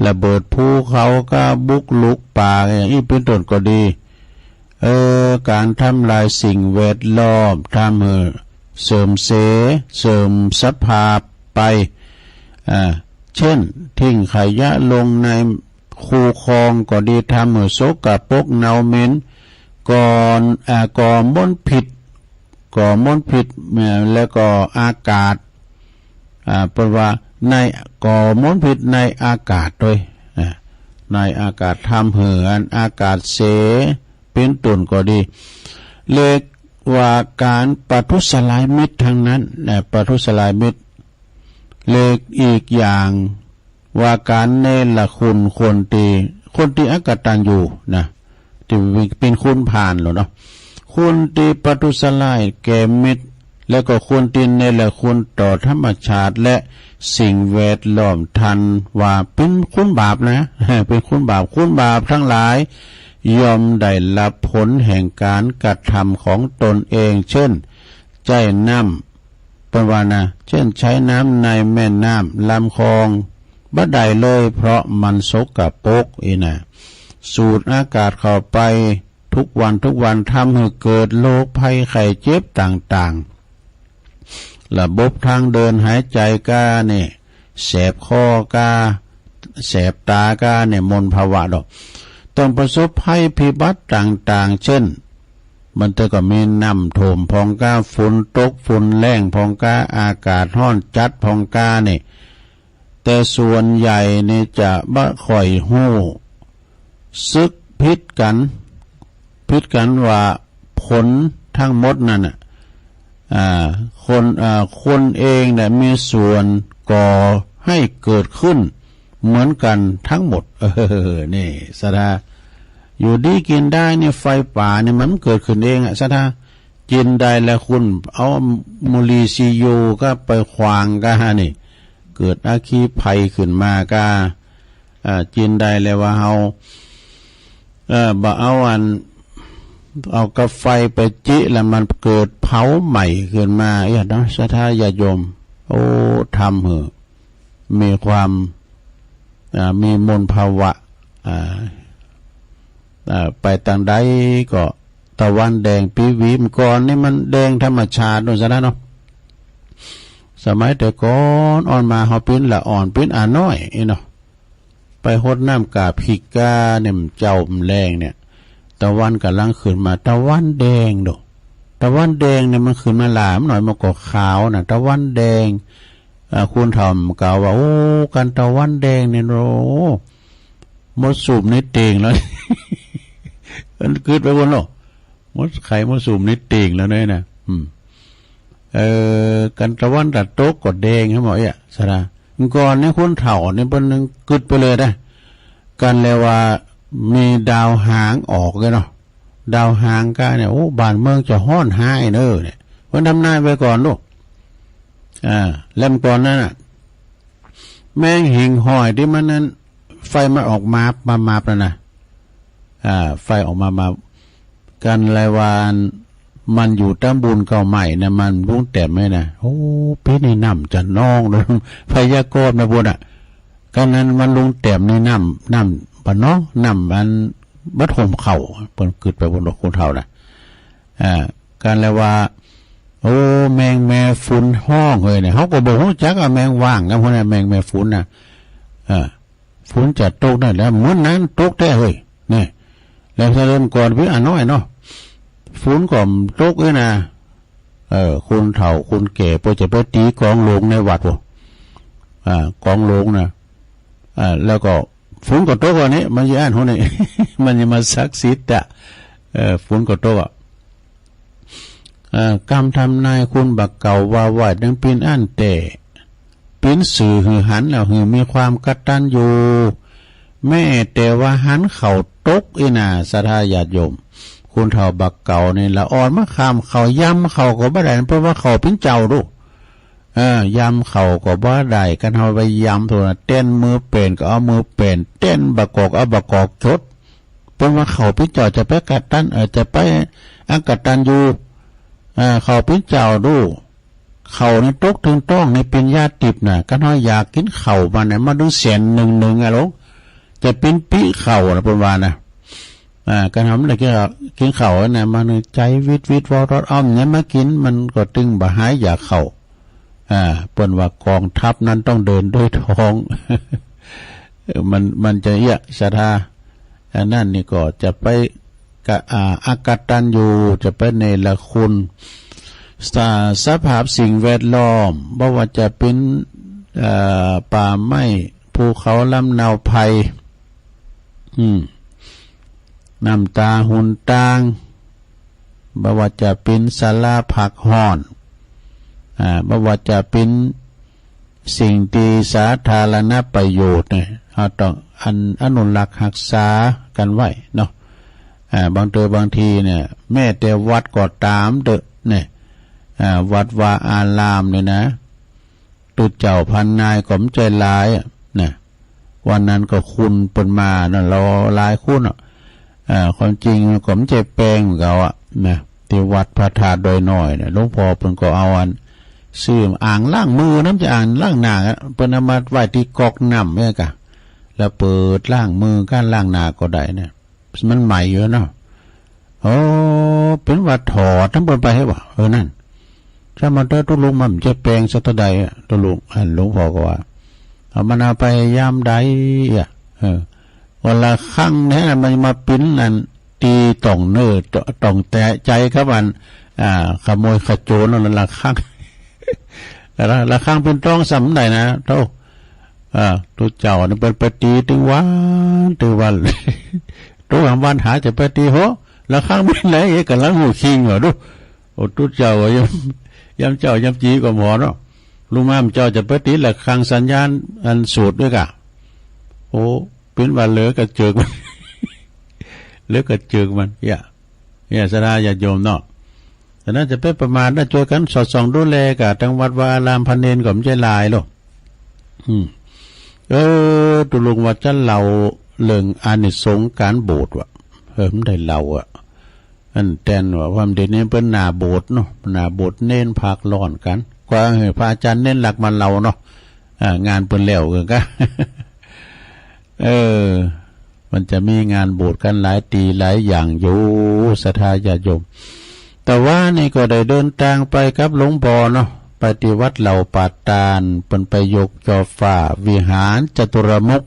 Speaker 2: ระเบิดภูเขาก็บุกลุกป่าอย่างนี้เป็นต้นก็ดีการทำลายสิ่งแวดล้อมทำเสริมเสริมสภาพไปเช่นทิ้งขยะลงในคูคลองก็ดีทำโสกปรกเน่าเหม็นก่อมลพิษแล้วก็อากาศเพราะว่าในก่อมลพิษในอากาศด้วยในอากาศทำอากาศเสียเป็นต้นก็ดีเรียกว่าการประทุษร้ายมิตรทั้งนั้นประทุษร้ายมิตรเรียกอีกอย่างว่าการเนรคุณคนที่อกตัญญูนะที่เป็นคุณผ่านหรอเนาะคนที่ประทุษร้ายแก่มิตรแล้วก็คนที่เนรคุณต่อธรรมชาติและสิ่งแวดล้อมทันว่าเป็นคุณบาปนะเป็นคุณบาปทั้งหลายย่อมได้รับผลแห่งการกระทำของตนเองเช่นใจน้ำปวานะเช่นใช้น้ำในแม่น้ำลำคลองบ่ได้เลยเพราะมันสกปรกนะสูดอากาศเข้าไปทุกวันทำให้เกิดโรคภัยไข้เจ็บต่างๆระบบทางเดินหายใจก้าเนี่ยแสบคอก้าแสบตาก้าเนี่ยมลภาวะดอกต้องประสบภัยพิบัติต่างๆเช่นมันก็มีน้ำท่วมพองก้าฝุ่นตกฝุ่นแรงพองก้าอากาศร้อนจัดพองก้าเนี่ยแต่ส่วนใหญ่นี่จะบ่ค่อยฮู้ซึกพิษกันว่าผลทั้งหมดนั่นคนเองเนี่ยมีส่วนก่อให้เกิดขึ้นเหมือนกันทั้งหมดนี่สะดาอยู่ดีกินได้เนี่ยไฟป่าเนี่ยมันเกิดขึ้นเองสะดากินได้แล้วคุณเอามูลีซีโยก็ไปขวางก็นี่เกิดอาคีภัยขึ้นมาก็กินได้แล้วว่าเอาบ่เอากาไฟไปจิแล้วมันเกิดเผาใหม่ขึ้นมาเนาะสะทาญาโยมโอ้ทำมีความมีมลภาวะไปต่างใดก็ตะวันแดงปีวีมก่อนนี่มันแดงธรรมชาติด้วยซะแล้วเนาะสมัยแต่ก่อนอ่อนมาเฮาปิ้นละอ่อนปิ้นน้อยเนาะไปหดน้ำกาพิกาเนี่ยเจ้าแรงเนี่ยตะวันกำลังขึ้นมาตะวันแดงดอกตะวันแดงเนี่ยมันขึ้นมาหลามหน่อยมันก็ขาวน่ะตะวันแดงคุณทำกล่าวว่าโอ้กันตะวันแดงเนี่ยโอ้มดสูบในเตียงแล้ว มันเกิดไปบนโลกมดไข่มดสูบในเตียงแล้วเนี่ยนะกันตะวันตัดโต๊ะกดแดงให้หมอสระก่อนเนี่ยคนเถ่าเนี่ยเป็นนึงกึดไปเลยได้กันเลยว่ามีดาวหางออกเลยเนาะดาวหางก็เนี่ยโอ้บ้านเมืองจะห้อนหายเนอเนี่ยเพิ่นทำนายไว้ก่อนลูกเล่มก่อนนั่นน่ะแมงหิ่งห้อยที่มันนั้นไฟมันออกมาแล้วนะไฟออกมากันรายวันมันอยู่ตำบุญเก่าใหม่นะมันรุ่งแต่ไม่นะโอ้พี่ในน้ำจะน้องเลยพยากรณ์นะบุญกันนั้นมันลุงแต้มในน้ำปะเนาะน้ำมันบัดห่มเข่าเปิดกึดไปบนดอกคุณเท่านะการเลยว่าโอ้แมงแม่ฝุ่นห้องเลยเนี่ยเขาก็บอกว่าจักแมงว่างนะพวกนั้นแมงแม่ฝุ่นนะฝุ่นจะตกได้แล้วเหมือนนั้นตกได้เลยเนี่ยแล้วเริ่มก่อนวิน้อยเนาะฝุ่นก่อมตกเลยนะคุณเฒ่าคุณแก่พอจะไปตีกองลงในวัดวะกองลงนะแล้วก็ฝุ่นก็ตกอันนี้มันย่านหัวนี่ มันจะมาซักซิดฝุ่นก็ตกกรรมทำนายคุณบักเก่าว่าไหวดังปีนอันแต่ปีนสื่อหือหันแล้วหือมีความกตัญญูแม่แต่ว่าหันเข่าตกน่ะศรัทธาญาติโยมคุณเฒ่าบักเก่านี่ละอ่อนมะขามเข่าย้ำเข่าก็บ่ได้เพราะว่าเข่าเป็นเจ้าลูกย้ำเข่าก็บ่ได้กันเอาไปย้ำตัวเต้นมือเป็นก็เอามือเป็นเต้นบักกอกเอาบักกอกชดเพราะว่าเข่าเป็นเจ้าจะไปกัดตันจะไปอักตันอยู่เขาเป็นเจ้าดู เขาในตกถึงต้องในเป็นญาติบน่ะก็น้อยอยากกินเข่ามาเนี่ยมาดูเสียนหนึ่งอะลูกจะเป็นปีเข่านะประมาณนะก็ทำอะไรก็กินเข่าเนี่ยมาในใจวิตวอรดอ้อมเนี่ยมากินมันก็ตึงบ่หายอยากเข่าเปิ้นว่ากองทัพนั้นต้องเดินด้วยท้อง มันจะเยอะศรัทธานั่นนี่ก็จะไปอากตัญญูจะไปเนรคุณสภาพสิ่งแวดล้อมบ่ว่าจะเป็นป่าไม้ภูเขาลำนาวไผ่น้ำตาหุนตางบ่ว่าจะเป็นศาลาผักห่อนบ่ว่าจะเป็นสิ่งที่สาธารณประโยชน์เนี่ยเราต้องอนุรักษ์รักษากันไว้เนาะบางทีเนี่ยแม้แต่วัดก็ตามเด้อเนี่ยวัดวาอารามเนี่ยนะตุเจ้าพันนายก็มใจลายเนี่ยวันนั้นก็คุณเปิ่นมาเนาะเราลายคุณความจริงก็มใจแปลงเขานะที่วัดพระธาตุดอยน้อยเนี่ยหลวงพ่อเพิ่นก็เอาซื้ออ่างล้างมือน้ำจะอ่างล้างหน้าเปิ้นเอามาไว้ที่ก๊อกน้ำเนี่ยกะแล้วเปิดล้างมือการล้างหน้าก็ได้เนี่ยมันใหม่อยู่เนาะโอ้เป็นว่าถอดทั้งเปิ้นไปให้ว่านั่นถ้ามันได้ตุลุงมันจะแปลงสักเท่าใดตุลุงหลวงพ่อก็ว่าเอามันเอาไปยามใดวันละครั้งเนี่ยมันมาปิ้นนั่นตีต่องเนื้อต่องแต่ใจครับมันขโมยขโจรนั่นละครั้งละครั้งเป็นต้องสำได้นะเท่าตัวเจ้านี่เป็นปฏิถึงวันตัววันหาจะปฏิโหละครั้งเป็นไหนกันละหูคิงเหรอดูโอ้ตัวเจ้ายำเจ้ายำจีก็หมอเนาะลุงม่ามเจ้าจะปฏิละครั้งสัญญาณอันสูตรด้วยกะโอ้เป็นวันเหลือกระเจิกมันเหลือกระเจิกมันสดาญาติโยมเนาะแต่น่าจะเป็นประมาณน่าช่วยกันสอดส่องดูแลกับทางวัดวาอารามพันเนนก็ไม่ใช่ลายหรอกตุลุงว่าจะเล่าเรื่องอานิสงส์การโบสถ์ว่ะไม่ได้เล่าอันแทนว่าความเด่นนี้เป็นหน้าโบสถ์เนาะหน้าโบสถ์เน้นพักร้อนกันกว่าพระอาจารย์เน้นหลักมันเราเนาะงานเป็นแล้วกันมันจะมีงานโบสถ์กันหลายตีหลายอย่างอยู่ศรัทธาญาติโยมแต่ว่านี่ก็ได้เดินทางไปกับหลวงพ่อเนาะไปที่วัดเหล่าปาตานเป็นไปยกจอฟ้าวิหารจตุรมุข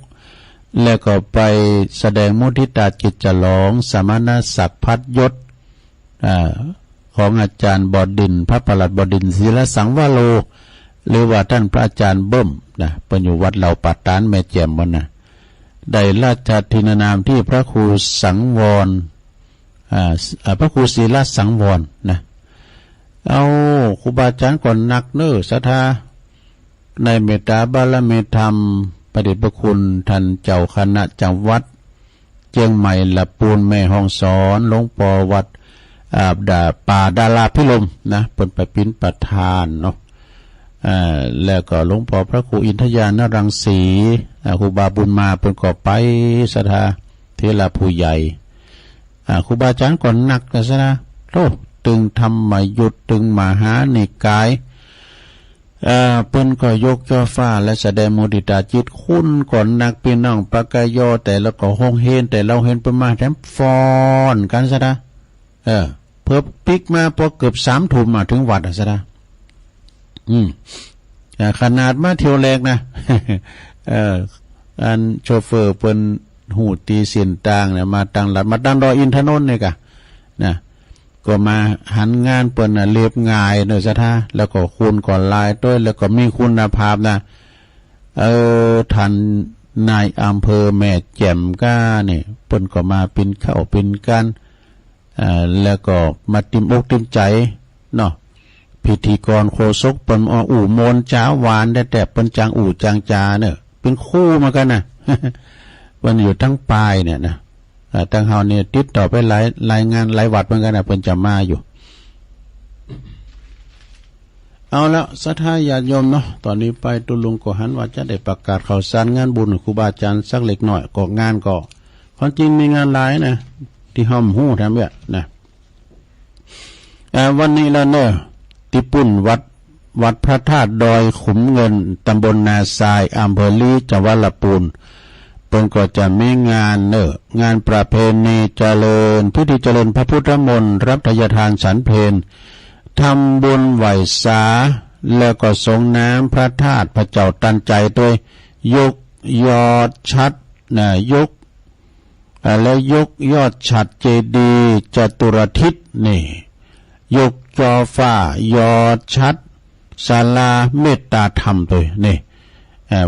Speaker 2: แล้วก็ไปแสดงมุทิตาจิตฉลองสมณศักดิ์พัดยศของอาจารย์บดินทร์พระประหลัดบดินทร์ศิลสังวโรหรือว่าท่านพระอาจารย์เบิ้มนะเป็นอยู่วัดเหล่าปาตานแม่แจ่มวันนะได้ราชทินานามที่พระครูสังวรพระครูศีลสังวรนะเอาครูบาอาจารย์ก่อนนักเนื้อศรัทธาในเมตตาบารมีธรรมประเดชพระคุณท่านเจ้าคณะจังหวัดเจียงใหม่ละปูนแม่ห้องสอนหลวงปอวัดป่าดาราพิลมนะเป็นไปปิ้นประธานเนาะแล้วก็หลวงพ่อพระครูอินทยานรังสีครูบาบุญมาเป็นก่อไปศรัทธาเทระผู้ใหญ่ครูบาอาจารย์ก่อนหนักนะซะนะโตตึงธรรมยุทธตึงมหานิกายเปิ้นก็ยกย่อฟ้าและแสดงมุทิตาจิตคุณก่อนนักพี่น้องปากายอแต่แล้วก็ห้องเฮนแต่เราเห็นประมาณแถมฟอนกันซะนะเพิ่มปิกมาพอเกือบ3 ทุ่มมาถึงวัดซะนะขนาดมาเที่ยวแรกนะอันโชเฟอร์เปิ้นหูตีเสียนต่างเนี่ยมาตั้งหลัดมาตั้งรออินทนนท์เนี่ยกะนะก็มาหันงานเปิ้นเรียบง่ายเนอะซะท่าแล้วก็คุณก่อนลายด้วยแล้วก็มีคุณภาพนะท่านนายอำเภอแม่แจ่มก้าเนี่ยเปิ้นก็มาเป็นเข้าเป็นกันแล้วก็มาติมอกติมใจเนาะพิธีกรโคศกเปิ้นอู่โมนจ้าหวานได้แต่เปิ้นจางอู่จางจาเนี่ยเป็นคู่มากันนะมันอยู่ทั้งปลายเนี่ยนะตั้งเฮาเนี่ยติดต่อไปหลายงานหลายวัดเหมือนกันนะเพิ่นจะมาอยู่เอาแล้วศรัทธาญาติโยมเนาะตอนนี้ไปตุลุงก็หันว่าจะได้ประกาศข่าวสารงานบุญครูบาอาจารย์สักเล็กน้อยก็งานก็ความจริงมีงานหลายนะที่ห้อมหู้ทำเนี่ยนะวันนี้แล้วเนอะที่ปุ่นวัด วัดพระธาตุดอยขุมเงินตำบลนาทรายอำเภอลีจังหวัดลำพูนเพิ่นก็จะมีงานงานประเพณีเจริญพิธีเจริญพระพุทธมนต์รับทายทานฉันเพลทำบุญไหว้สาแล้วก็สงน้ำพระธาตุพระเจ้าตันใจด้วยยกยอดชัดยกแล้วยกยอดฉัดเจดีย์จตุรทิศนี่ยกจอฟ้ายอดชัดศาลาเมตตาธรรมตัวนี่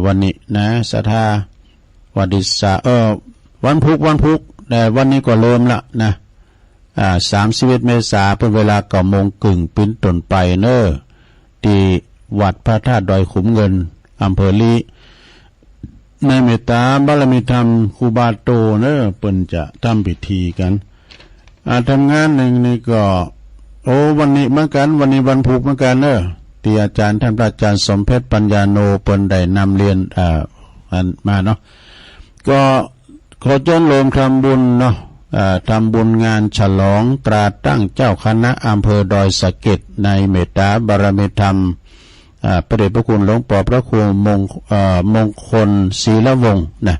Speaker 2: วันนี้นะศรัทธาวันดิสาวันพุกแต่วันนี้ก็เริ่มละนะ31 เมษายนเป็นเวลา9 โมงครึ่งเป็นต้นไปเนอที่วัดพระธาตุดอยขุมเงินอำเภอลีในเมตตาบารมีธรรมครูบาโตเนอเปิ้นจะทำพิธีกันทำงานหนึ่งนี่ก็วันนี้เหมือนกันวันนี้วันพุกเหมือนกันเนอที่อาจารย์ท่านพระอาจารย์สมเพชรปัญญาโนเปิ้นได้นำเรียนมาเนาะก็ขอเชิญโลมทำบุญเนาะทำบุญงานฉลองตราตั้งเจ้าคณะอำเภอดอยสะเก็ดในเมตตาบารมีธรรมพระเดชพระคุณหลวงพ่อพระครูมงคลศรีละวงศ์นะ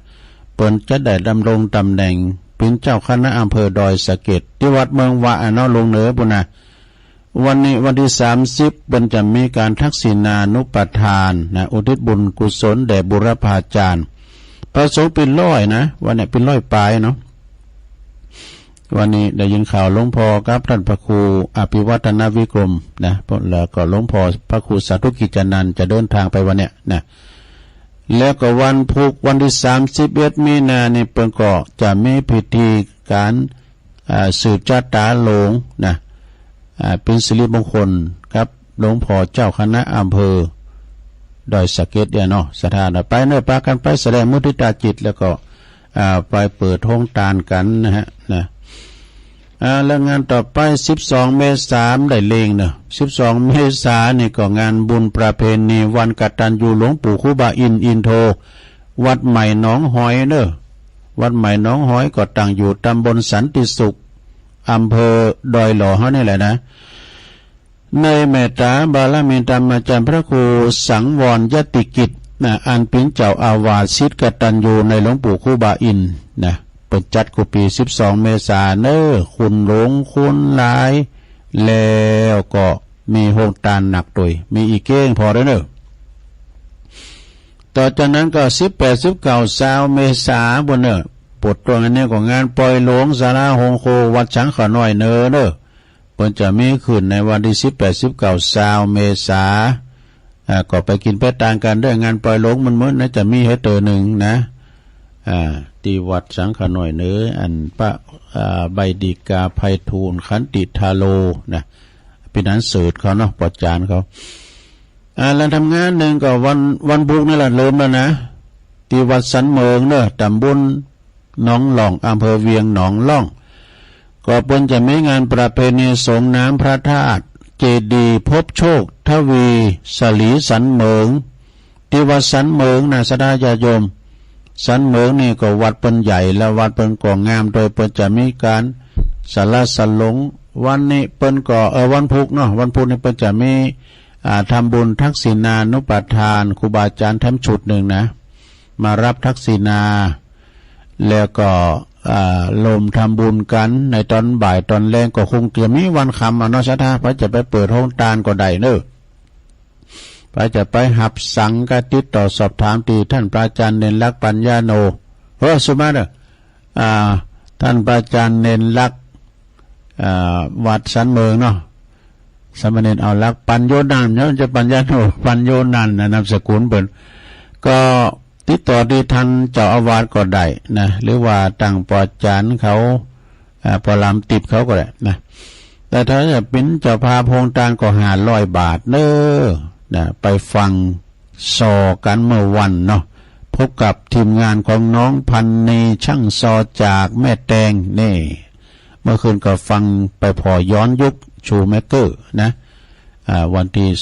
Speaker 2: เปิ้นจะได้ดำรงตำแหน่งเป็นเจ้าคณะอำเภอดอยสะเก็ดที่วัดเมืองวะเนาะลงเหนือปุ่นนะวันนี้วันที่30เปิ้นจะมีการทักษิณานุปทานนะอุทิศบุญกุศลแด่บุรพาจารย์พระสงฆ์เป็น100นะวันนี้เป็น100ปลายเนาะวันนี้ได้ยินข่าวหลวงพ่อครับท่านพระครูอภิวัฒนวิกรมนะแล้วก็หลวงพ่อพระครูสาธุกิจนันท์จะเดินทางไปวันเนี้ยนะแล้วก็วันพุธวันที่31 มีนาเนี่ยเพิ่นก็จะมีพิธีการสืบชะตาหลวงนะเป็นสิริมงคลครับหลวงพ่อเจ้าคณะอำเภอดอยสะเก็ดเนาะสถานไปเนอะปากันไปแสดงมุทิตาจิตแล้วก็ไปเปิดห้องตานกันนะฮะนะแล้วงานต่อไป12 เมษายนได้เลงเนอะ12 เมษายนนี่ก็งานบุญประเพณีวันกตัญญูหลวงปู่ครูบาอินโทวัดใหม่หนองหอยเนอะวัดใหม่หนองหอยก็ตั้งอยู่ตำบลสันติสุขอำเภอดอยหล่อเฮานี่แหละนะในเมตตาบารมีธรรมอาจารย์พระครูสังวรยติกิจอันเป็นเจ้าอาวาสศิษย์กตัญญูในหลวงปู่ครูบาอินนะเปิดจัดกุปี12 เมษายนเนอคุณหลงคุณหลายแล้วก็มีโฮงตานหนักตุยมีอีกเก้งพอได้เนอต่อจากนั้นก็18 19 20 เมษายนบนเนอปวดตรงอันนี้ก็งานปล่อยหลวงศาลาโฮงโควัดช้างขาน้อยเนอเนอเพิ่นจะมีขึ้นในวันที่18 19 20 เมษายนก็ไปกินไปตางกันด้วยงานปล่อยหลวงมันมื้อนะจะมีให้เตอหนึ่งนะที่วัดสังขน้อยเนื้ออันพระใบดีกาไพฑูรย์ขันติทาโลนะเป็นนั้นเสิร์ชเขาเนาะปอดจานเขาแล้วทำงานหนึ่งก็วันพุธนี่แหละเริ่มแล้วนะที่วัดสันเมืองเนอะตำบลหนองหล่องอำเภอเวียงหนองล่องก็เพิ่นจะมีงานประเพณีสงน้ำพระธาตุเจดีย์พบโชคทวีสลีสันเมืองที่วัดสันเมืองนะสดาญาโยมสันเมืองนี่ก็วัดเปิ้นใหญ่และวัดเปิ้นก็งามโดยเปิ้นจะมีการศาลาสันหลงวันนี้เปิ้นก็วันพุธเนาะวันพุธนี่เปิ้นจะมีทำบุญทักษิณานุปทานครูบาอาจารย์ทั้งชุดหนึ่งนะมารับทักษิณาแล้วก็ลมทำบุญกันในตอนบ่ายตอนแรงก็คงจะมีวันคำเนาะชะท่าพระจะไปเปิดห้องตานก็ได้เนอะพระจะไปหับสังกติดต่อสอบถามตีท่านพระอาจารย์เนนลักษ์ปัญญาโนสุมาเด้อท่านพระอาจารย์เนนลักษ์วัดสันเมืองเนาะสมณเณรเอาลักษ์ปัญโยนันท์เนาะจะปัญญาโนปัญโยนันท์นามสกุลเปิ้นก็ติดต่อที่ท่านเจ้าอาวาสก็ได้นะหรือว่าตั้งปอจานเขาปอลำติบเขาก็ได้นะแต่ถ้าจะเป็นเจ้าพาพงตานก็500 บาทเด้อนะไปฟังซอกันเมื่อวันเนาะพบกับทีมงานของน้องพันนีช่างซอจากแม่แตงนี่เมื่อคืนก็ฟังไปพอย้อนยุคชูแมกเกอร์นะวันที่31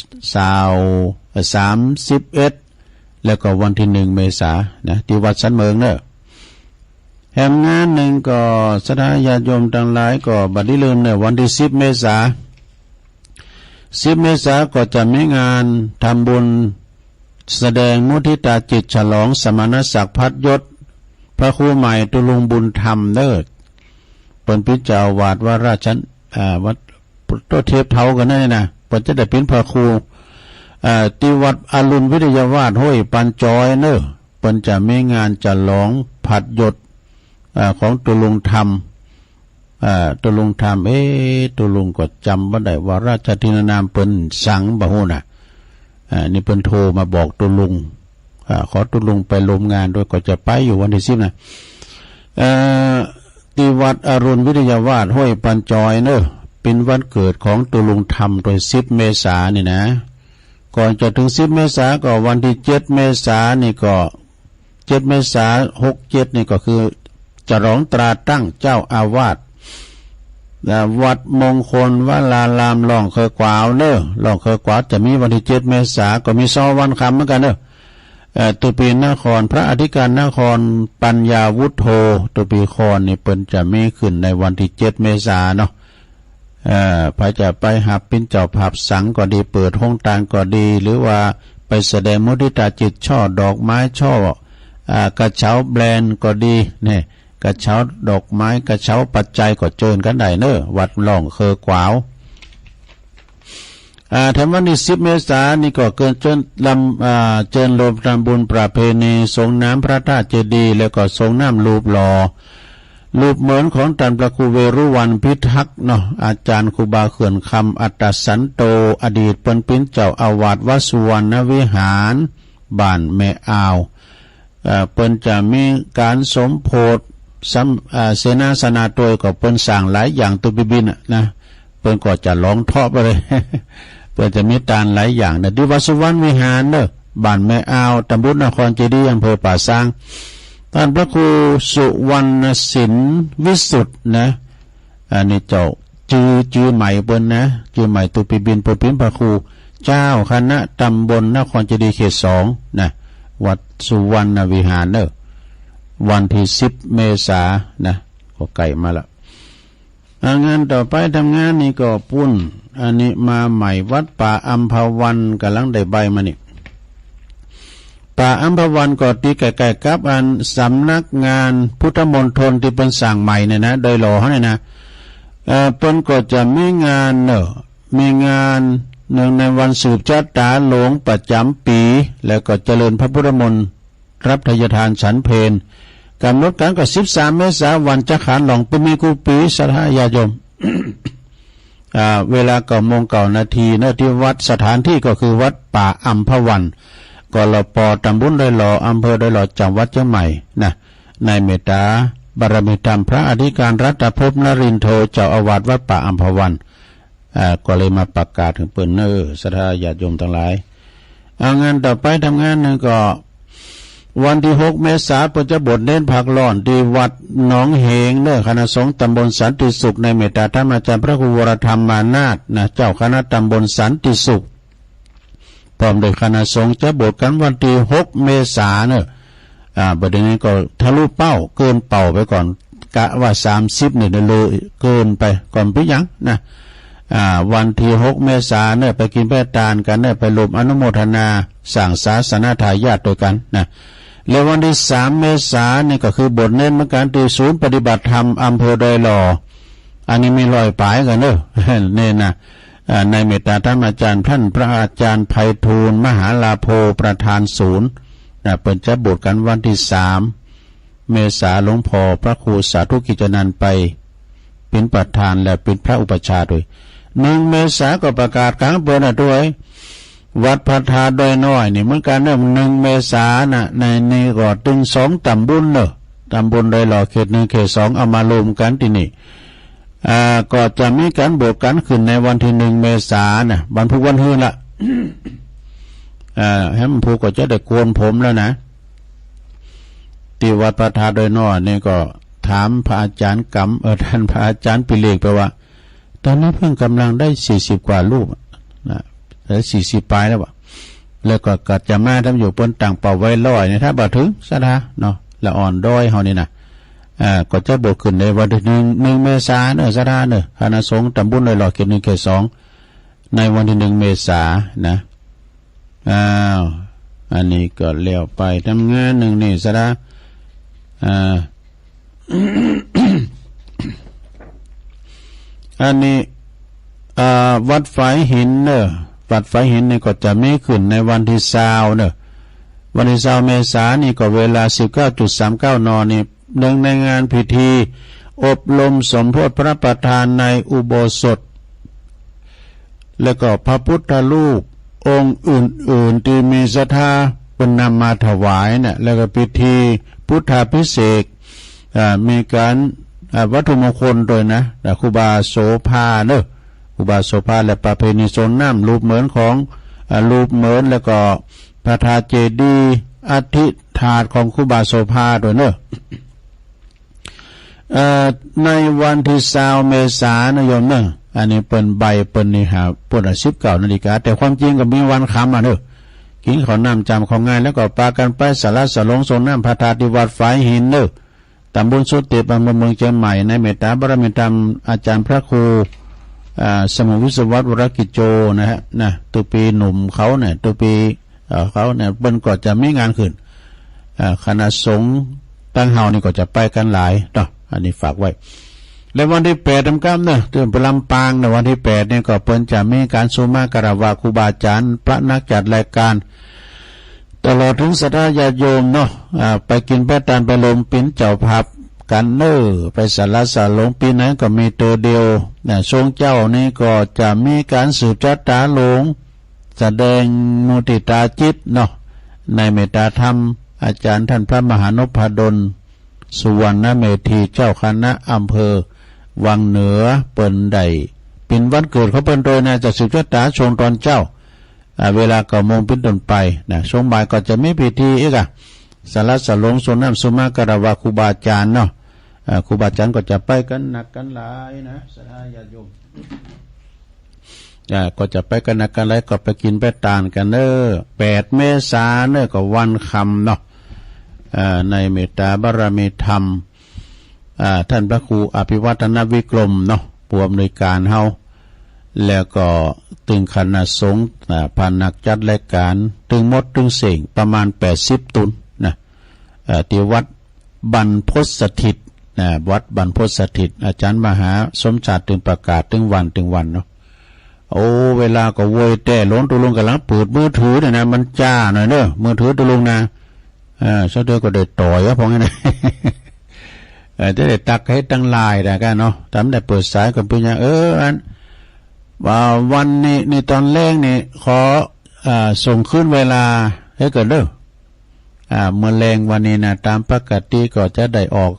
Speaker 2: แล้วก็วันที่1 เมษายนนะที่วัดสันเมืองเนอะแห่งงานหนึ่งก็สถานญาติโยมทั้งหลายก็บัดนี้ลืมเนี่ยวันที่10 เมษายน 10 เมษายนก็จะมีงานทำบุญแสดงมุทิตาจิตฉลองสมณศักดิ์พัดยศพระครูใหม่ตุลุงบุญธรรมเด้อเป็นพิจาวาดว่าราชวัดโตเทพเทากันนั่นนะเพิ่นจะได้เป็นพระครูที่วัดอรุณวิทยาวาสห้วยปันจอยเนอะเพิ่นจะมีงานฉลองผัดยศของตุลุงธรรมตุลุงธรรมตุลุงก็จำบ่ได้ว่าราชทินานามเปิ้นสั่งบ่ฮู้น่ะนี่เปิ้นโทรมาบอกตุลุงขอตุลุงไปร่วมงานด้วยก็จะไปอยู่วันที่10นะที่วัดอรุณวิทยาวาสห้วยปันจอยเนอะเป็นวันเกิดของตุลุงธรรมโดย10 เมษายนนี่นะก่อนจะถึง10 เมษายนก็วันที่7 เมษายนนี่ก็7 เมษายน67นี่ก็คือฉลองตราตั้งเจ้าอาวาสวัดมงคลวลารามหลองเคยกวาวเนอะหลองเคยกวาวจะมีวันที่7 เมษายนก็มี2 วันคำเหมือนกันเนอะตุปีนครพระอธิการนครปัญญาวุฒโธตุปีครนี่เปิ้นจะมีขึ้นในวันที่7 เมษายนเนาะพระจะไปหับเป็นเจ้าภาพสังก็ดีเปิดห้องต่างก็ดีหรือว่าไปแสดงมุทิตาจิตช่อดอกไม้ช่อกระเช้าแบรนด์ก็ดีเนี่ยกระเช้าดอกไม้กระเช้าปัจจัยก็เจิญกันได้เนอะวัดหลองเคอกวาวแถมวันที่10 เมษายนนี่ก็เกินเจิญรวมทำบุญประเพณีสงน้ำพระธาตุเจดีย์แล้วก็สงน้ำรูปหล่อรูปเหมือนของท่านพระครูเวรุวันพิทักษ์เนาะอาจารย์ครูบาเขื่อนคำอัตตสันโตอดีตเป็นเจ้าอาวาสวัดสุวรรณวิหารบ้านแม่อาวเปิ้นจะมีการสมโพธิเสนาสนะโดยก็เปิ้นสร้างหลายอย่างตุบินนะเปิ้นก็จะร้องทอบไปเลย เปิ้นจะมีตานหลายอย่างนะที่วัดสุวรรณวิหารเด้อบ้านแม่อาวตำบลนครเจดีย์อำเภอป่าซางท่านพระครูสุวรรณศิลป์วิสุทธ์นะอันนี้เจ้าชื่อใหม่เปิ้นนะชื่อใหม่ตุปิบินเปิ้นพระครูเจ้าคณะตำบลนครเจดีย์เขต2นะวัดสุวรรณวิหารเด้อวันที่10 เมษายนนะก็ไก่มาละงานต่อไปทำงานนี่ก็ปุ้นอันนี้มาใหม่วัดป่าอัมพวันกำลังได้ใบมานี่ป่าอัมพวันก็ตีใกล้ๆกับอันสำนักงานพุทธมณฑลที่เป็นสั่งใหม่เนี่ยนะโดยหล่อเขาเนี่ยนะเปิ้นก็จะมีงานมีงานเนื่องในวันสืบชะตาหลวงประจำปีแล้วก็เจริญพระพุทธมนต์รับทายทานฉันเพลกำหนดการก็13 เมษายนวันจักขันหลงปีมีกุปีสถานญาโยม เวลา9 โมง 9 นาทีนะที่วัดสถานที่ก็คือวัดป่าอัมพวันกลป.ตำบลดอยหล่ออำเภอดอยหล่อจังหวัดเชียงใหม่นะในเมตตาบารมีธรรมพระอธิการรัตภพนรินทร์โทเจ้าอาวาสวัดป่าอัมพวันก็เลยมาประกาศถึงเปิ้นศรัทธาญาติโยมทั้งหลายงานต่อไปทำงานนึงก็วันที่6 เมษายนจะบทเน้นผักร้อนที่วัดหนองเหงคณะสงฆ์ตำบลสันติสุขในเมตตาธรรมอาจารย์พระครูวรธรรมมานาถนะเจ้าคณะตำบลสันติสุขพร้อมโดยคณะสงฆ์จะบทกันวันที่6 เมษายนประเด็นนี้ก็ทะลุเป้าเกินเป้าไปก่อนกะว่า30เนี่ยเลยเกินไปก่อนพี่ยังนะวันที่6 เมษายนไปกินแป้ตาลกันไปรวมอนุโมทนาสั่งศาสนาทายาทด้วยกันนะแล้ววันที่3 เมษายนนี่ก็คือบทเน้นเหมือนกันที่ศูนย์ปฏิบัติธรรมอำเภอดอยหล่ออันนี้มีรอยปลายกันเนี่ยนะในเมตตาธรรมอาจารย์ท่านพระอาจารย์ไพฑูรย์มหาลาโภประธานศูนย์เปิดจะบทกันวันที่3 เมษายนหลวงพ่อพระครูสาธุกิจนันท์ไปเป็นประธานและเป็นพระอุปัชฌาย์ด้วย1 เมษายนก็ประกาศกลางเปิดด้วยวัดพระธาตุดอยน้อยนี่เหมือนกัน1 เมษายนในนี้ก็ถึง2 ตำบลตำบลดอยหล่อเขต1 เขต 2เอามารวมกันที่นี่ก็จะมีการบวกกันขึ้นในวันที่1 เมษายนวันพุธวันฮื้อละให้มันพูก็จะได้โกนผมแล้วนะที่วัดพระธาตุดอยน้อยนี่ก็ถามพระอาจารย์กำท่านพระอาจารย์ปิเลกไปว่าตอนนี้เพิ่งกำลังได้40 กว่ารูปนะแล้ว40 ปลายแล้วแล้วก็กัดจะมาทำอยู่บนต่างเป่าไว้ร้อยเนี่ยถ้าบ่ถึงซะนะเนาะละอ่อนด้อยเฮานี่นะก็จะบวกขึ้นในวันที่1 เมษายนซะนะคณะสงฆ์ตำบลดอยหล่อเขต1 เขต 2 ในวันที่1 เมษายนนะอันนี้ก็เลี้ยวไปทำงานหนึ่งนี่ซะละอันนี้วัดฝายหินเนอะวัดฝายหินนี่ก็จะมีขึ้นในวันที่20เนอะวันที่20 เมษายนนี่ก็เวลา 19:39 น.นี่หนึ่งในงานพิธีอบรมสมโภชพระประธานในอุโบสถแล้วก็พระพุทธรูปองค์อื่นๆที่มีศรัทธาเป็นนำมาถวายเนี่ยแล้วก็พิธีพุทธาภิเษกมีการวัตถุมงคลโดยนะครูบาโสภาเนอะครูบาโสภาและประเพณีสนน้ำรูปเหมือนของรูปเหมือนแล้วก็พระธาตุเจดีย์อธิธาตุของครูบาโสภาโดยเนอะในวันที่20 เมษายนโยมเนอะอันนี้เป็นใบเป็นนี่หาปวด19 นาฬิกาแต่ความจริงก็มีวันคำเนอะกินข้าวน้ำจำของง่ายแล้วก็ปากันไปสาระสลงสนน้ำพระธาตุที่วัดฝายหินเนอะตำบลสุติอำเภอเมืองเชียงใหม่ในเมตตาบารมีธรรมอาจารย์พระครูสมุวิศวัตรวรกิจโจนะฮะนะตัวปีหนุ่มเขาเนี่ยตัวปีเขาเนี่ยเปิ้นก็จะมีงานขึ้นคณะสงฆ์ตั้งเฮานี่ก็จะไปกันหลายเนาะอันนี้ฝากไว้และวันที่8 กำเนี่ยตื่นไปลำปางในวันที่8เนี่ยก็เปิ้นจะมีการสุมากราบไหว้ครูบาอาจารย์พระนักจัดรายการตลอดถึงศรัทธาญาติโยมเนาะไปกินแป้ตานไปลมปิ้นเจ้าพับกันเนอไปสารสาลงปีนั้นก็มีตัวเดียวทรงเจ้านี่ก็จะมีการสืบชะตาหลงแสดงมุติตาจิตเนาะในเมตตาธรรมอาจารย์ท่านพระมหานพดลสุวรรณเมธีเจ้าคณะอำเภอวังเหนือเปิ้นใดเป็นวันเกิดเขาเปิ้นโดยนะจะสืบชะตาชงตอนเจ้าเวลา9 โมงเป็นต้นไปนะช่วงบ่ายก็จะมีพิธีอีกสารสลงสนน้ำสุมากราบไหว้ครูบาอาจารย์เนาะครูบาอาจารย์ก็จะไปกันหนักกันหลายนะสาธุญาติโยมก็จะไปกันหนักกันหลายก็ไปกินไปตานกันเนอะ8 เมษายนเนี่ยก็วันคำเนาะในเมตตาบารมีธรรมท่านพระครูอภิวัฒนวิกรมเนาะผู้อำนวยการเฮาแล้วก็ตึงคณะสงฆ์พานักจัดรายการตึงมดตึงเสียงประมาณ80 ตุนนะที่วัดบรรพตสถิตวัดบรรพตสถิตอาจารย์มหาสมชาติตึงประกาศตึงวันเนาะโอ้เวลาก็โวยแต่ล้นตุลุงกำลังเปิดมือถือเนี่ยนะมันจ้าหน่อยเนอะมือถือตุลุงนะเสด็จก็ได้ต่อยพอไงนะจะได้ตักให้ตั้งลายได้กันเนาะทำได้เปิดสายกับพี่ยังอันวันนี้ในตอนแรกนี่ขอส่งขึ้นเวลาให้เกิดเด้อเมื่อแรงวันนี้นะตามปกติก็จะได้ออก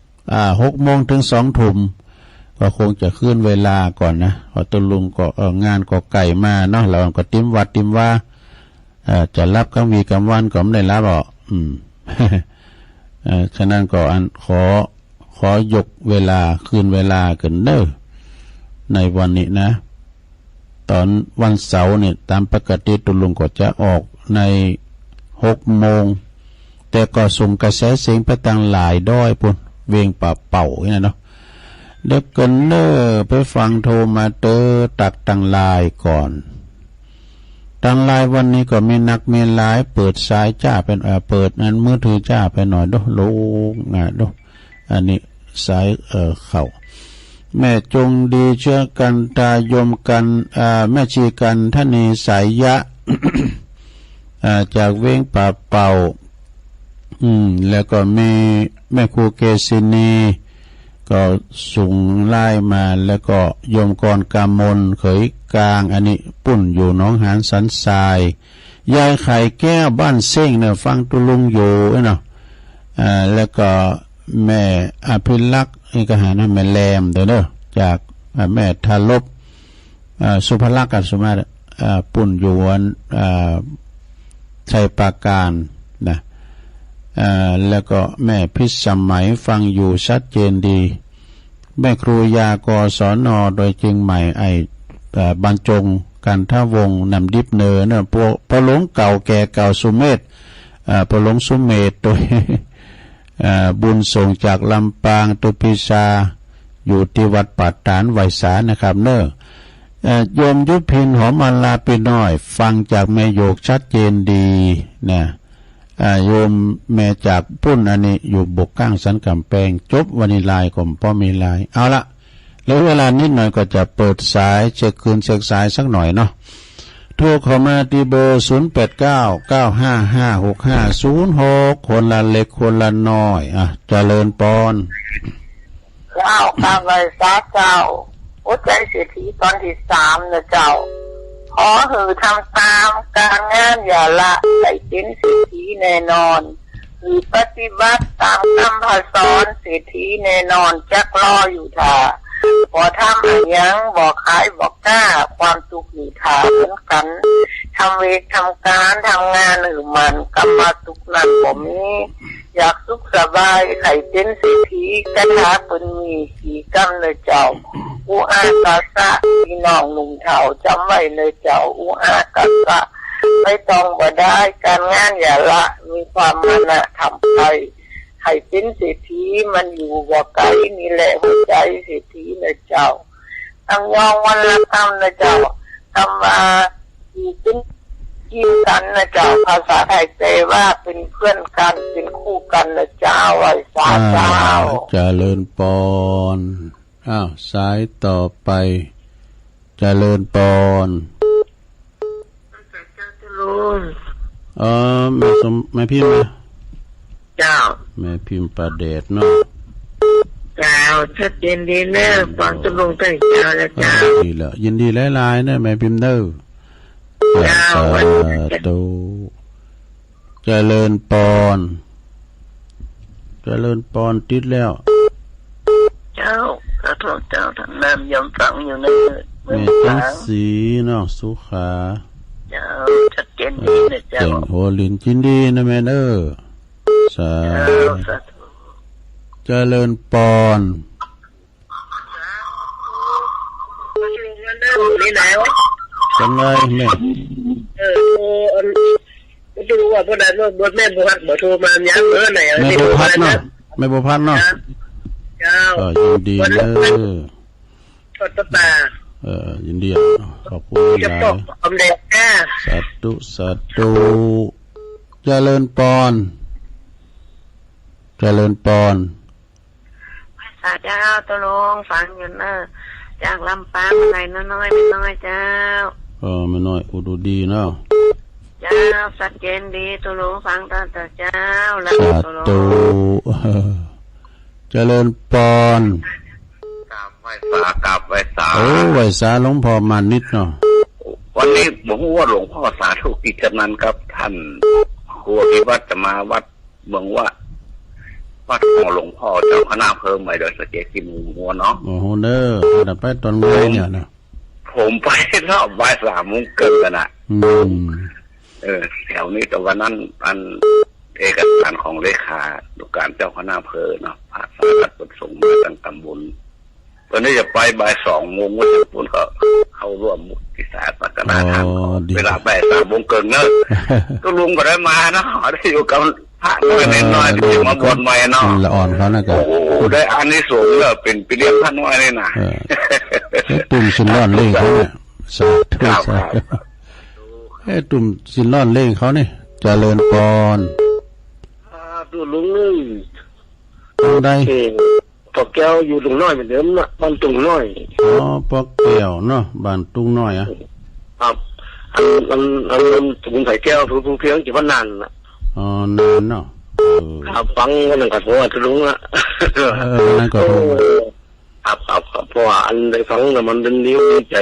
Speaker 2: 6 โมงถึง 2 ทุ่มก็คงจะขึ้นเวลาก่อนนะพอตุลุงก็งานก็ไก่มาเนาะเราก็ติ้มวัดติ้มว่าจะรับกลางวีกลางวันก็ไม่ได้รับหรอกฉะนั้นก็ขอยกเวลาคืนเวลากันเด้อในวันนี้นะตอนวันเสาร์เนี่ยตามปกติตุลุงก็จะออกใน6 โมงแต่ก็ส่งกระแสเสียงไปตั้งหลายด้อยปุ่นเวียงป่าเป่าอย่างนั้นเนาะเด็กกันเนอไปฟังโทรมาตักตั้งลายก่อนตั้งลายวันนี้ก็มีนักมีหลายเปิดสายจ้าเป็นเปิดอันมือถือจ้าไปหน่อยดูลงดูอันนี้สายเข้าแม่จงดีเชื่อกันตายมกันแม่ชีกันท่านีสายยะ จากเว้งป่าเป่าแล้วก็มีแม่ครูเกษินีก็ส่งไล่มาแล้วก็โยมกรกามนเขยกลางอันนี้ปุ่นอยู่น้องหานสันทรายยายไข่แก้วบ้านเซ้งเนี่ยฟังตุลุงอยู่เนาะแล้วก็แม่อภิลักษ์นี่ก็หาแม่แรมเด้อจากแม่ทารบสุภลักษณ์กันสุมาปุ่นอยู่วันชัยปราการนะแล้วก็แม่พิสมัยฟังอยู่ชัดเจนดีแม่ครูยากศนโดยเชียงใหม่บรรจงกันท่าวงนำดิบเนอเนี่ยพอหลงเก่าแก่เก่าสุเมธพอหลงสุเมธโดยบุญส่งจากลำปางตุปิชาอยู่ที่วัดปัตตานไวสานะครับเนอ โยมยุพินหอมอาลาไปหน่อย ฟังจากแม่โยกชัดเจนดีนะโยมแม่จากปุ้นอันนี้อยู่บกก้างสันกำแพงจบวันนี้ลายก็พอมีลายเอาละแล้วเวลานิดหน่อยก็จะเปิดสายเช็คคืนเช็คสายสักหน่อยเนาะโทรเข้ามาที่เบอร์0899555606คนละเล็กคนละน้อยเจริญปอน
Speaker 3: เจ้าข้าไว้ซาเจ้าหัวใจเศรษฐีตอนที่3นะเจ้าขอหือทำตามการงานอย่าละได้เป็นเศรษฐีแน่นอนหรือปฏิบัติตามคำพาสอนเศรษฐีแน่นอนจักรออยู่ท่าพอทำอะไรยังบอกขายบอกกล้าความสุขอยู่ท่าเหมือนกันทำเวททำการทำงานหรือมันกำมาสุขนั้นผมนี้อยากสุขสบายไข่เป็นเศรษฐีกระทาเป็นมีขี่กำเลยเจ้าอุอากาสะพี่น้องหนุ่มเฒ่าจำไว้เลยเจ้าอุอากาสะไม่ต้องว่าได้การงานอย่าละมีความมนะทำไปไข่เป็นเศรษฐีมันอยู่บ่ไกลนี่แหละหัวใจเศรษฐีเลยเจ้าทำยองวันละคำนะเจ้าทำมาอยู่เป็นกินกันนะเจ้าภาษาไทยแปลว่าเป็นเพื่อนกันเป็นคู่กันนะเจ้าไว้สาเจ้า
Speaker 2: เจริญปอนสายต่อไปเจริญปอนแม่พิมพ์นะ
Speaker 3: เจ้า
Speaker 2: แม่พิมพ์ประเดชเนาะ
Speaker 3: เจ้าชัดเจนดีเนอะฟังตกลงตั้งเจ้าแล้วเจ้า
Speaker 2: ดีแล้วยินดีหลายๆนะแม่พิมพ์เด้อเจ้าตูเจริญปอนเจริญปอนติดแล้ว
Speaker 3: เจ้าขอโทษเจ้าทางน้ำยำฟังอยู่ใน
Speaker 2: แม่จังสีเนาะสุขา
Speaker 3: เจ้าชัดเจนดีนะเจ้า
Speaker 2: เก่งโหลินจินดีนะแม่เด้อสาเจริญปอน
Speaker 3: นี่ไหนวะ
Speaker 2: จังไงแม่
Speaker 3: ดูว่าพวกนั้นรถแม่บุพัดบ่โทรมาย้ำไหน
Speaker 2: แม่บุพัดเนาะแม่บุพัดเนาะ
Speaker 3: เจ้า
Speaker 2: ยินดีเลย
Speaker 3: ทอดปลา
Speaker 2: ยินดีขอบคุณหลายสาธุสาธุเจริญปอนเจริญปอน
Speaker 3: ภาษาเจ้าตะลงฟังอยู่เนอะจากลำปางอะไรน้อยไม่น้อยเจ้า
Speaker 2: ไม่น้อยอุดดีเนาะ
Speaker 3: เจ้าสัจเจนดีตะลงฟังตาเจ้าแล้ว
Speaker 2: ตะลงเจริญปอน
Speaker 4: กราบไหว้สา
Speaker 2: ไหว้สาหลวงพ่อมานิดเนาะ
Speaker 4: วันนี้ผมว่าหลวงพ่อสาธุกิจนั้นครับท่านครูพิวัตรจะมาวัดเมืองวัดของหลวงพ่อเจ้าคณะเพิ่มใหม่โดยสเกกิมูหัวเนาะ
Speaker 2: โอ้โหเด้อไปตอนไงเนี่ยนะ
Speaker 4: ผมไปรอบบ่าย3 โมงเกินกันแถวนี้แต่วันนั้นอันเอกสารของเลขานุการเจ้าคณะอำเภอเนาะพระสารัตน์ส่งมาตั้งตำบลตอนนี้จะไปบ่าย2 โมงวันนี้ปุ่นก็เข้าร่วมมุทิศาสตร์พัฒนาธรรมเวลาบ่าย3 โมงเกินเนอะก็ลุงก็ได้มาเนาะได้อยู่กับพระน้อยที่มาบวชใหม่เนาะ
Speaker 2: ละอ่อนเขานะ
Speaker 4: ครับได้อานิสงส์เลยเป็นไปเรียกพระน้อยเลยนะ
Speaker 2: ตุ่มสินล่อนเล่งเขาเนี่ยสาธุสาธุตุ่มสินล่อนเล่งเขาเนี่ยเจริญปอน
Speaker 3: ดูลุงนี่
Speaker 2: ได้
Speaker 3: ปอกแก้วอยู่ตรงน้อยเหมือนเดิมนะบ้านตุงน้อย
Speaker 2: ปอกแก้วเนาะบ้านตุงน้อย
Speaker 3: ครับอันถุงใส่แก้วถุงเพียงกี่วันนานนะ
Speaker 2: นานเนาะ
Speaker 3: ครับฟังกันหนึ่งกับผมจะรู้ละ
Speaker 2: นั่นก็รู้
Speaker 3: ครับเพราะว่าอันได้ฟังแล้วมันเป็นนิ้วใจ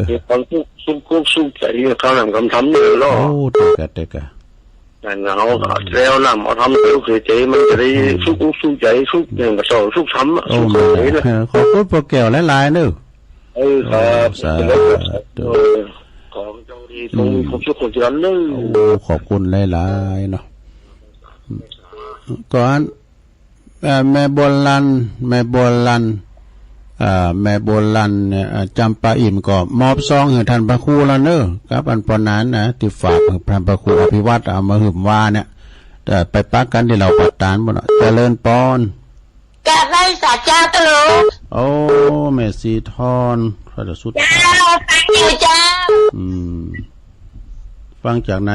Speaker 3: มีความสุขใจเขาทำคำทำเนี่ยล้อ
Speaker 2: โอ้เด็ก
Speaker 3: นั่นเขาแล้วนำเอาทำสุขใจมันจะได้สุขใจสุขอย่างกับสุขช้ำสุขใจนะ
Speaker 2: ขอบคุณพวกแก้วหลายๆเนอะ
Speaker 3: ครับสาธุของเจ้าดีตรงความสุขของฉันเลย
Speaker 2: ขอบคุณหลายๆเนาะก่อนแม่โบราณแม่โบราณเนี่ยจำปาอิ่มก็มอบซองให้ท่านพระครูแล้วเนอะครับอันปนนั้นนะที่ฝากท่านพระครูอภิวัตรเอามาหึมว่าเนี่ยแต่ไปปักกันที่เราปัดตานบ่เนาะเจริญปอน
Speaker 3: กราบไหว้สาเจ้าตะลุง
Speaker 2: โอ้แม่สีทอนพระสุด
Speaker 3: เจ้าฟังอยู่เจ้า
Speaker 2: ฟังจากไหน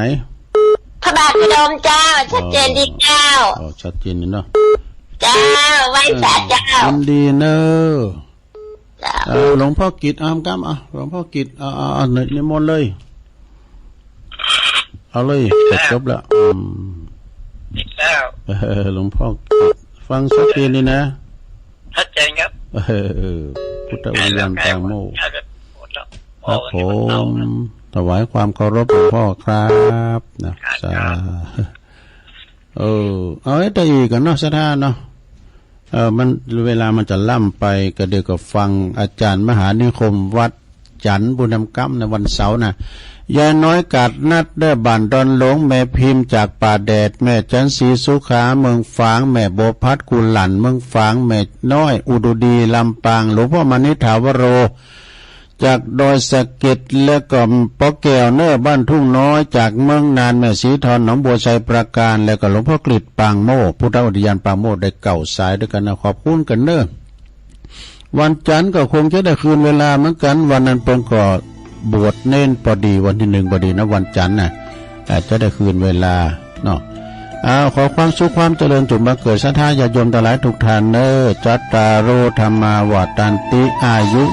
Speaker 3: พระบาทพนมเจ้าชัดเจนดีเจ้า
Speaker 2: อ๋อชัดเจนนี่เนาะ
Speaker 3: เจ้าไว้สาเจ้า
Speaker 2: ยินดีเนอะหลวงพ่อกิจอามกำหลวงพ่อกิจนิมนต์เลยเอาเลยจบแล้ว
Speaker 5: ติดแล้ว
Speaker 2: หลวงพ่อฟังชัดเจนนี่นะ
Speaker 5: ชัดเจนครับ
Speaker 2: พุทธวิญญาณปางโมครับผมถวายความเคารพหลวงพ่อครับนะสาเอาไอ้ตัวอีกกันเนาะสถานเนาะมันเวลามันจะล่ำไปก็เดี๋ยวก็ฟังอาจารย์มหานิคมวัดจันทบุญนำกัมในวันเสาร์นะยายน้อยกาดนัดได้บันดอนหลงแม่พิมพ์จากป่าแดดแม่จันสีสุขาเมืองฝางแม่โบพัดกุลหลันเมืองฝางแม่น้อยอุดุดีลำปางหลวงพ่อมณิถาวโรจากดอยสะเก็ดและก็ปอแก้วเนอบ้านทุ่งน้อยจากเมืองนานแม่สีทอนหนองบัวชัยประการและก็หลวงพ่อกฤษปางโมพุทธอุทยานปางโมได้เก่าสายด้วยกันนะขอบคุณกันเนอวันจันทร์ก็คงจะได้คืนเวลาเหมือนกันวันนั้นเพิ่งก็บวชเน้นพอดีวันที่1พอดีนะวันจันทร์น่ะอาจจะได้คืนเวลาเนาะขอความสุขความเจริญจงบังเกิดศรัทธาญาติโยมทั้งหลายทุกท่านเนอจัตตารโอธรรมาวาตันติอายุ